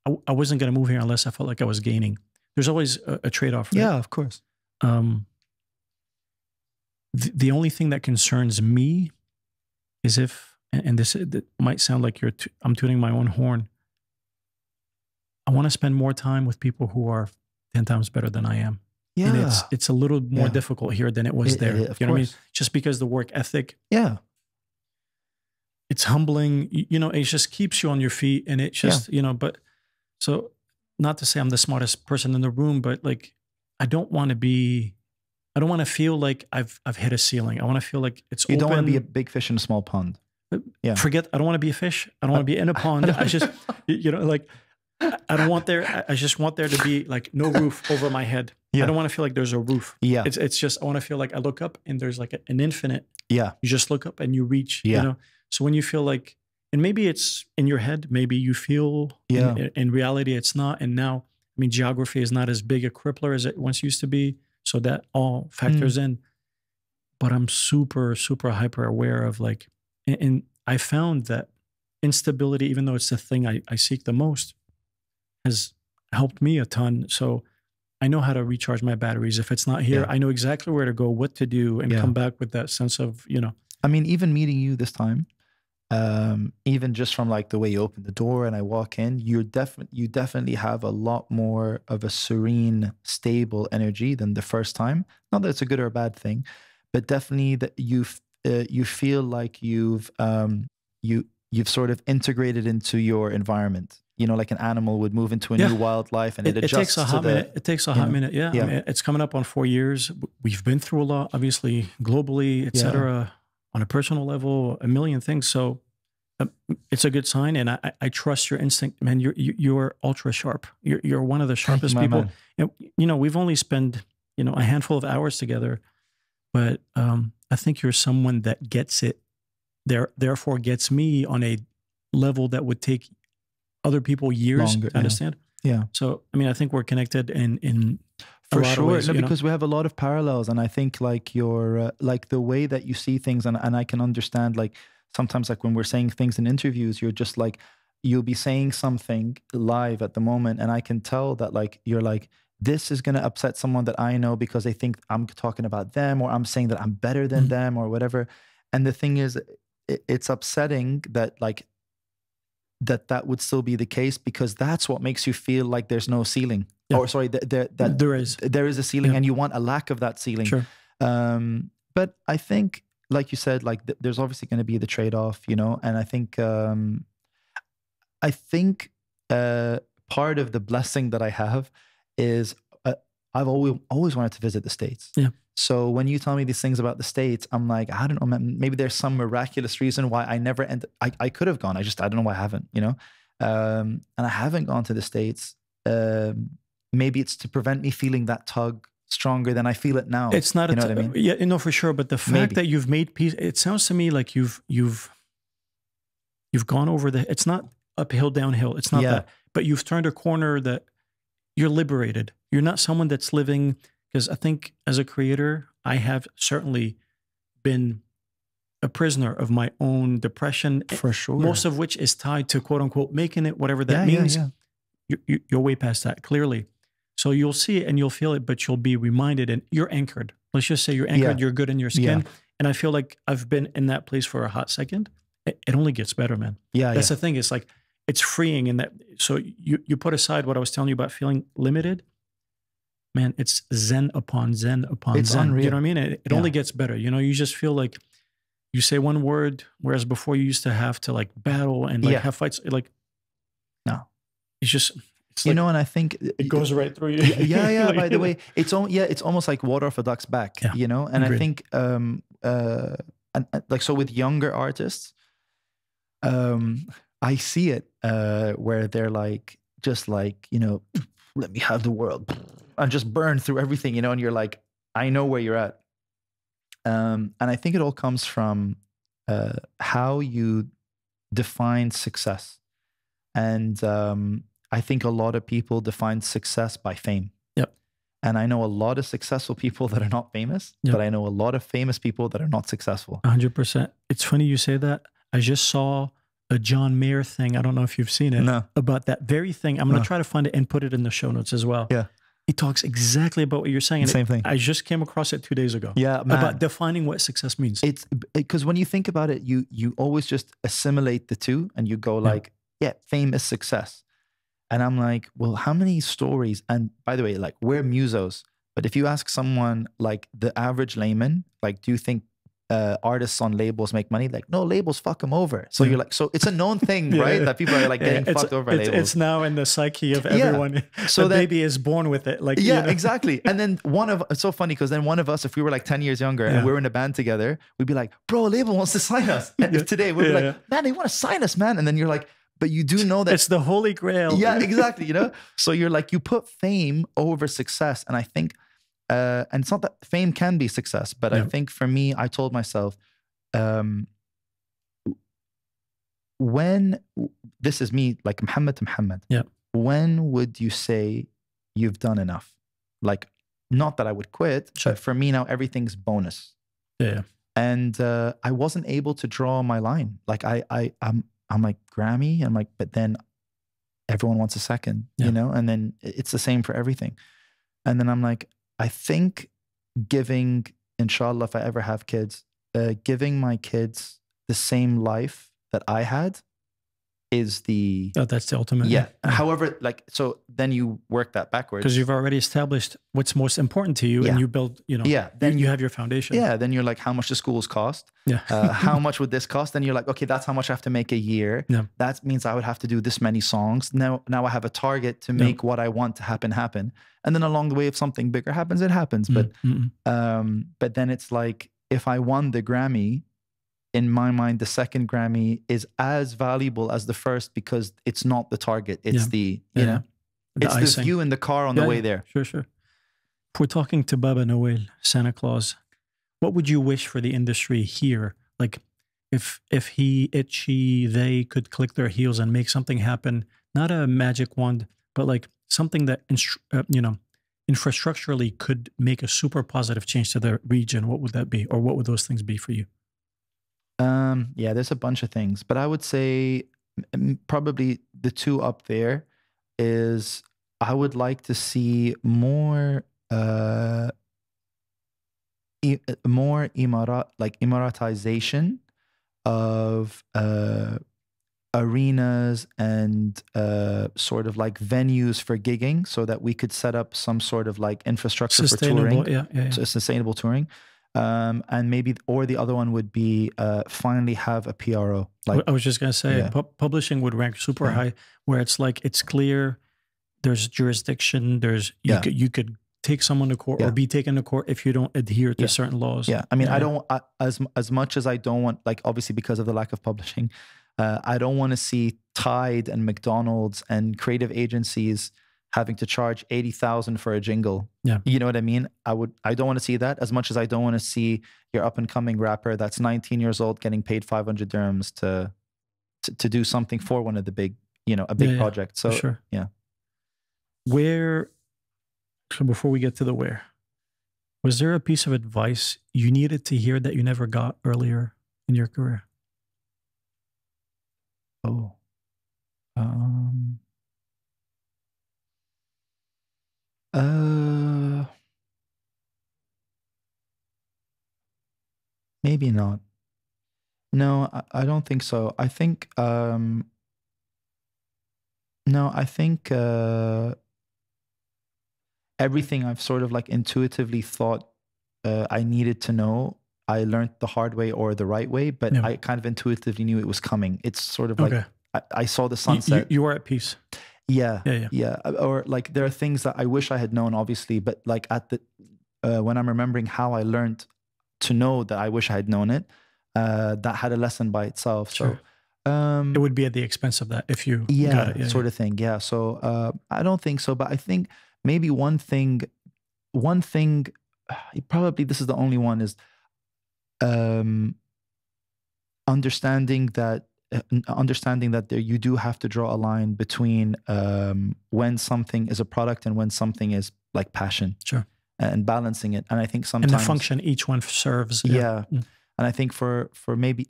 I wasn't going to move here unless I felt like I was gaining. There's always a trade-off. Right? Yeah, of course. The only thing that concerns me is if, and this might sound like I'm tooting my own horn. I want to spend more time with people who are 10 times better than I am. Yeah. And it's a little more difficult here than it was there. You know what I mean? Just because the work ethic. Yeah. It's humbling. You know, it just keeps you on your feet, and it just, you know, but so not to say I'm the smartest person in the room, but like, I don't want to feel like I've hit a ceiling. I want to feel like it's open. You don't want to be a big fish in a small pond. Yeah. Forget, I don't want to be a fish. I don't want to be in a pond. I just, you know, like, I don't want there, I just want there to be like no roof over my head. Yeah. I don't want to feel like there's a roof. Yeah. It's just, I want to feel like I look up and there's like an infinite. Yeah. You just look up and you reach, you know? So when you feel like, and maybe it's in your head, maybe you feel in reality it's not. And now, I mean, geography is not as big a crippler as it once used to be. So that all factors in. But I'm super, super hyper aware of like, and I found that instability, even though it's the thing I seek the most, has helped me a ton. So I know how to recharge my batteries. If it's not here, I know exactly where to go, what to do, and come back with that sense of, you know. I mean, even meeting you this time, even just from like the way you open the door and I walk in, you definitely have a lot more of a serene, stable energy than the first time. Not that it's a good or a bad thing, but definitely that you feel like you've sort of integrated into your environment. You know, like an animal would move into a new wildlife, and it adjusts. It takes a hot minute. It takes a hot minute. Yeah. I mean, it's coming up on 4 years. We've been through a lot, obviously, globally, et cetera, on a personal level, a million things. So it's a good sign. And I trust your instinct, man. You're ultra sharp. You're one of the sharpest people. And, you know, we've only spent, you know, a handful of hours together, but I think you're someone that gets it. Therefore gets me on a level that would take other people years to understand. Yeah. So, I mean, I think we're connected in for sure. Ways, no, because we have a lot of parallels, and I think like your like the way that you see things, and I can understand like sometimes like when we're saying things in interviews, you're just like you'll be saying something live at the moment, and I can tell that like you're like, this is going to upset someone that I know because they think I'm talking about them, or I'm saying that I'm better than them, or whatever. And the thing is, it's upsetting that like that would still be the case, because that's what makes you feel like there's no ceiling. Or sorry, there is a ceiling, and you want a lack of that ceiling. Sure. But I think, like you said, like there's obviously going to be the trade-off, you know. And I think part of the blessing that I have is I've always wanted to visit the States. Yeah. So when you tell me these things about the States, I'm like, I don't know, maybe there's some miraculous reason why I never I could have gone. I don't know why I haven't, you know? And I haven't gone to the States. Maybe it's to prevent me feeling that tug stronger than I feel it now. It's not, you know what I mean? Yeah, no, for sure. But the fact that you've made peace, it sounds to me like you've gone over it's not uphill, downhill. It's not that, but you've turned a corner that you're liberated. You're not someone that's living, because I think as a creator, I have certainly been a prisoner of my own depression. For sure. Most of which is tied to quote unquote making it, whatever that means. You're way past that, clearly. So you'll see it and you'll feel it, but you'll be reminded and you're anchored. Let's just say you're anchored, you're good in your skin. And I feel like I've been in that place for a hot second. It only gets better, man. That's the thing. It's like, it's freeing in that. So you put aside what I was telling you about feeling limited. Man, it's zen upon zen upon zen. Unreal. You know what I mean? It only gets better. You know, you just feel like you say one word, whereas before you used to have to like battle and like have fights. Like, no, it's just, it's you know, and I think it goes right through you. Like, by the way, it's almost like water off a duck's back, you know? And agreed. I think, and like, so with younger artists, I see it where they're like, just like, you know, let me have the world and just burn through everything, you know, and you're like, I know where you're at. And I think it all comes from how you define success. And I think a lot of people define success by fame. Yep. And I know a lot of successful people that are not famous, but I know a lot of famous people that are not successful. 100%. It's funny you say that. I just saw a John Mayer thing. I don't know if you've seen it. No. About that very thing. I'm going to try to find it and put it in the show notes as well. Yeah. He talks exactly about what you're saying. Same thing. I just came across it 2 days ago. Yeah, man. About defining what success means. It's because when you think about it, you always just assimilate the two and you go like, fame is success. And I'm like, well, how many stories? And by the way, like, we're musos. But if you ask someone like the average layman, like, do you think artists on labels make money? Like, no, labels fuck them over. So you're like, so it's a known thing, right? That people are like getting fucked over by labels. It's now in the psyche of everyone. So the baby is born with it. Like, you know? Exactly. And then it's so funny because then one of us, if we were like 10 years younger and we were in a band together, we'd be like, bro, a label wants to sign us. And if today we'd be like, man, they want to sign us, man. And then you're like, but you do know that it's the holy grail. Yeah, exactly. You know, so you're like, you put fame over success. And I think, and it's not that fame can be success, but I think for me, I told myself, when this is me, like Muhammad to Muhammad, when would you say you've done enough? Like, not that I would quit, but for me now, everything's bonus. Yeah. And I wasn't able to draw my line. Like I'm like, Grammy. I'm like, but then everyone wants a second, you know? And then it's the same for everything. And then I'm like, I think giving, inshallah, if I ever have kids, giving my kids the same life that I had is the... Oh, that's the ultimate. Yeah. However, like, so then you work that backwards. Because you've already established what's most important to you and you build, you know, then you have your foundation. Yeah. Then you're like, how much do schools cost? Yeah. How much would this cost? Then you're like, okay, that's how much I have to make a year. Yeah. That means I would have to do this many songs. Now I have a target to make what I want to happen. And then along the way, if something bigger happens, it happens. But then it's like, if I won the Grammy, in my mind, the second Grammy is as valuable as the first because it's not the target. It's the, you know, it's the view in the car on the way there. Sure, sure. If we're talking to Baba Noel, Santa Claus, what would you wish for the industry here? Like if he, it, she, they could click their heels and make something happen, not a magic wand, but like something that, you know, infrastructurally could make a super positive change to the region, what would that be? Or what would those things be for you? Yeah, there's a bunch of things, but I would say probably the two up there is I would like to see more Emiratization of arenas and sort of like venues for gigging so that we could set up some sort of like infrastructure for touring, so sustainable touring. And maybe, or the other one would be finally have a PRO. Like, I was just going to say, publishing would rank super high, where it's like, it's clear, there's jurisdiction, there's, you could take someone to court or be taken to court if you don't adhere to certain laws. Yeah. I mean, I don't, as much as I don't want, like, obviously because of the lack of publishing, I don't want to see Tide and McDonald's and creative agencies having to charge 80,000 for a jingle. Yeah. You know what I mean? I don't want to see that, as much as I don't want to see your up and coming rapper that's 19 years old getting paid 500 dirhams to do something for one of the big, a big project. So sure. Yeah. So before we get to the where, was there a piece of advice you needed to hear that you never got earlier in your career? Oh, maybe not. No, I don't think so. I think, no, I think, everything I've sort of like intuitively thought I needed to know, I learned the hard way or the right way, but I kind of intuitively knew it was coming. It's sort of like, I saw the sunset. You were at peace. Yeah. Or like, there are things that I wish I had known, obviously, but like when I'm remembering how I learned to know that I wish I had known it, that had a lesson by itself. Sure. So it would be at the expense of that if you got it. Sort of thing. Yeah. So I don't think so, but I think maybe one thing, probably this is the only one, is understanding that you do have to draw a line between when something is a product and when something is like passion. Sure. And balancing it. And I think sometimes, and the function each one serves. Yeah. And I think for maybe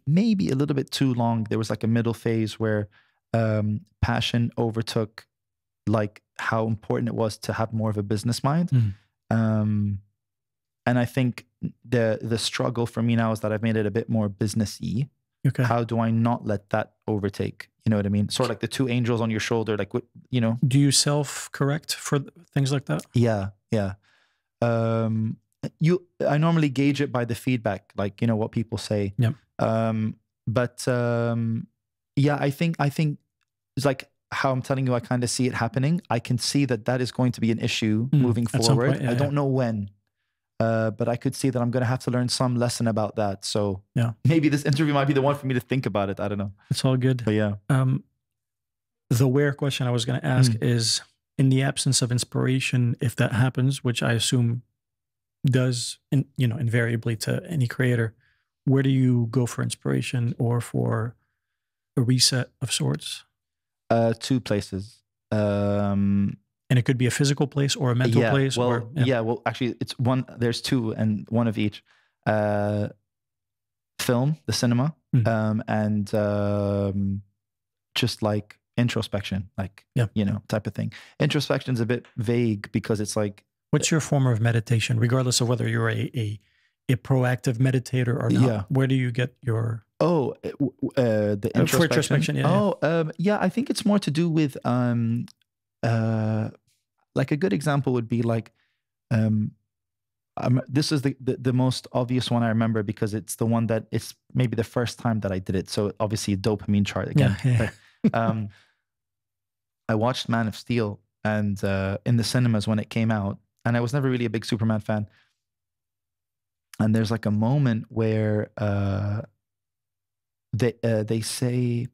a little bit too long, there was like a middle phase where passion overtook like how important it was to have more of a business mind. And I think the struggle for me now is that I've made it a bit more business-y. Okay. How do I not let that overtake? You know what I mean? Sort of like the two angels on your shoulder, like, Do you self-correct for things like that? Yeah. I normally gauge it by the feedback, like, what people say. Yeah. Yeah, I think it's like how I'm telling you, I kind of see it happening. I can see that is going to be an issue moving forward. Point, I don't know when, but I could see that I'm going to have to learn some lesson about that. So maybe this interview might be the one for me to think about it. I don't know. It's all good. But yeah. The where question I was going to ask is, in the absence of inspiration, if that happens, which I assume does, invariably to any creator, where do you go for inspiration or for a reset of sorts? Two places. And it could be a physical place or a mental place. Well, well, actually, it's one. There's two, and one of each. Film, the cinema, and just like introspection, like type of thing. Introspection's a bit vague because it's like, what's your form of meditation, regardless of whether you're a proactive meditator or not? Yeah. Where do you get your the introspection? For introspection, I think it's more to do with like a good example would be like this is the most obvious one I remember because it's the one that it's maybe the first time that I did it. So obviously a dopamine chart again. Yeah. I watched Man of Steel and in the cinemas when it came out, and I was never really a big Superman fan. And there's like a moment where they say,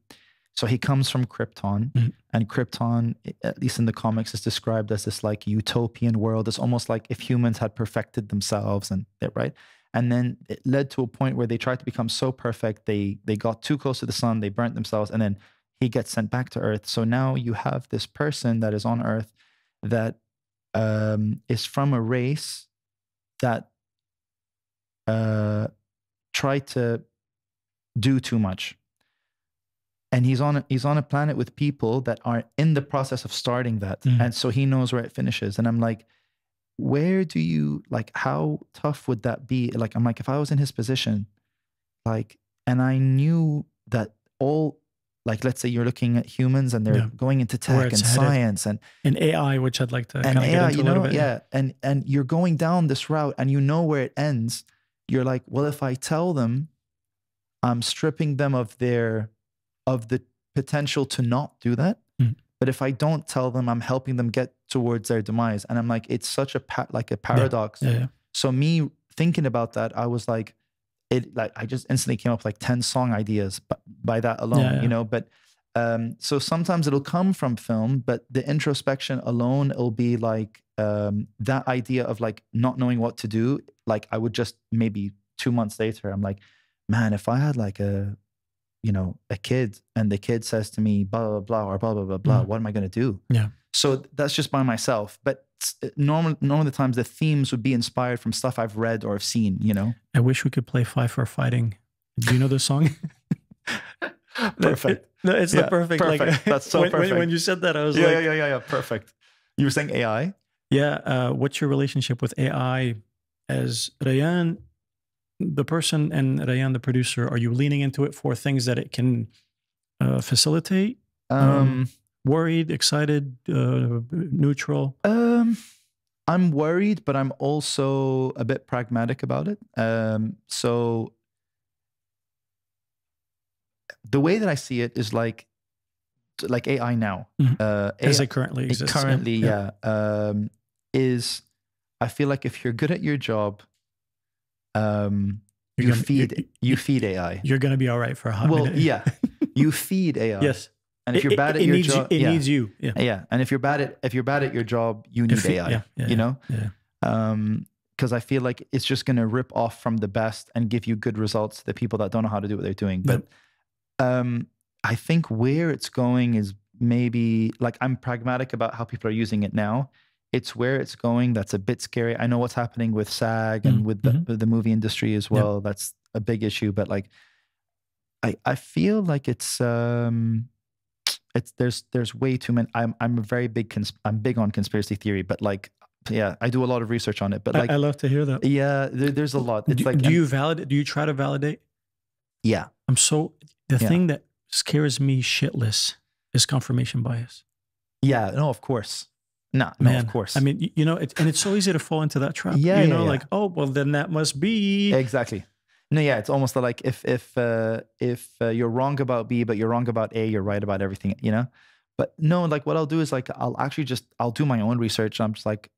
so he comes from Krypton, and Krypton, at least in the comics, is described as this like utopian world. It's almost like if humans had perfected themselves, and right. And then it led to a point where they tried to become so perfect, they got too close to the sun, they burnt themselves, and then he gets sent back to Earth. So now you have this person that is on Earth that is from a race that tried to do too much. And he's on a planet with people that are in the process of starting that. And so he knows where it finishes. And I'm like, where do you, like, how tough would that be? Like, I'm like, if I was in his position, like, and I knew that all, like, let's say you're looking at humans and they're going into tech and science and AI, which I'd like to kind of get into a little bit. Yeah. And you're going down this route and you know where it ends. You're like, well, if I tell them I'm stripping them of the potential to not do that, But if I don't tell them, I'm helping them get towards their demise. And I'm like, it's such a like a paradox. Yeah. So me thinking about that, I was like, I just instantly came up with like 10 song ideas by that alone, you know. But so sometimes it'll come from film, but the introspection alone, it'll be like that idea of like not knowing what to do. Like I would just maybe 2 months later, I'm like, man, if I had like a kid and the kid says to me, blah, blah, blah, or blah, blah, blah, blah, what am I going to do? Yeah. So that's just by myself. But normally the times the themes would be inspired from stuff I've read or have seen, you know? I wish we could play Five for Fighting. Do you know the song? Perfect. It's the perfect. Like, that's so perfect. When you said that, I was yeah. Perfect. You were saying AI? Yeah. What's your relationship with AI as Rayan, the person, and Rayan, the producer? Are you leaning into it for things that it can facilitate? Worried, excited, neutral? I'm worried, but I'm also a bit pragmatic about it. So the way that I see it is like AI now. As it currently exists. Is I feel like if you're good at your job, you feed AI. You're going to be all right for a hot minute. Yeah. You feed AI. Yes. And if you're bad at your job, it needs you. Yeah. Yeah. And if you're bad at your job, you need AI. You know? Yeah. Because I feel like it's just going to rip off from the best and give you good results to the people that don't know how to do what they're doing. But I think where it's going is maybe like I'm pragmatic about how people are using it now. It's where it's going that's a bit scary. I know what's happening with SAG and with the movie industry as well. Yeah. That's a big issue. But like, I feel like it's there's way too many. I'm big on conspiracy theory, but like, yeah, I do a lot of research on it. But like, I love to hear that. Yeah, there's a lot. It's do you validate? Do you try to validate? Yeah, the thing that scares me shitless is confirmation bias. Yeah, no, of course. No, of course. I mean, you know, and it's so easy to fall into that trap. Yeah, like, oh, well, then that must be exactly. No, yeah, it's almost like if you're wrong about B, but you're wrong about A, you're right about everything, you know. But no, like what I'll do is like I'll do my own research. I'm just like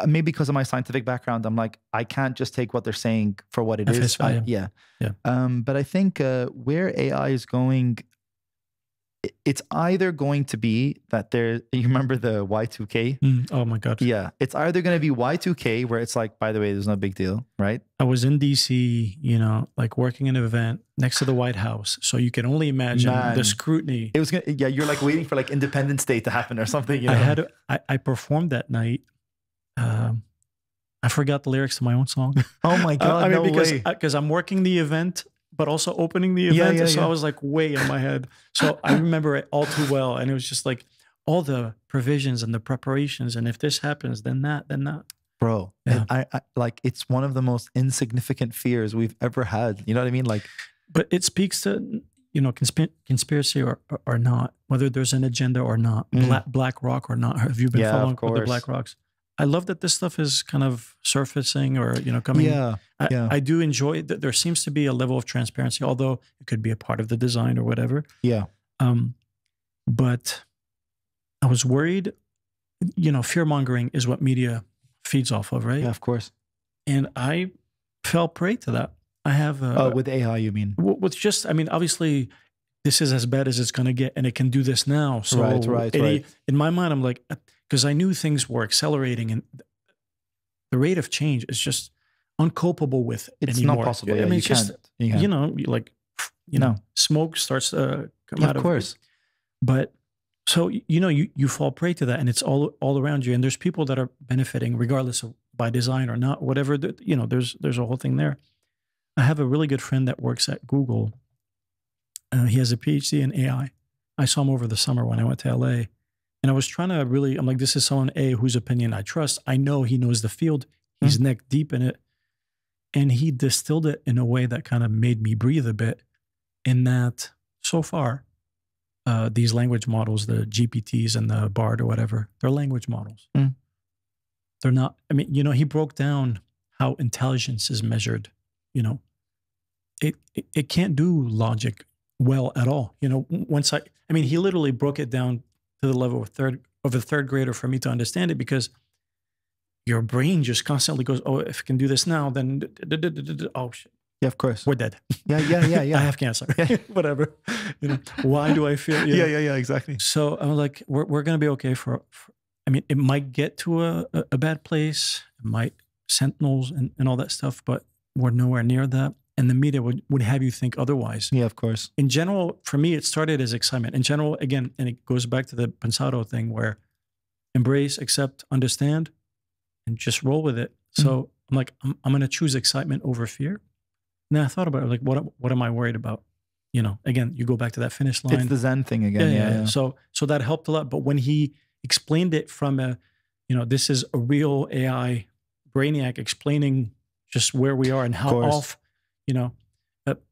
maybe because of my scientific background, I'm like I can't just take what they're saying for what it is. Yeah. But I think where AI is going, it's either going to be that you remember the Y2K? Oh my God. Yeah. It's either going to be Y2K where it's like, by the way, there's no big deal, right? I was in DC, you know, like working in an event next to the White House. So you can only imagine the scrutiny. It was gonna, yeah, you're like waiting for like Independence Day to happen or something. You know? I performed that night. I forgot the lyrics to my own song. Oh my God. Because I'm working the event, but also opening the event. So I was like way in my head. So I remember it all too well. And it was just like all the provisions and the preparations. And if this happens, then that. Bro, I like, it's one of the most insignificant fears we've ever had. You know what I mean? Like, but it speaks to, you know, conspiracy or not, whether there's an agenda or not, Black Rock or not. Have you been following with the Black Rocks? I love that this stuff is kind of surfacing or, you know, coming. I do enjoy that there seems to be a level of transparency, although it could be a part of the design or whatever. Yeah. But I was worried, you know, fear-mongering is what media feeds off of, right? Yeah, of course. And I fell prey to that. I have... with AI, you mean? With just, I mean, obviously, this is as bad as it's going to get, and it can do this now. So right. In my mind, I'm like... Because I knew things were accelerating and the rate of change is just uncopable with it's anymore. not possible. I mean, it's just, you know, like, you know, smoke starts to come out of... Of course. But so, you know, you fall prey to that and it's all around you. And there's people that are benefiting regardless of by design or not, whatever, you know, there's a whole thing there. I have a really good friend that works at Google. He has a PhD in AI. I saw him over the summer when I went to LA. And I was trying to really, I'm like, this is someone, whose opinion I trust. I know he knows the field. He's neck deep in it. And he distilled it in a way that kind of made me breathe a bit in that so far, these language models, the GPTs and the BARD or whatever, they're language models. They're not, I mean, you know, he broke down how intelligence is measured. You know, it can't do logic well at all. You know, once I mean, he literally broke it down to the level of a third grader for me to understand it, because your brain just constantly goes, oh, if I can do this now, then oh shit, Yeah, of course. we're dead. Yeah. I have cancer. Whatever. You know, why do I feel? You know? Yeah, exactly. So I'm like, we're gonna be okay for I mean, it might get to a bad place. It might sentinels and all that stuff, but we're nowhere near that. And the media would have you think otherwise. Yeah, of course. In general, for me, it started as excitement. In general, again, and it goes back to the pensado thing, where embrace, accept, understand, and just roll with it. So I'm like, I'm going to choose excitement over fear. And then I thought about it, like, what am I worried about? You know, again, you go back to that finish line. It's the Zen thing again. Yeah. So that helped a lot. But when he explained it from a, you know, this is a real AI brainiac explaining just where we are and how off, you know,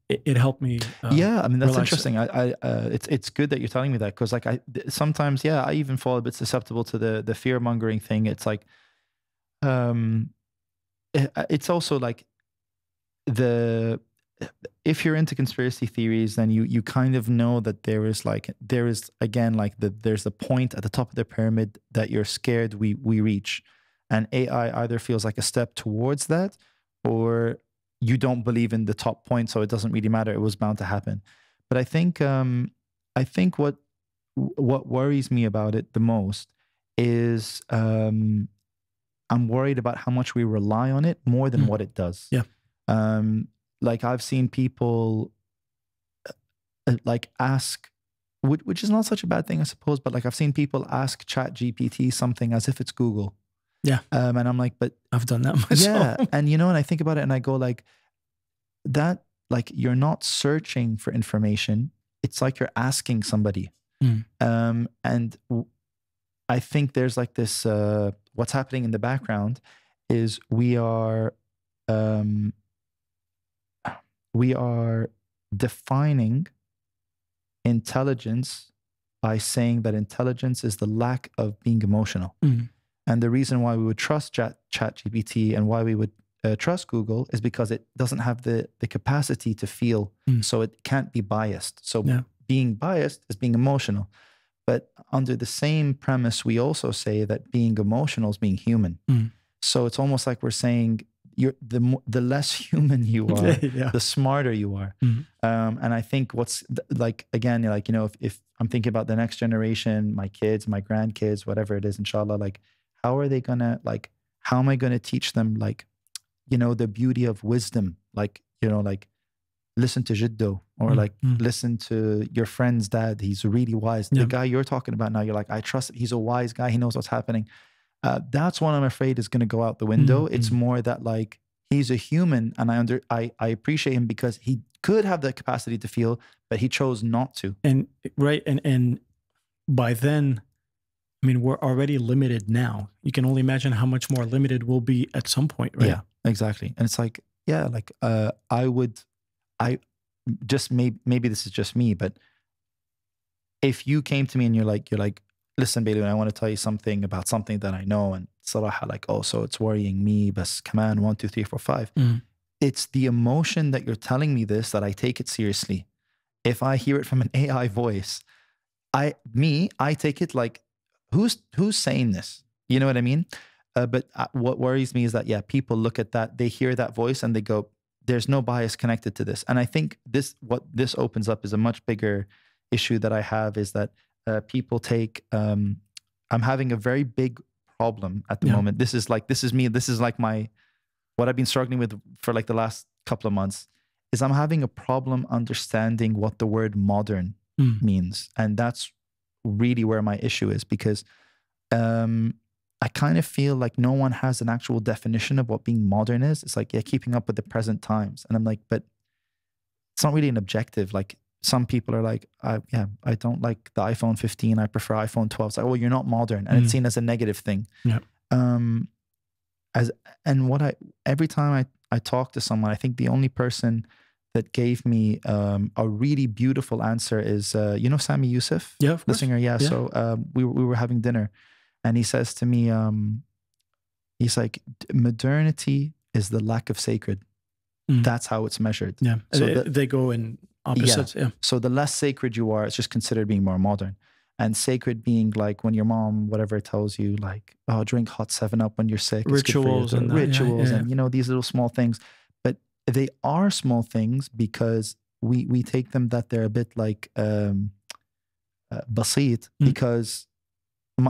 it helped me. Yeah, I mean, that's interesting. It's good that you're telling me that, because like sometimes, yeah, I even fall a bit susceptible to the fear mongering thing. It's like, it's also like if you're into conspiracy theories, then you kind of know that there's a point at the top of the pyramid that you're scared we reach, and AI either feels like a step towards that, or you don't believe in the top point, so it doesn't really matter. It was bound to happen. But I think what worries me about it the most is I'm worried about how much we rely on it more than what it does. Yeah. Like I've seen people like ask, which is not such a bad thing, I suppose, but like I've seen people ask ChatGPT something as if it's Google. Yeah. And I'm like, but I've done that myself. Yeah. And you know, and I think about it and I go like, that, like, you're not searching for information. It's like you're asking somebody. And I think there's like this, what's happening in the background is we are defining intelligence by saying that intelligence is the lack of being emotional. And the reason why we would trust ChatGPT and why we would trust Google is because it doesn't have the capacity to feel, so it can't be biased. So being biased is being emotional. But under the same premise, we also say that being emotional is being human. So it's almost like we're saying the less human you are, the smarter you are. And I think what's like, again, like, you know, if I'm thinking about the next generation, my kids, my grandkids, whatever it is, inshallah, like, how are they gonna, like, how am I going to teach them, like, you know, the beauty of wisdom? Like, you know, like, listen to Jiddo, or like, listen to your friend's dad. He's really wise. The guy you're talking about now, you're like, I trust him. He's a wise guy. He knows what's happening. That's what I'm afraid is going to go out the window. It's more that, like, he's a human, and I appreciate him because he could have the capacity to feel, but he chose not to. And by then, I mean, we're already limited now. You can only imagine how much more limited we'll be at some point, right? Yeah, exactly. And it's like, yeah, like, maybe this is just me, but if you came to me and you're like, listen, Bailouni, I want to tell you something about something that I know, and Salaha, like, oh, so it's worrying me, bas kaman 1, 2, 3, 4, 5. It's the emotion that you're telling me this that I take it seriously. If I hear it from an AI voice, I take it like, who's saying this? You know what I mean? But what worries me is that, yeah, people look at that, they hear that voice and they go, there's no bias connected to this. And I think what this opens up is a much bigger issue that I have, is that people take, I'm having a very big problem at the moment. This is like what I've been struggling with for like the last couple of months, is I'm having a problem understanding what the word modern means. And that's really where my issue is, because I kind of feel like no one has an actual definition of what being modern is. It's like, yeah, keeping up with the present times. And I'm like, but it's not really an objective. Like, some people are like, I don't like the iPhone 15. I prefer iPhone 12. It's like, well, you're not modern. And it's seen as a negative thing. Yeah. Every time I talk to someone, I think the only person that gave me a really beautiful answer is, you know, Sami Yusuf, the singer. Yeah. So we were having dinner, and he says to me, he's like, modernity is the lack of sacred. That's how it's measured. Yeah. So they go in opposites. Yeah. So the less sacred you are, it's just considered being more modern. And sacred being like when your mom, whatever, tells you like, oh, drink hot 7-Up when you're sick. Rituals and rituals and, you know, these little small things. But they are small things because we take them that they're a bit like basit because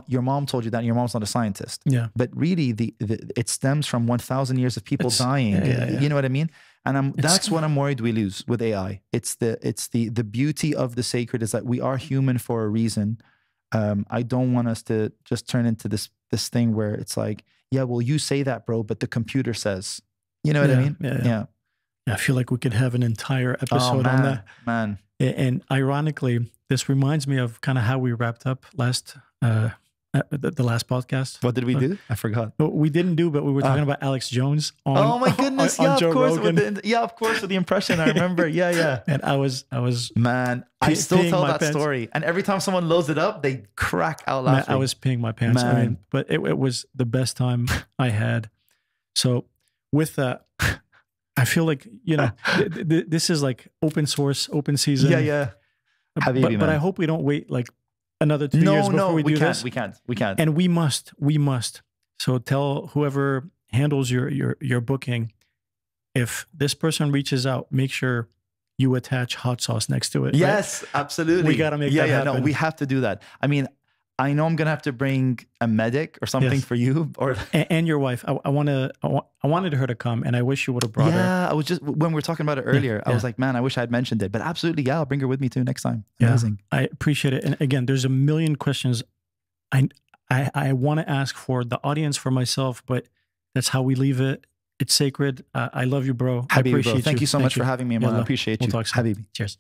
your mom told you that and your mom's not a scientist. Yeah. But really it stems from 1,000 years of people dying. You know what I mean? And that's what I'm worried we lose with AI. It's the beauty of the sacred is that we are human for a reason. I don't want us to just turn into this thing where it's like, yeah, well, you say that, bro, but the computer says, you know what I mean? Yeah. I feel like we could have an entire episode on that. Man. And ironically, this reminds me of kind of how we wrapped up the last podcast. What did we do? I forgot. We didn't do, but we were talking about Alex Jones on. Oh my goodness! on Joe of course. Rogan. Of course, with the impression. I remember. Yeah. And I was. Man, I still tell that story, and every time someone loads it up, they crack out laughing. Man, I was peeing my pants. Man. I mean, but it was the best time I had. So with that, I feel like this is like open source, open season. Yeah. Habibi, but I hope we don't wait like another 2 years before we do this. We can't. And we must. So tell whoever handles your booking, if this person reaches out, make sure you attach hot sauce next to it. Yes, right? Absolutely. We got to make that happen. No, we have to do that. I mean, I know I'm going to have to bring a medic or something for you. And your wife. I wanted her to come and I wish you would have brought her. Yeah, I was just, when we were talking about it earlier, I was like, man, I wish I had mentioned it. But absolutely, yeah, I'll bring her with me too next time. Amazing. I appreciate it. And again, there's a million questions I want to ask for the audience, for myself, but that's how we leave it. It's sacred. I love you, bro. Habibi, I appreciate bro. Thank you so much for having me, man. I appreciate you. We'll talk soon. Habibi. Cheers.